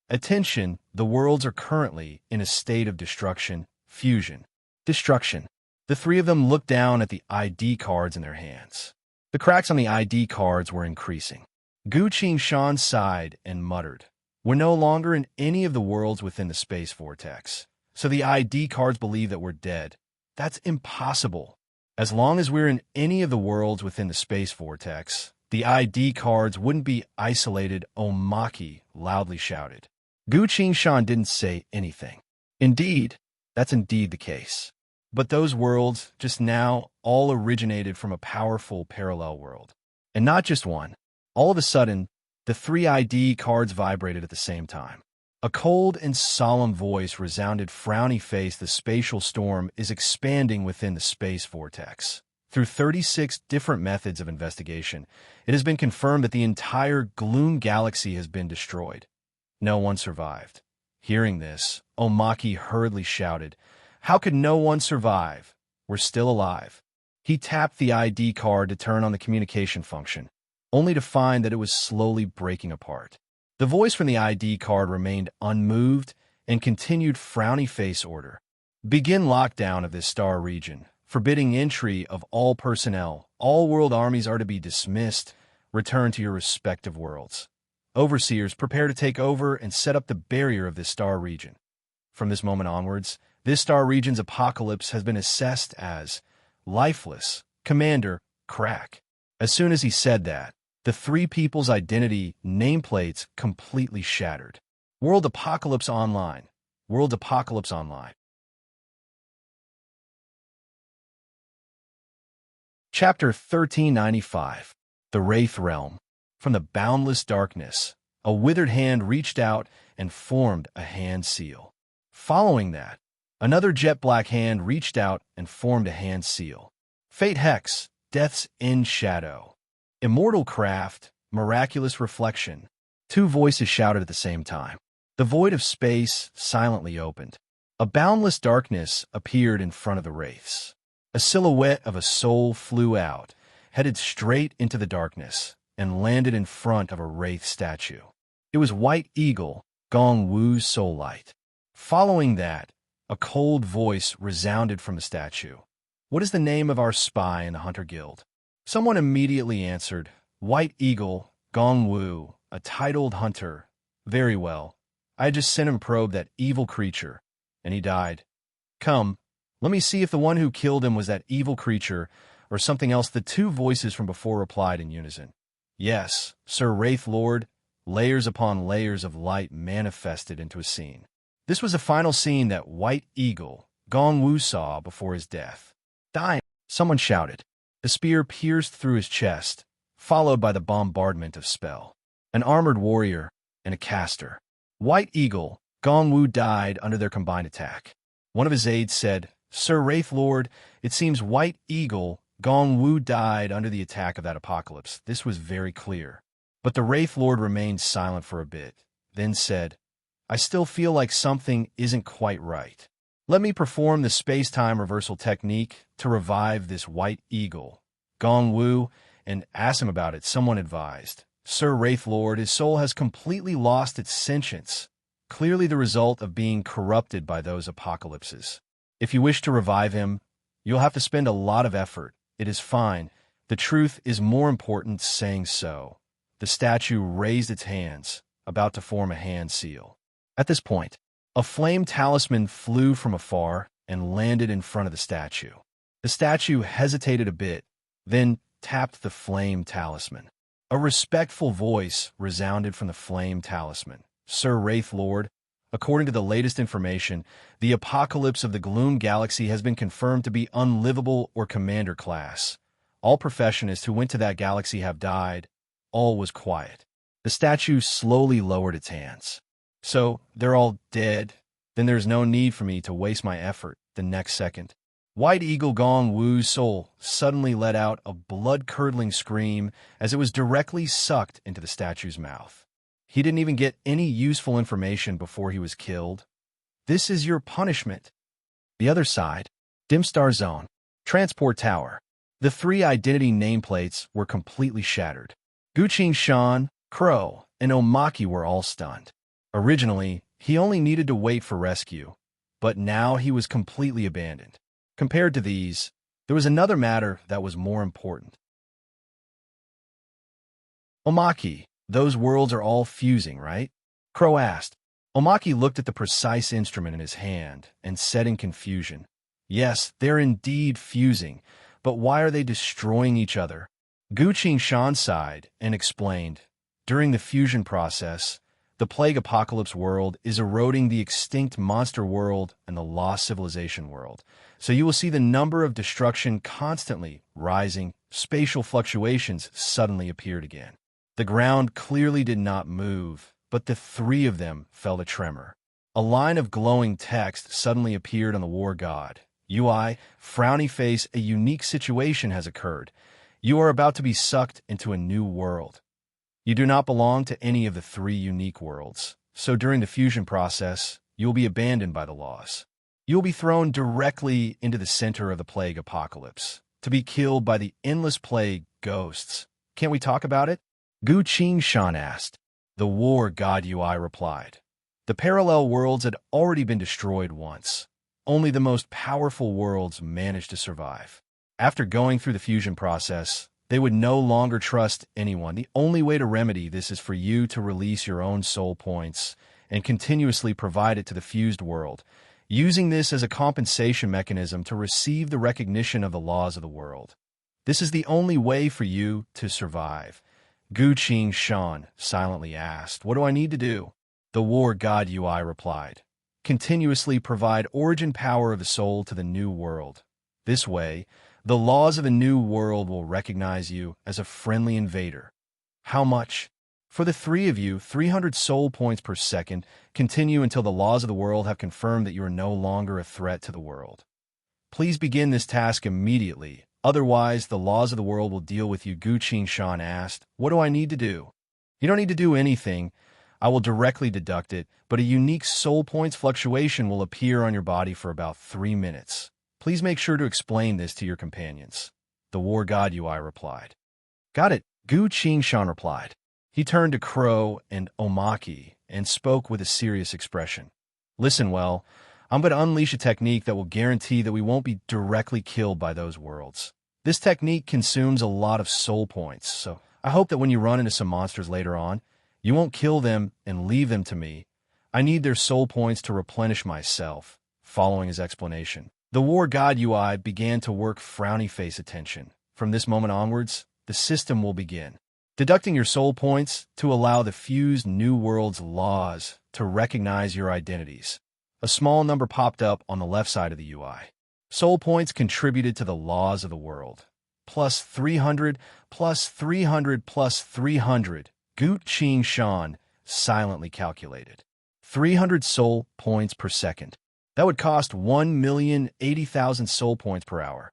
Attention. The worlds are currently in a state of destruction. Fusion. Destruction." The 3 of them looked down at the ID cards in their hands. The cracks on the ID cards were increasing. Gu Shan sighed and muttered, "We're no longer in any of the worlds within the space vortex. So the ID cards believe that we're dead. That's impossible. As long as we're in any of the worlds within the space vortex, the ID cards wouldn't be isolated," Omaki loudly shouted. Gu Shan didn't say anything. Indeed, that's indeed the case. But those worlds, just now, all originated from a powerful parallel world. And not just one. All of a sudden, the 3 ID cards vibrated at the same time. A cold and solemn voice resounded. "Frowny face. The spatial storm is expanding within the space vortex. Through 36 different methods of investigation, it has been confirmed that the entire Gloom galaxy has been destroyed. No one survived." Hearing this, Omaki hurriedly shouted, "How could no one survive? We're still alive." He tapped the ID card to turn on the communication function, only to find that it was slowly breaking apart. The voice from the ID card remained unmoved and continued. Frowny face. "Order. Begin lockdown of this star region, forbidding entry of all personnel. All world armies are to be dismissed. Return to your respective worlds. Overseers, prepare to take over and set up the barrier of this star region. From this moment onwards, this star region's apocalypse has been assessed as lifeless. Commander, Crack." As soon as he said that, the 3 people's identity nameplates completely shattered. World Apocalypse Online. World Apocalypse Online. Chapter 1395. The Wraith Realm. From the boundless darkness, a withered hand reached out and formed a hand seal. Following that, another jet-black hand reached out and formed a hand seal. Fate Hex, Death's End Shadow. Immortal Craft, Miraculous Reflection. Two voices shouted at the same time. The void of space silently opened. A boundless darkness appeared in front of the wraiths. A silhouette of a soul flew out, headed straight into the darkness, and landed in front of a wraith statue. It was White Eagle, Gong Wu's soul light. Following that, a cold voice resounded from the statue. "What is the name of our spy in the Hunter Guild?" Someone immediately answered, "White Eagle, Gong Wu, a titled hunter." "Very well. I just sent him probe that evil creature, and he died. Come, let me see if the one who killed him was that evil creature or something else." The two voices from before replied in unison. "Yes, Sir Wraith Lord." Layers upon layers of light manifested into a scene. This was the final scene that White Eagle, Gong Wu, saw before his death. "Dying," someone shouted. The spear pierced through his chest, followed by the bombardment of spell. An armored warrior and a caster. White Eagle, Gong Wu died under their combined attack. One of his aides said, "Sir Wraith Lord, it seems White Eagle, Gong Wu died under the attack of that apocalypse." This was very clear. But the Wraith Lord remained silent for a bit, then said, "I still feel like something isn't quite right. Let me perform the space-time reversal technique to revive this White Eagle, Gong Wu, and ask him about it." Someone advised, "Sir Wraith Lord, his soul has completely lost its sentience, clearly the result of being corrupted by those apocalypses. If you wish to revive him, you'll have to spend a lot of effort. It is fine. The truth is more important." Saying so, the statue raised its hands, about to form a hand seal. At this point, a flame talisman flew from afar and landed in front of the statue. The statue hesitated a bit, then tapped the flame talisman. A respectful voice resounded from the flame talisman. "Sir Wraith Lord, according to the latest information, the apocalypse of the Gloom Galaxy has been confirmed to be unlivable or commander class. All professionists who went to that galaxy have died." All was quiet. The statue slowly lowered its hands. "So, they're all dead? Then there's no need for me to waste my effort." The next second, White Eagle Gong Wu's soul suddenly let out a blood-curdling scream as it was directly sucked into the statue's mouth. He didn't even get any useful information before he was killed. "This is your punishment." The other side, Dim Star Zone, Transport Tower. The three identity nameplates were completely shattered. Guqing Shan, Crow, and Omaki were all stunned. Originally, he only needed to wait for rescue, but now he was completely abandoned. Compared to these, there was another matter that was more important. "Omaki, those worlds are all fusing, right?" Crow asked. Omaki looked at the precise instrument in his hand and said in confusion, "Yes, they're indeed fusing, but why are they destroying each other?" Guqing Shan sighed and explained, "During the fusion process, the Plague Apocalypse world is eroding the extinct monster world and the lost civilization world. So you will see the number of destruction constantly rising. Spatial fluctuations suddenly appeared again. The ground clearly did not move, but the three of them felt a tremor. A line of glowing text suddenly appeared on the war god. UI, frowny face, a unique situation has occurred. You are about to be sucked into a new world. You do not belong to any of the three unique worlds, so during the fusion process, you will be abandoned by the laws. You will be thrown directly into the center of the plague apocalypse, to be killed by the endless plague ghosts. Can't we talk about it?" Guqing Shan asked. The war god UI replied. The parallel worlds had already been destroyed once. Only the most powerful worlds managed to survive. After going through the fusion process, they would no longer trust anyone. The only way to remedy this is for you to release your own soul points and continuously provide it to the fused world, using this as a compensation mechanism to receive the recognition of the laws of the world. This is the only way for you to survive. Guqing Shan silently asked, "What do I need to do?" The war god UI replied, "Continuously provide origin power of the soul to the new world. This way, The laws of a new world will recognize you as a friendly invader. How much? For the three of you, 300 soul points per second. Continue until the laws of the world have confirmed that you are no longer a threat to the world. Please begin this task immediately. Otherwise, the laws of the world will deal with you. Gu Qingshan asked, what do I need to do? You don't need to do anything. I will directly deduct it, but a unique soul points fluctuation will appear on your body for about 3 minutes. Please make sure to explain this to your companions. The war god UI replied. Got it, Gu Qingshan replied. He turned to Crow and Omaki and spoke with a serious expression. Listen well, I'm going to unleash a technique that will guarantee that we won't be directly killed by those worlds. This technique consumes a lot of soul points, so I hope that when you run into some monsters later on, you won't kill them and leave them to me. I need their soul points to replenish myself. Following his explanation, the war god UI began to work frowny face attention. From this moment onwards, the system will begin deducting your soul points to allow the fused new world's laws to recognize your identities. A small number popped up on the left side of the UI. Soul points contributed to the laws of the world. Plus 300, plus 300, plus 300. Gu Qingshan silently calculated. 300 soul points per second. That would cost 1,080,000 soul points per hour.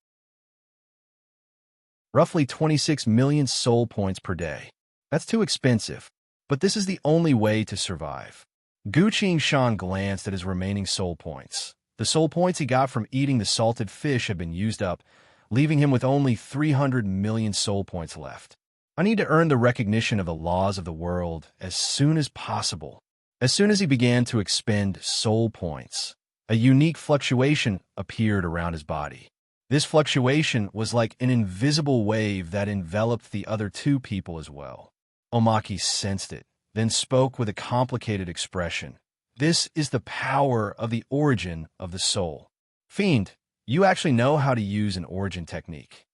Roughly 26 million soul points per day. That's too expensive, but this is the only way to survive. Gu Qingshan glanced at his remaining soul points. The soul points he got from eating the salted fish had been used up, leaving him with only 300 million soul points left. I need to earn the recognition of the laws of the world as soon as possible. As soon as he began to expend soul points, a unique fluctuation appeared around his body. This fluctuation was like an invisible wave that enveloped the other two people as well. Omaki sensed it, then spoke with a complicated expression. This is the power of the origin of the soul. Fiend, you actually know how to use an origin technique.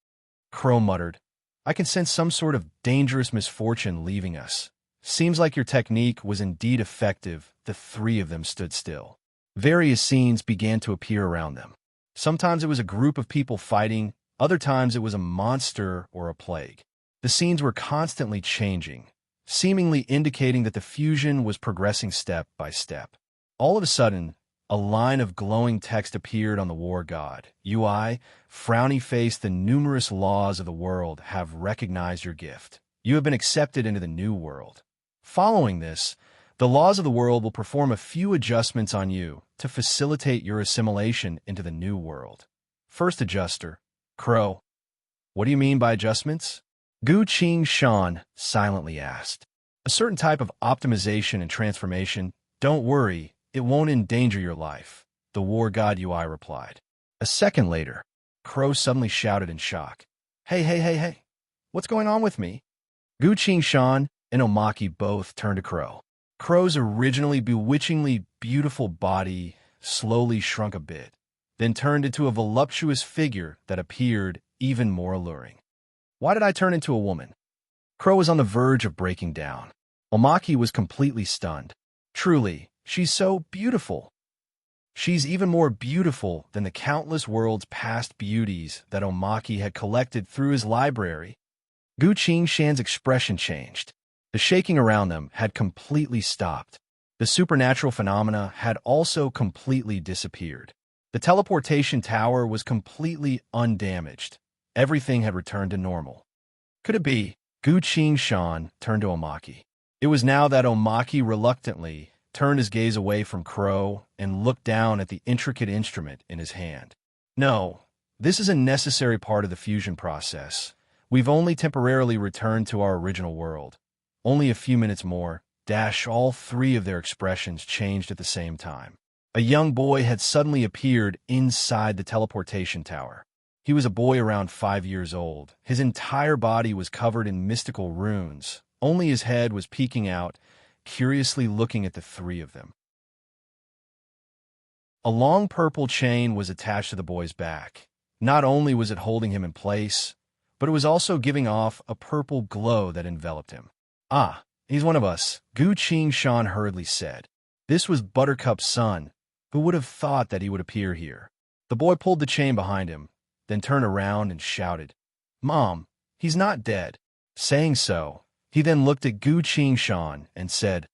Crow muttered, I can sense some sort of dangerous misfortune leaving us. Seems like your technique was indeed effective. The three of them stood still. Various scenes began to appear around them. Sometimes it was a group of people fighting, other times it was a monster or a plague. The scenes were constantly changing, seemingly indicating that the fusion was progressing step by step. All of a sudden, a line of glowing text appeared on the war god. UI, frowny face, the numerous laws of the world have recognized your gift. You have been accepted into the new world. Following this, the laws of the world will perform a few adjustments on you to facilitate your assimilation into the new world. First adjuster, Crow. What do you mean by adjustments? Gu Qingshan silently asked. A certain type of optimization and transformation. Don't worry, it won't endanger your life, the war god UI replied. A second later, Crow suddenly shouted in shock. Hey. What's going on with me? Gu Qingshan and Omaki both turned to Crow. Crow's originally bewitchingly beautiful body slowly shrunk a bit, then turned into a voluptuous figure that appeared even more alluring. Why did I turn into a woman? Crow was on the verge of breaking down. Omaki was completely stunned. Truly, she's so beautiful. She's even more beautiful than the countless world's past beauties that Omaki had collected through his library. Gu Qingshan's expression changed. The shaking around them had completely stopped. The supernatural phenomena had also completely disappeared. The teleportation tower was completely undamaged. Everything had returned to normal. Could it be? Gu Qingshan turned to Omaki. It was now that Omaki reluctantly turned his gaze away from Crow and looked down at the intricate instrument in his hand. No, this is a necessary part of the fusion process. We've only temporarily returned to our original world. Only a few minutes more. All three of their expressions changed at the same time. A young boy had suddenly appeared inside the teleportation tower. He was a boy around 5 years old. His entire body was covered in mystical runes. Only his head was peeking out, curiously looking at the three of them. A long purple chain was attached to the boy's back. Not only was it holding him in place, but it was also giving off a purple glow that enveloped him. Ah, he's one of us, Gu Qingshan hurriedly said. This was Buttercup's son. Who would have thought that he would appear here? The boy pulled the chain behind him. then turned around and shouted, "Mom, he's not dead." Saying so, he then looked at Gu Shan and said,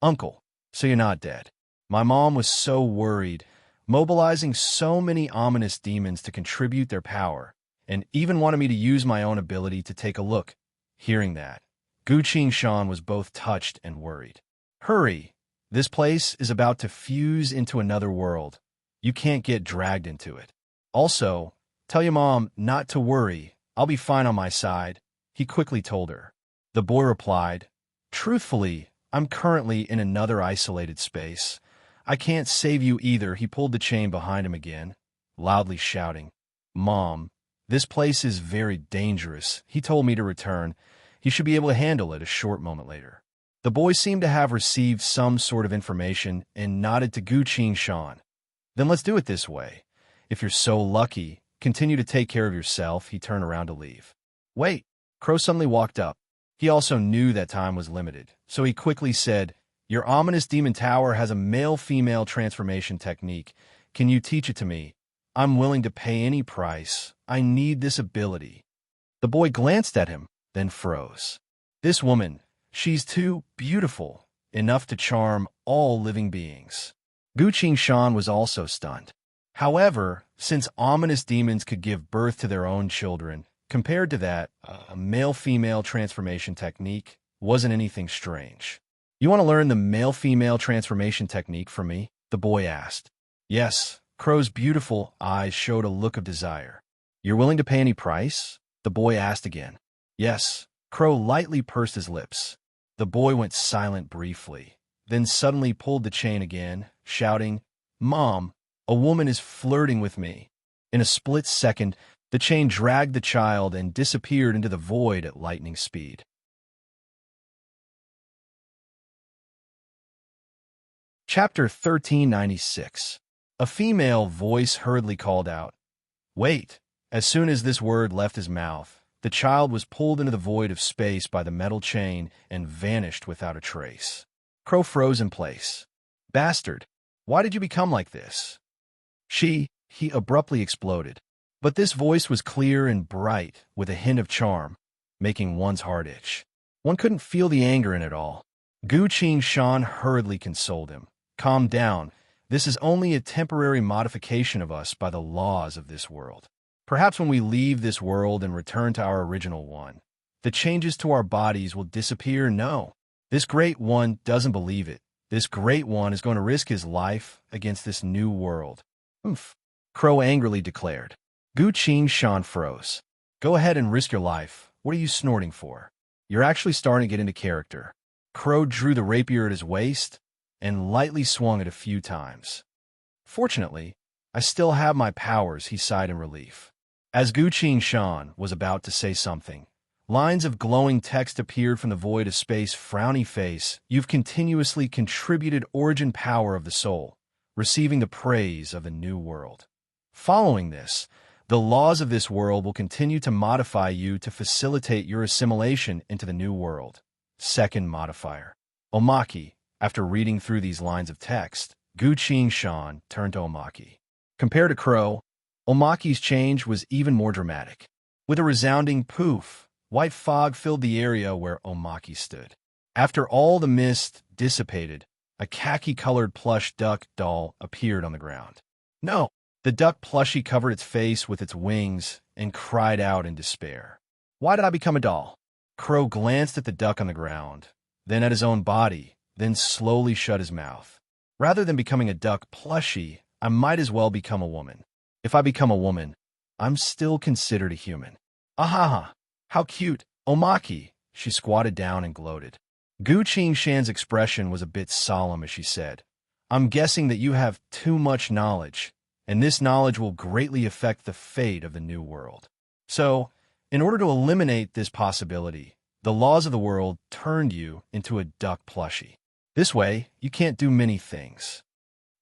"Uncle, so you're not dead." My mom was so worried, mobilizing so many ominous demons to contribute their power, and even wanted me to use my own ability to take a look. Hearing that, Gu Shan was both touched and worried. "Hurry! This place is about to fuse into another world. You can't get dragged into it. Also, tell your mom not to worry. I'll be fine on my side," he quickly told her. The boy replied, "Truthfully, I'm currently in another isolated space. I can't save you either." He pulled the chain behind him again, loudly shouting, "Mom, this place is very dangerous. He told me to return. He should be able to handle it." A short moment later, the boy seemed to have received some sort of information and nodded to Gu Shan. "Then let's do it this way. If you're so lucky, continue to take care of yourself." He turned around to leave. "Wait." Crow suddenly walked up. He also knew that time was limited, so he quickly said, "Your ominous demon tower has a male-female transformation technique. Can you teach it to me? I'm willing to pay any price. I need this ability." The boy glanced at him, then froze. This woman, she's too beautiful, enough to charm all living beings. Gu Shan was also stunned. However, since ominous demons could give birth to their own children, compared to that, a male-female transformation technique wasn't anything strange. "You want to learn the male-female transformation technique from me?" the boy asked. "Yes." Crow's beautiful eyes showed a look of desire. "You're willing to pay any price?" the boy asked again. "Yes." Crow lightly pursed his lips. The boy went silent briefly, then suddenly pulled the chain again, shouting, "Mom, a woman is flirting with me." In a split second, the chain dragged the child and disappeared into the void at lightning speed. Chapter 1396. A female voice hurriedly called out, "Wait!" As soon as this word left his mouth, the child was pulled into the void of space by the metal chain and vanished without a trace. Crow froze in place. "Bastard! Why did you become like this?" He abruptly exploded. But this voice was clear and bright, with a hint of charm, making one's heart itch. One couldn't feel the anger in it all. Gu Shan hurriedly consoled him. "Calm down. This is only a temporary modification of us by the laws of this world. Perhaps when we leave this world and return to our original one, the changes to our bodies will disappear." No, this Great One doesn't believe it. This Great One is going to risk his life against this new world. "Oomph," Crow angrily declared. Gu Shan froze. "Go ahead and risk your life. What are you snorting for? You're actually starting to get into character." Crow drew the rapier at his waist and lightly swung it a few times. "Fortunately, I still have my powers," he sighed in relief. As Gu Shan was about to say something, lines of glowing text appeared from the void of space. "Frowny face, you've continuously contributed origin power of the soul, receiving the praise of the new world. Following this, the laws of this world will continue to modify you to facilitate your assimilation into the new world." Second modifier. Omaki. After reading through these lines of text, Gu Shan turned to Omaki. Compared to Crow, Omaki's change was even more dramatic. With a resounding poof, white fog filled the area where Omaki stood. After all the mist dissipated, a khaki-colored plush duck doll appeared on the ground. "No!" The duck plushie covered its face with its wings and cried out in despair. "Why did I become a doll?" Crow glanced at the duck on the ground, then at his own body, then slowly shut his mouth. "Rather than becoming a duck plushie, I might as well become a woman. If I become a woman, I'm still considered a human." "Ahaha! How cute! Omaki!" She squatted down and gloated. Gu Shan's expression was a bit solemn as she said, "I'm guessing that you have too much knowledge, and this knowledge will greatly affect the fate of the new world. So, in order to eliminate this possibility, the laws of the world turned you into a duck plushie. This way, you can't do many things."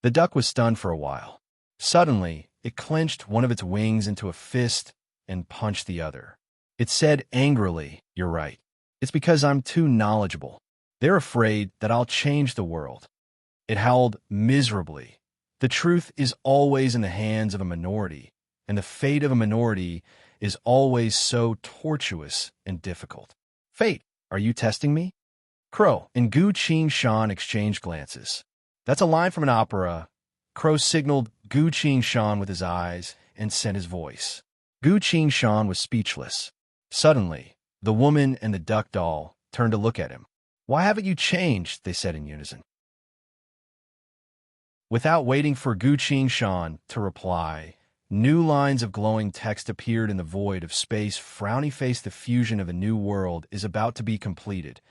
The duck was stunned for a while. Suddenly, it clenched one of its wings into a fist and punched the other. It said angrily, "You're right. It's because I'm too knowledgeable. They're afraid that I'll change the world." It howled miserably. The truth is always in the hands of a minority, and the fate of a minority is always so tortuous and difficult. Fate, are you testing me? Crow and Gu Qing Shan exchanged glances. That's a line from an opera. Crow signaled Gu Qing Shan with his eyes and sent his voice. Gu Qing Shan was speechless. Suddenly, the woman and the duck doll turned to look at him. Why haven't you changed? They said in unison. Without waiting for Gu Qing Shan to reply, new lines of glowing text appeared in the void of space. Frowny face, the fusion of a new world is about to be completed,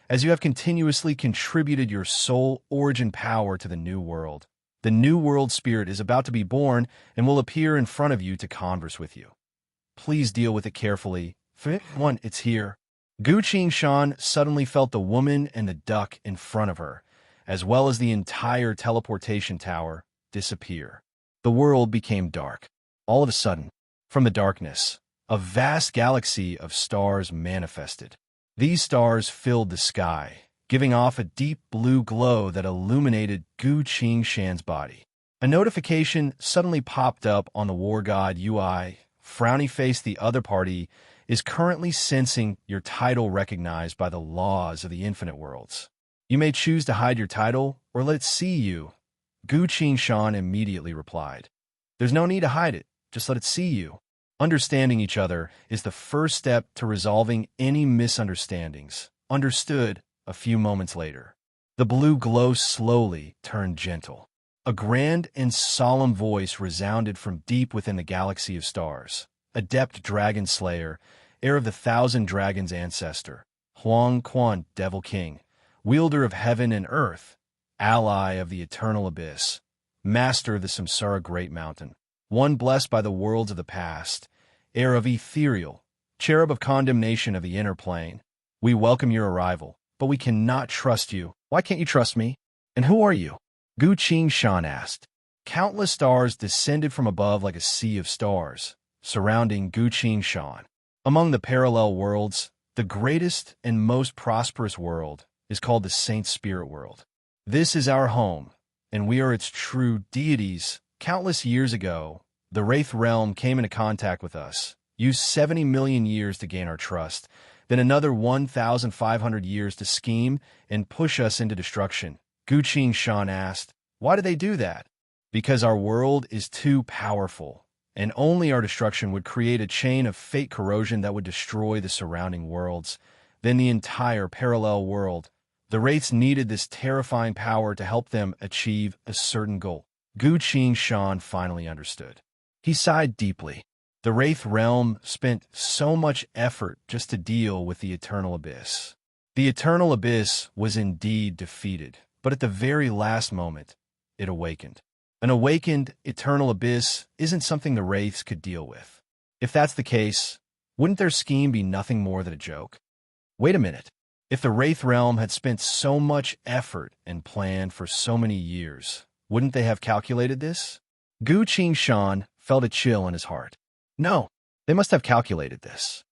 as you have continuously contributed your soul origin power to the new world. The new world spirit is about to be born and will appear in front of you to converse with you. Please deal with it carefully. One, it's here. Gu Qing Shan suddenly felt the woman and the duck in front of her, as well as the entire teleportation tower, disappear. The world became dark. All of a sudden, from the darkness, a vast galaxy of stars manifested. These stars filled the sky, giving off a deep blue glow that illuminated Gu Qing Shan's body. A notification suddenly popped up on the war god UI. Frowny face, the other party is currently sensing your title recognized by the laws of the infinite worlds. You may choose to hide your title or let it see you. Gu Qing Shan immediately replied. There's no need to hide it, just let it see you. Understanding each other is the first step to resolving any misunderstandings. Understood. A few moments later, the blue glow slowly turned gentle. A grand and solemn voice resounded from deep within the galaxy of stars. Adept Dragon Slayer, heir of the 1,000 Dragons ancestor, Huang Quan, Devil King, wielder of heaven and earth, ally of the eternal abyss, master of the Samsara Great Mountain, one blessed by the worlds of the past, heir of ethereal, cherub of condemnation of the inner plane. We welcome your arrival, but we cannot trust you. Why can't you trust me? And who are you? Gu Qing Shan asked. Countless stars descended from above like a sea of stars, surrounding Gu Qing Shan. Among the parallel worlds, the greatest and most prosperous world is called the Saint Spirit World. This is our home, and we are its true deities. Countless years ago, the Wraith Realm came into contact with us, used 70 million years to gain our trust, then another 1,500 years to scheme and push us into destruction. Gu Qing Shan asked, why did they do that? Because our world is too powerful, and only our destruction would create a chain of fate corrosion that would destroy the surrounding worlds, then the entire parallel world. The Wraiths needed this terrifying power to help them achieve a certain goal. Gu Qing Shan finally understood. He sighed deeply. The Wraith Realm spent so much effort just to deal with the Eternal Abyss. The Eternal Abyss was indeed defeated, but at the very last moment, it awakened. An awakened Eternal Abyss isn't something the Wraiths could deal with. If that's the case, wouldn't their scheme be nothing more than a joke? Wait a minute. If the Wraith Realm had spent so much effort and planned for so many years, wouldn't they have calculated this? Gu Qing Shan felt a chill in his heart. No, they must have calculated this.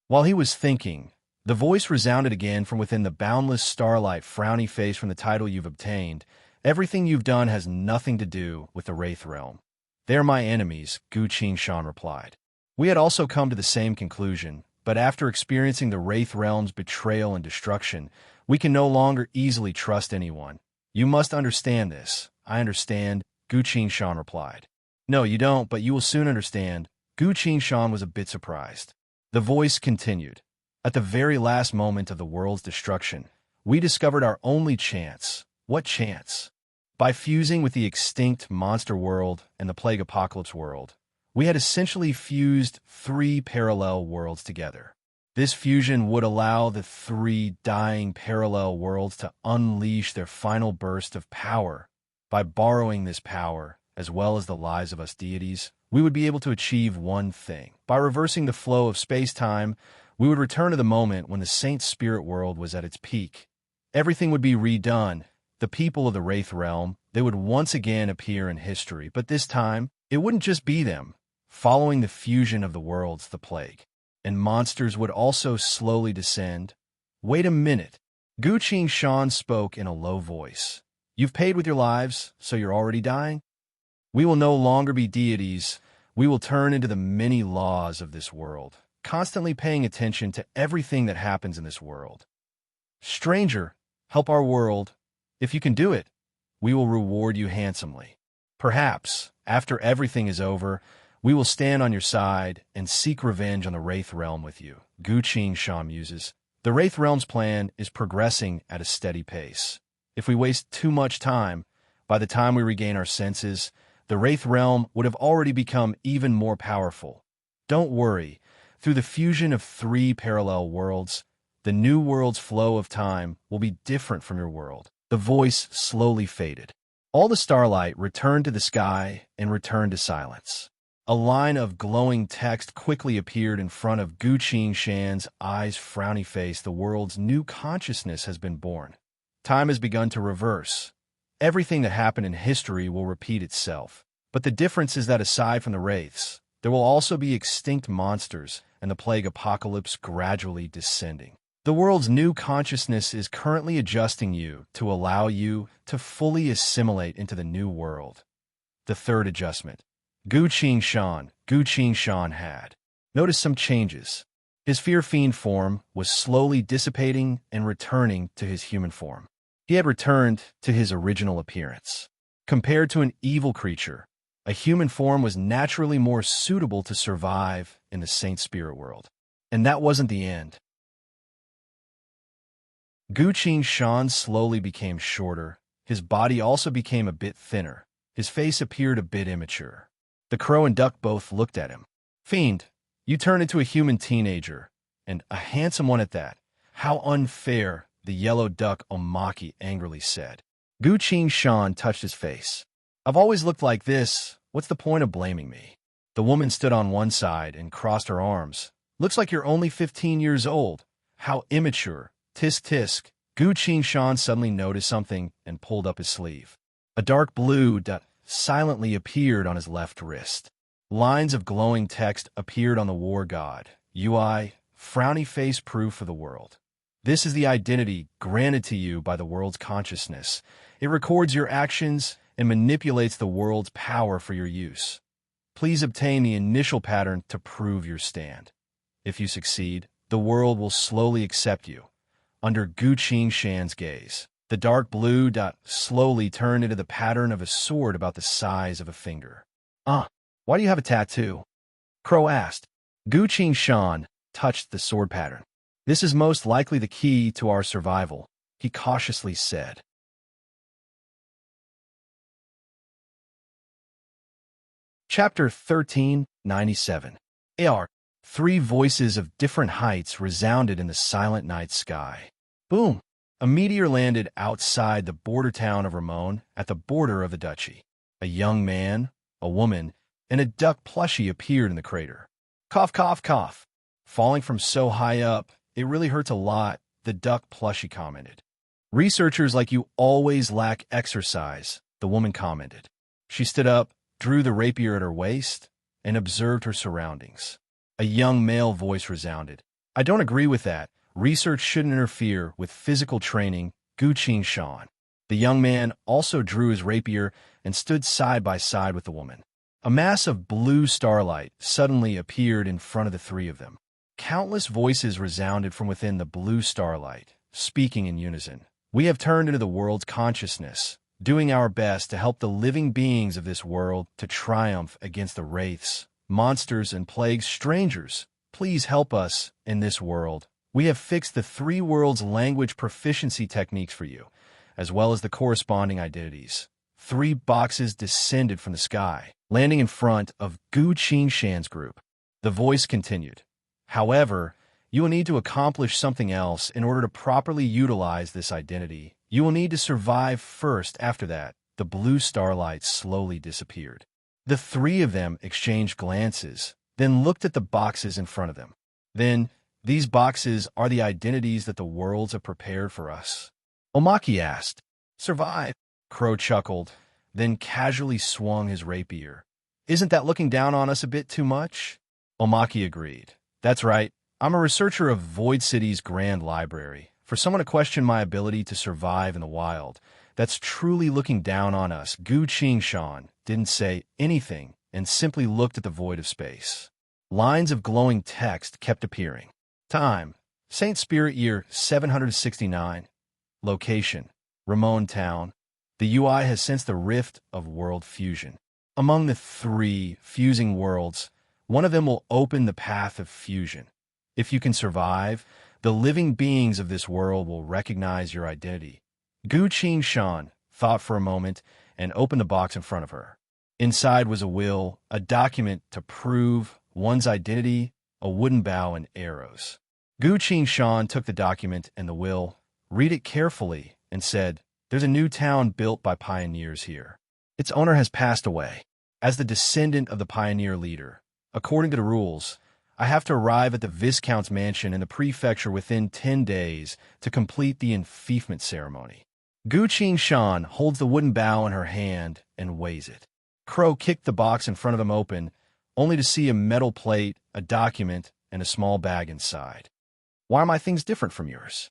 While he was thinking, the voice resounded again from within the boundless starlight. Frowny face, from the title you've obtained, everything you've done has nothing to do with the Wraith Realm. They're my enemies, Gu Qing Shan replied. We had also come to the same conclusion, but after experiencing the Wraith Realm's betrayal and destruction, we can no longer easily trust anyone. You must understand this. I understand, Gu Qing Shan replied. No, you don't, but you will soon understand. Gu Qing Shan was a bit surprised. The voice continued. At the very last moment of the world's destruction, we discovered our only chance. What chance? By fusing with the extinct monster world and the plague apocalypse world, we had essentially fused 3 parallel worlds together. This fusion would allow the 3 dying parallel worlds to unleash their final burst of power. By borrowing this power, as well as the lives of us deities, we would be able to achieve one thing. By reversing the flow of space-time, we would return to the moment when the Saint Spirit World was at its peak. Everything would be redone. The people of the Wraith Realm, they would once again appear in history, but this time, it wouldn't just be them. Following the fusion of the worlds, the plague, and monsters would also slowly descend. Wait a minute. Gu Qing Shan spoke in a low voice. You've paid with your lives, so you're already dying? We will no longer be deities. We will turn into the many laws of this world, constantly paying attention to everything that happens in this world. Stranger, help our world. If you can do it, we will reward you handsomely. Perhaps, after everything is over, we will stand on your side and seek revenge on the Wraith Realm with you. Guqing Shan muses. The Wraith Realm's plan is progressing at a steady pace. If we waste too much time, by the time we regain our senses, the Wraith Realm would have already become even more powerful. Don't worry. Through the fusion of 3 parallel worlds, the new world's flow of time will be different from your world. The voice slowly faded. All the starlight returned to the sky and returned to silence. A line of glowing text quickly appeared in front of Guqing Shan's eyes, frowny face. The world's new consciousness has been born. Time has begun to reverse. Everything that happened in history will repeat itself. But the difference is that aside from the wraiths, there will also be extinct monsters and the plague apocalypse gradually descending. The world's new consciousness is currently adjusting you to allow you to fully assimilate into the new world. The third adjustment. Guqing Shan had noticed some changes. His fear fiend form was slowly dissipating and returning to his human form. He had returned to his original appearance. Compared to an evil creature, a human form was naturally more suitable to survive in the Saint Spirit world. And that wasn't the end. Guqing Shan slowly became shorter. His body also became a bit thinner. His face appeared a bit immature. The crow and duck both looked at him. Fiend, you turned into a human teenager, and a handsome one at that. How unfair, the yellow duck Omaki angrily said. Guqing Shan touched his face. I've always looked like this. What's the point of blaming me? The woman stood on one side and crossed her arms. Looks like you're only 15 years old. How immature. Tisk tisk. Guqing Shan suddenly noticed something and pulled up his sleeve. A dark blue dot silently appeared on his left wrist. Lines of glowing text appeared on the war god. UI, frowny face proof for the world. This is the identity granted to you by the world's consciousness. It records your actions and manipulates the world's power for your use. Please obtain the initial pattern to prove your stand. If you succeed, the world will slowly accept you. Under Guqing Shan's gaze, the dark blue dot slowly turned into the pattern of a sword about the size of a finger. Why do you have a tattoo? Crow asked. Guqing Shan touched the sword pattern. This is most likely the key to our survival, he cautiously said. Chapter 1397. AR. 3 voices of different heights resounded in the silent night sky. Boom! A meteor landed outside the border town of Ramon at the border of the duchy. A young man, a woman, and a duck plushie appeared in the crater. Cough, cough, cough. Falling from so high up, it really hurts a lot, the duck plushie commented. Researchers like you always lack exercise, the woman commented. She stood up, drew the rapier at her waist, and observed her surroundings. A young male voice resounded. I don't agree with that. Research shouldn't interfere with physical training, Guqing Shan. The young man also drew his rapier and stood side by side with the woman. A mass of blue starlight suddenly appeared in front of the 3 of them. Countless voices resounded from within the blue starlight, speaking in unison. We have turned into the world's consciousness, doing our best to help the living beings of this world to triumph against the wraiths, monsters, and plagues. Strangers, please help us in this world. We have fixed the 3 worlds' language proficiency techniques for you, as well as the corresponding identities. 3 boxes descended from the sky, landing in front of Guqing Shan's group. The voice continued. However, you will need to accomplish something else in order to properly utilize this identity. You will need to survive first. After that, the blue starlight slowly disappeared. The 3 of them exchanged glances, then looked at the boxes in front of them. Then, these boxes are the identities that the worlds have prepared for us. Omaki asked. Survive. Crow chuckled, then casually swung his rapier. Isn't that looking down on us a bit too much? Omaki agreed. That's right. I'm a researcher of Void City's Grand Library. For someone to question my ability to survive in the wild, that's truly looking down on us. Gu Shan didn't say anything and simply looked at the void of space. Lines of glowing text kept appearing. Time: Saint Spirit Year 769. Location: Ramon Town. The UI has sensed the rift of world fusion. Among the three fusing worlds, one of them will open the path of fusion. If you can survive, the living beings of this world will recognize your identity. Gu Shan thought for a moment and opened the box in front of her. Inside was a will, a document to prove one's identity, a wooden bow, and arrows. Gu Shan took the document and the will, read it carefully, and said, "There's a new town built by pioneers here. Its owner has passed away. As the descendant of the pioneer leader, according to the rules, I have to arrive at the Viscount's mansion in the prefecture within 10 days to complete the enfeoffment ceremony." Gu Shan holds the wooden bow in her hand and weighs it. Crow kicked the box in front of him open, only to see a metal plate, a document, and a small bag inside. "Why are my things different from yours?"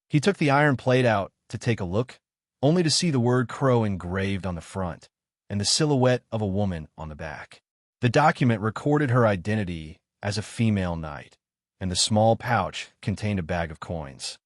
He took the iron plate out to take a look, only to see the word Crow engraved on the front and the silhouette of a woman on the back. The document recorded her identity as a female knight, and the small pouch contained a bag of coins.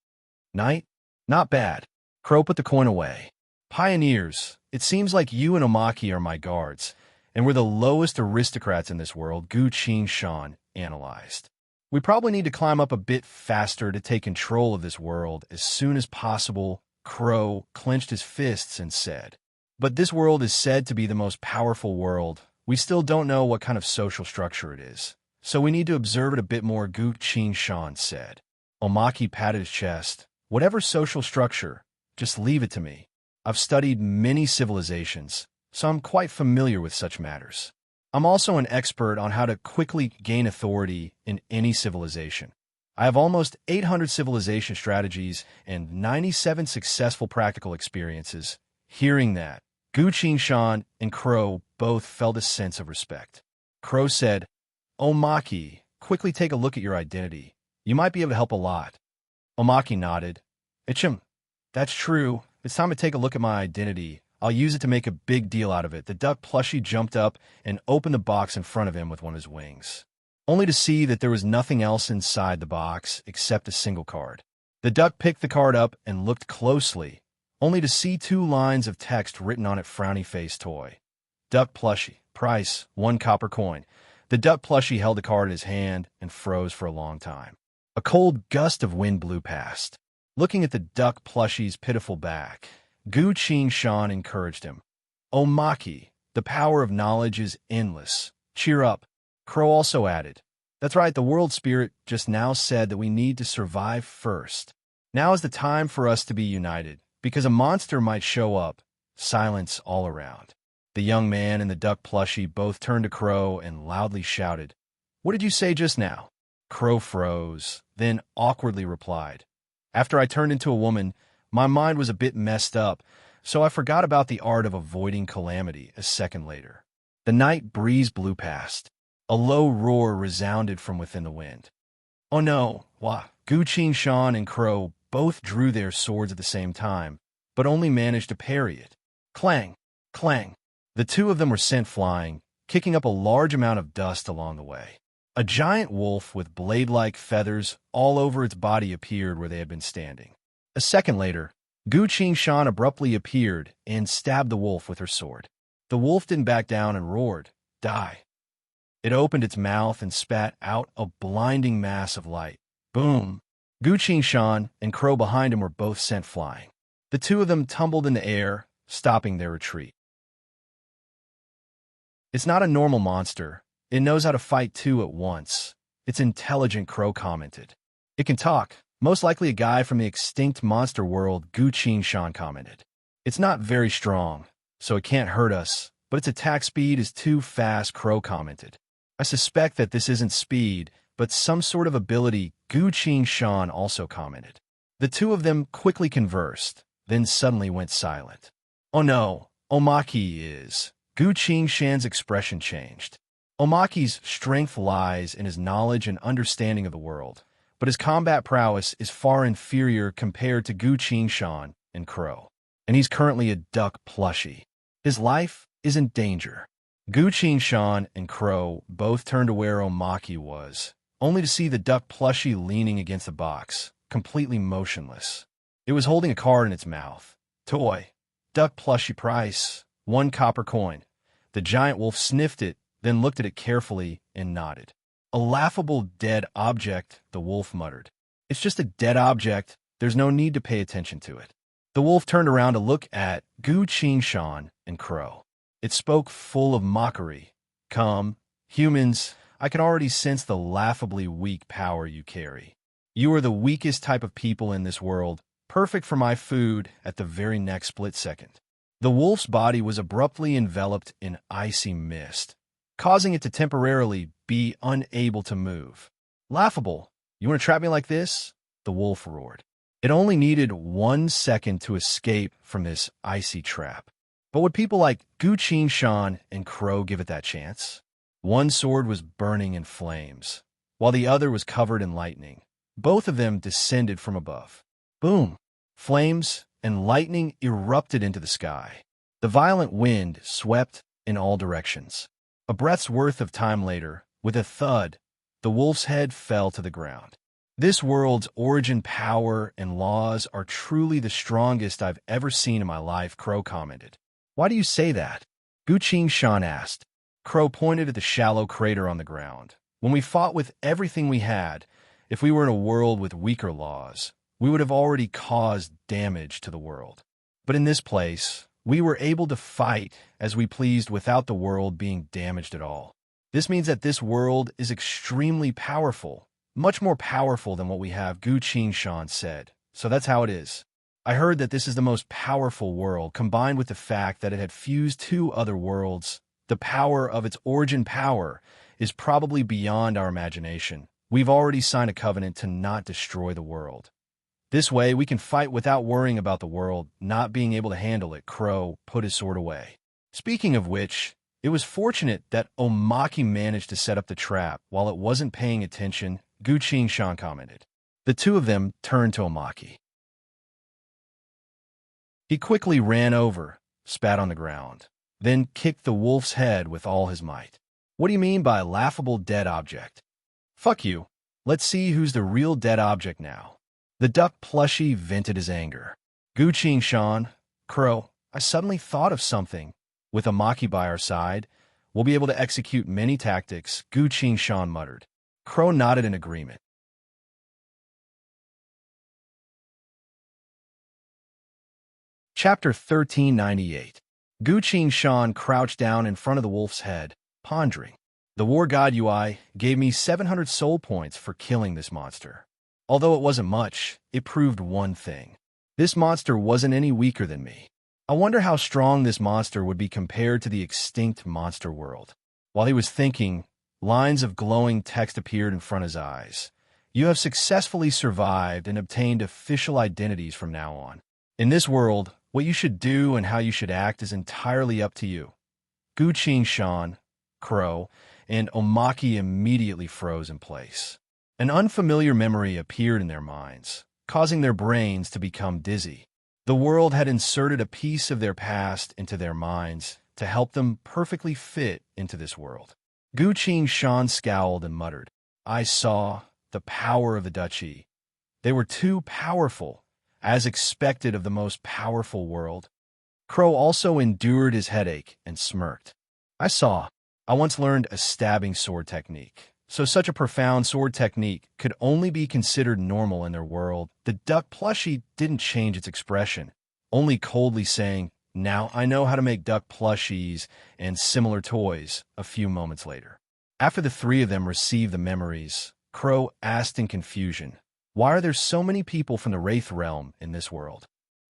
"Knight? Not bad." Crow put the coin away. "Pioneers, it seems like you and Omaki are my guards, and we're the lowest aristocrats in this world," Gu Shan analyzed. "We probably need to climb up a bit faster to take control of this world as soon as possible." Crow clenched his fists and said, "But this world is said to be the most powerful world. We still don't know what kind of social structure it is, so we need to observe it a bit more," Gu Shan said. Omaki patted his chest. "Whatever social structure, just leave it to me. I've studied many civilizations, so I'm quite familiar with such matters. I'm also an expert on how to quickly gain authority in any civilization. I have almost 800 civilization strategies and 97 successful practical experiences." Hearing that, Gu Shan and Crow both felt a sense of respect. Crow said, "Omaki, quickly take a look at your identity. You might be able to help a lot." Omaki nodded. "Ichem, that's true. It's time to take a look at my identity. I'll use it to make a big deal out of it." The duck plushie jumped up and opened the box in front of him with one of his wings, only to see that there was nothing else inside the box except a single card. The duck picked the card up and looked closely, only to see 2 lines of text written on it: frowny face toy. Duck plushie, price, 1 copper coin. The duck plushie held the card in his hand and froze for a long time. A cold gust of wind blew past. Looking at the duck plushie's pitiful back, Gu Shan encouraged him. "Omaki, the power of knowledge is endless. Cheer up." Crow also added, "That's right, the world spirit just now said that we need to survive first. Now is the time for us to be united, because a monster might show up." Silence all around. The young man and the duck plushie both turned to Crow and loudly shouted, "What did you say just now?" Crow froze, then awkwardly replied, "After I turned into a woman, my mind was a bit messed up, so I forgot about the art of avoiding calamity." A second later, the night breeze blew past. A low roar resounded from within the wind. "Oh no, wah!" Gu Shan and Crow both drew their swords at the same time, but only managed to parry it. Clang! Clang! The 2 of them were sent flying, kicking up a large amount of dust along the way. A giant wolf with blade-like feathers all over its body appeared where they had been standing. A second later, Gu Shan abruptly appeared and stabbed the wolf with her sword. The wolf didn't back down and roared, "Die!" It opened its mouth and spat out a blinding mass of light. Boom! Gu Shan and Crow behind him were both sent flying. The 2 of them tumbled in the air, stopping their retreat. "It's not a normal monster. It knows how to fight 2 at once. It's intelligent," Crow commented. "It can talk. Most likely a guy from the extinct monster world," Gu Shan commented. "It's not very strong, so it can't hurt us, but its attack speed is too fast," Crow commented. "I suspect that this isn't speed, but some sort of ability," Gu Shan also commented. The 2 of them quickly conversed, then suddenly went silent. "Oh no, Omaki is." Gu Shan's expression changed. Omaki's strength lies in his knowledge and understanding of the world, but his combat prowess is far inferior compared to Gu Shan and Crow. And he's currently a duck plushie. His life is in danger. Gu Shan and Crow both turned to where Omaki was, only to see the duck plushie leaning against the box, completely motionless. It was holding a card in its mouth. Toy. Duck plushie price. 1 copper coin. The giant wolf sniffed it, then looked at it carefully and nodded. A laughable dead object, the wolf muttered. It's just a dead object. There's no need to pay attention to it. The wolf turned around to look at Gu Shan and Crow. It spoke full of mockery. Come, humans, I can already sense the laughably weak power you carry. You are the weakest type of people in this world, perfect for my food at the very next split second. The wolf's body was abruptly enveloped in icy mist, causing it to temporarily be unable to move. Laughable. You want to trap me like this? The wolf roared. It only needed 1 second to escape from this icy trap. But would people like Gu Shan and Crow give it that chance? One sword was burning in flames, while the other was covered in lightning. Both of them descended from above. Boom! Flames and lightning erupted into the sky. The violent wind swept in all directions. A breath's worth of time later, with a thud, the wolf's head fell to the ground. This world's origin power and laws are truly the strongest I've ever seen in my life, Crow commented. Why do you say that? Gu Shan asked. Crow pointed at the shallow crater on the ground. When we fought with everything we had, if we were in a world with weaker laws, we would have already caused damage to the world. But in this place, we were able to fight as we pleased without the world being damaged at all. This means that this world is extremely powerful, much more powerful than what we have, Gu Shan said. So that's how it is. I heard that this is the most powerful world, combined with the fact that it had fused 2 other worlds. The power of its origin power is probably beyond our imagination. We've already signed a covenant to not destroy the world. This way, we can fight without worrying about the world not being able to handle it. Crow put his sword away. Speaking of which, it was fortunate that Omaki managed to set up the trap while it wasn't paying attention, Gu Shan commented. The 2 of them turned to Omaki. He quickly ran over, spat on the ground, then kicked the wolf's head with all his might. What do you mean by laughable dead object? Fuck you. Let's see who's the real dead object now. The duck plushie vented his anger. Gu Shan, Crow, I suddenly thought of something. With Omaki by our side, we'll be able to execute many tactics, Gu Shan muttered. Crow nodded in agreement. Chapter 1398. Gu Shan crouched down in front of the wolf's head, pondering. The war god UI gave me 700 soul points for killing this monster. Although it wasn't much, it proved one thing. This monster wasn't any weaker than me. I wonder how strong this monster would be compared to the extinct monster world. While he was thinking, lines of glowing text appeared in front of his eyes. You have successfully survived and obtained official identities from now on. In this world, what you should do and how you should act is entirely up to you. Gu Shan, Crow, and Omaki immediately froze in place. An unfamiliar memory appeared in their minds, causing their brains to become dizzy. The world had inserted a piece of their past into their minds to help them perfectly fit into this world. Gu Shan scowled and muttered, I saw the power of the duchy. They were too powerful, as expected of the most powerful world. Crow also endured his headache and smirked. I once learned a stabbing sword technique, so such a profound sword technique could only be considered normal in their world. The duck plushie didn't change its expression, only coldly saying, now I know how to make duck plushies and similar toys a few moments later. After the 3 of them received the memories, Crow asked in confusion, why are there so many people from the Wraith realm in this world?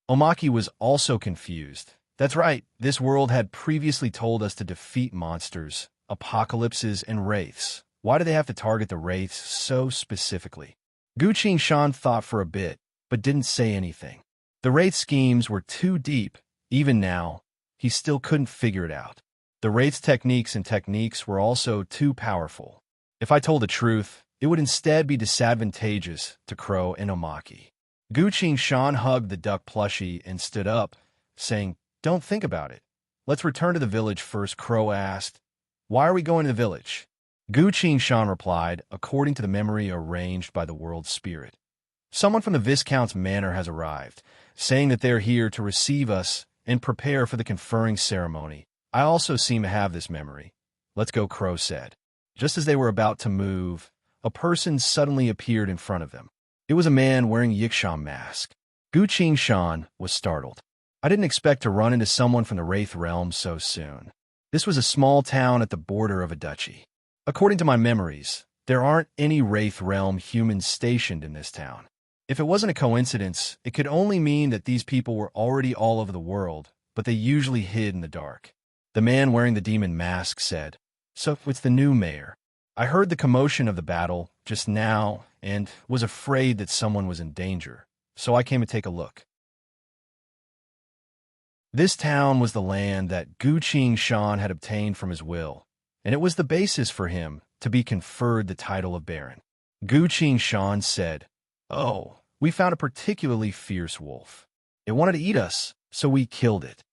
Omaki was also confused. That's right, this world had previously told us to defeat monsters, apocalypses, and wraiths. Why do they have to target the wraiths so specifically? Gu Shan thought for a bit, but didn't say anything. The wraith schemes were too deep. Even now, he still couldn't figure it out. The wraith's techniques were also too powerful. If I told the truth, It would instead be disadvantageous to Crow and Omaki. Gu Shan hugged the duck plushie and stood up, saying, "Don't think about it. Let's return to the village first." Crow asked, "Why are we going to the village?" Gu Shan replied, "According to the memory arranged by the world spirit. Someone from the Viscount's manor has arrived, saying that they're here to receive us and prepare for the conferring ceremony. I also seem to have this memory." "Let's go," Crow said. Just as they were about to move, a person suddenly appeared in front of them. It was a man wearing Yikshan mask. Gu Shan was startled. "I didn't expect to run into someone from the Wraith realm so soon." This was a small town at the border of a duchy. According to my memories, there aren't any Wraith realm humans stationed in this town. If it wasn't a coincidence, it could only mean that these people were already all over the world, but they usually hid in the dark. The man wearing the demon mask said, "So it's the new mayor. I heard the commotion of the battle just now and was afraid that someone was in danger, so I came to take a look." This town was the land that Gu Shan had obtained from his will, and it was the basis for him to be conferred the title of Baron. Gu Shan said, "Oh, we found a particularly fierce wolf. It wanted to eat us, so we killed it."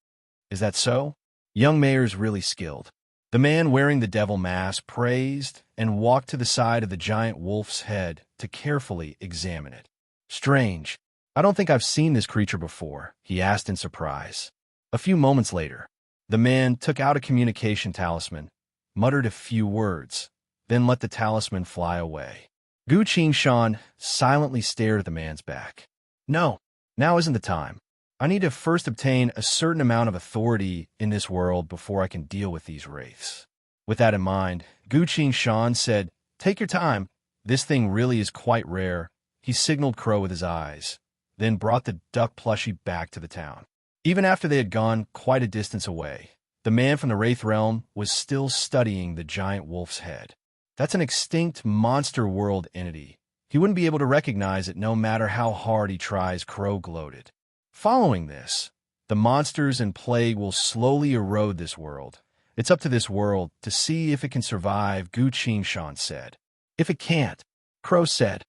"Is that so? Young mayor's really skilled." The man wearing the devil mask praised and walked to the side of the giant wolf's head to carefully examine it. "Strange. I don't think I've seen this creature before," he asked in surprise. A few moments later, the man took out a communication talisman, muttered a few words, then let the talisman fly away. Gu Shan silently stared at the man's back. "No, now isn't the time. I need to first obtain a certain amount of authority in this world before I can deal with these wraiths." With that in mind, Gu Shan said, "Take your time. This thing really is quite rare." He signaled Crow with his eyes, then brought the duck plushie back to the town. Even after they had gone quite a distance away, the man from the Wraith realm was still studying the giant wolf's head. "That's an extinct monster world entity. He wouldn't be able to recognize it no matter how hard he tries," Crow gloated. "Following this, the monsters and plague will slowly erode this world. It's up to this world to see if it can survive," Gu Shan said. "If it can't," Crow said,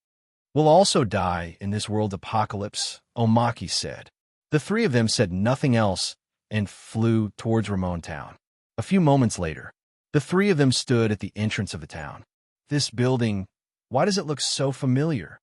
"we'll also die in this world apocalypse," Omaki said. The three of them said nothing else and flew towards Ramon Town. A few moments later, the three of them stood at the entrance of the town. "This building, why does it look so familiar?"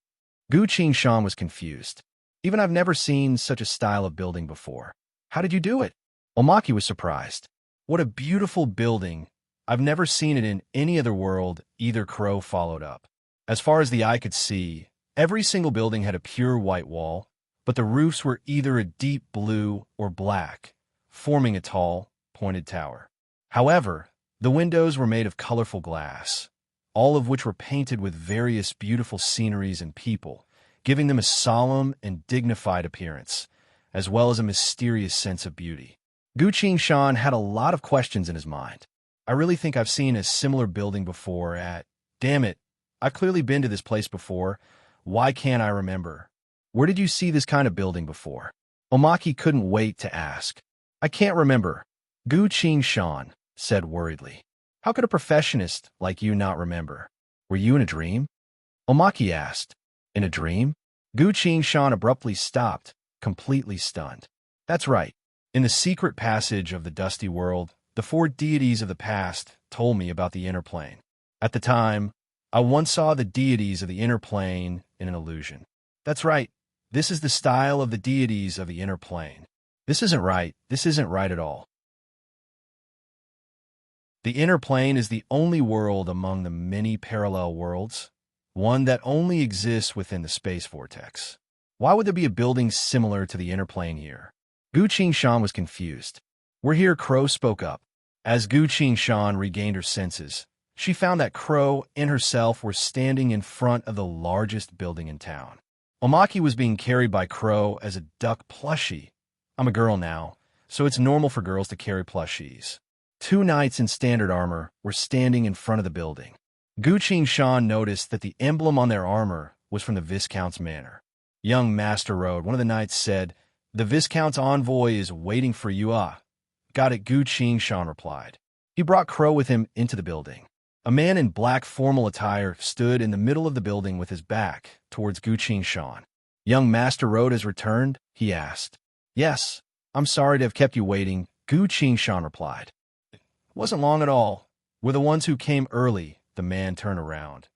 Gu Shan was confused. "Even I've never seen such a style of building before." "How did you do it?" Omaki was surprised. "What a beautiful building. I've never seen it in any other world," either Crow followed up. As far as the eye could see, every single building had a pure white wall, but the roofs were either a deep blue or black, forming a tall, pointed tower. However, the windows were made of colorful glass, all of which were painted with various beautiful sceneries and people, giving them a solemn and dignified appearance, as well as a mysterious sense of beauty. Gu Shan had a lot of questions in his mind. "I really think I've seen a similar building before at... Damn it, I've clearly been to this place before. Why can't I remember? Where did you see this kind of building before?" Omaki couldn't wait to ask. "I can't remember," Gu Shan said worriedly. "How could a professionist like you not remember? Were you in a dream?" Omaki asked. "In a dream?" Gu Shan abruptly stopped, completely stunned. "That's right. In the secret passage of the Dusty World, the four deities of the past told me about the inner plane. At the time, I once saw the deities of the inner plane in an illusion." "That's right. This is the style of the deities of the inner plane." This isn't right. This isn't right at all." The inner plane is the only world among the many parallel worlds, one that only exists within the space vortex. Why would there be a building similar to the inner plane here? Gu Shan was confused. "We're here," Crow spoke up. As Gu Shan regained her senses, she found that Crow and herself were standing in front of the largest building in town. Omaki was being carried by Crow as a duck plushie. I'm a girl now, so it's normal for girls to carry plushies. Two knights in standard armor were standing in front of the building. Gu Shan noticed that the emblem on their armor was from the Viscount's manor. "Young Master Road," one of the knights said, "the Viscount's envoy is waiting for you." "Ah, got it," Gu Shan replied. He brought Crow with him into the building. A man in black formal attire stood in the middle of the building with his back towards Gu Shan. "Young Master Road has returned?" he asked. "Yes. I'm sorry to have kept you waiting," Gu Shan replied. "It wasn't long at all. We're the ones who came early." The man turned around,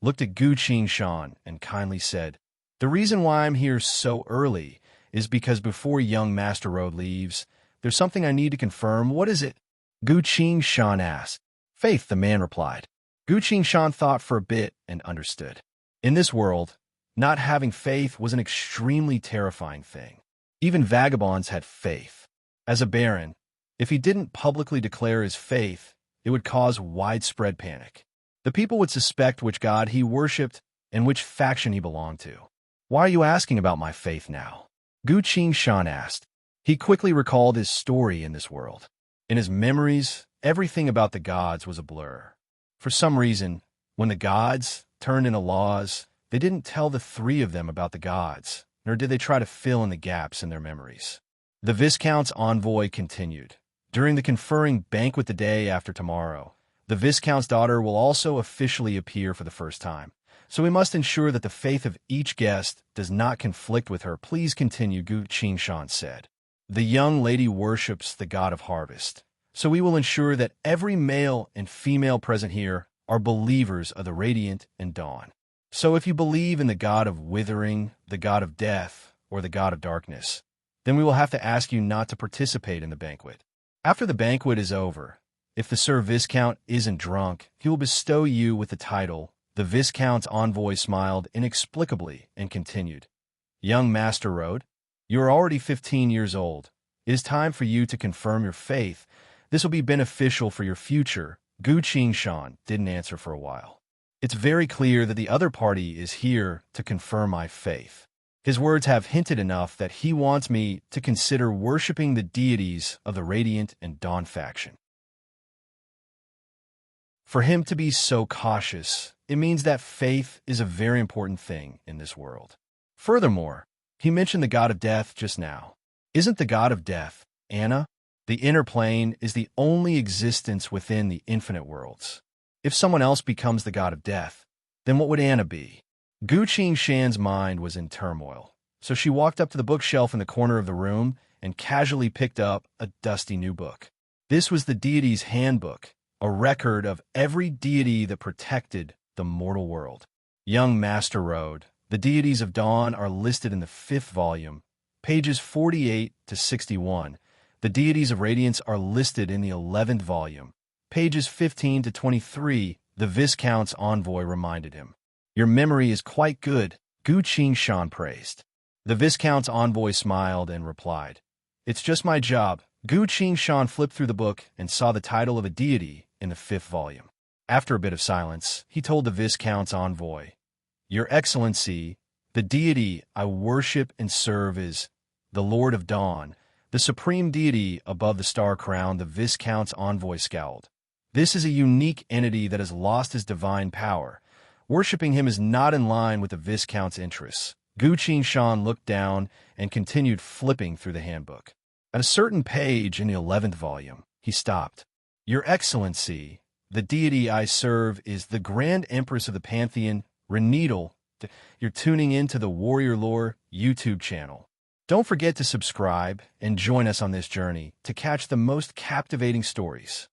looked at Gu Shan, and kindly said, "The reason why I'm here so early is because before young Master Road leaves, there's something I need to confirm." "What is it?" Gu Shan asked. "Faith," the man replied. Gu Shan thought for a bit and understood. In this world, not having faith was an extremely terrifying thing. Even vagabonds had faith. As a baron, if he didn't publicly declare his faith, it would cause widespread panic. The people would suspect which god he worshipped and which faction he belonged to. "Why are you asking about my faith now?" Gu Shan asked. He quickly recalled his story in this world. In his memories, everything about the gods was a blur. For some reason, when the gods turned into laws, they didn't tell the three of them about the gods, nor did they try to fill in the gaps in their memories. The Viscount's envoy continued. "During the conferring banquet the day after tomorrow, the Viscount's daughter will also officially appear for the first time. So we must ensure that the faith of each guest does not conflict with her." "Please continue," Gu Shan said. "The young lady worships the god of harvest, so we will ensure that every male and female present here are believers of the radiant and dawn. So if you believe in the god of withering, the god of death, or the god of darkness, then we will have to ask you not to participate in the banquet. After the banquet is over, if the Sir Viscount isn't drunk, he will bestow you with the title." The Viscount's envoy smiled inexplicably and continued. "Young Master Road, you are already 15 years old. It is time for you to confirm your faith. This will be beneficial for your future." Gu Shan didn't answer for a while. "It's very clear that the other party is here to confirm my faith. His words have hinted enough that he wants me to consider worshipping the deities of the Radiant and Dawn faction. For him to be so cautious, it means that faith is a very important thing in this world. Furthermore, he mentioned the god of death just now. Isn't the god of death Anna? The inner plane is the only existence within the infinite worlds. If someone else becomes the god of death, then what would Anna be?" Gu Shan's mind was in turmoil, so she walked up to the bookshelf in the corner of the room and casually picked up a dusty new book. This was the deity's handbook, a record of every deity that protected the mortal world. "Young Master Road, the deities of dawn are listed in the 5th volume, pages 48 to 61. The deities of radiance are listed in the 11th volume, pages 15 to 23, the Viscount's envoy reminded him. "Your memory is quite good," Gu Shan praised. The Viscount's envoy smiled and replied, "It's just my job." Gu Shan flipped through the book and saw the title of a deity in the 5th volume. After a bit of silence, he told the Viscount's envoy, "Your Excellency, the deity I worship and serve is the Lord of Dawn, the supreme deity above the star crown." The Viscount's envoy scowled. "This is a unique entity that has lost his divine power. Worshipping him is not in line with the Viscount's interests." Gu Shan looked down and continued flipping through the handbook. At a certain page in the 11th volume, he stopped. "Your Excellency, the deity I serve is the Grand Empress of the Pantheon, Renedal." You're tuning into the Warrior Lore YouTube channel. Don't forget to subscribe and join us on this journey to catch the most captivating stories.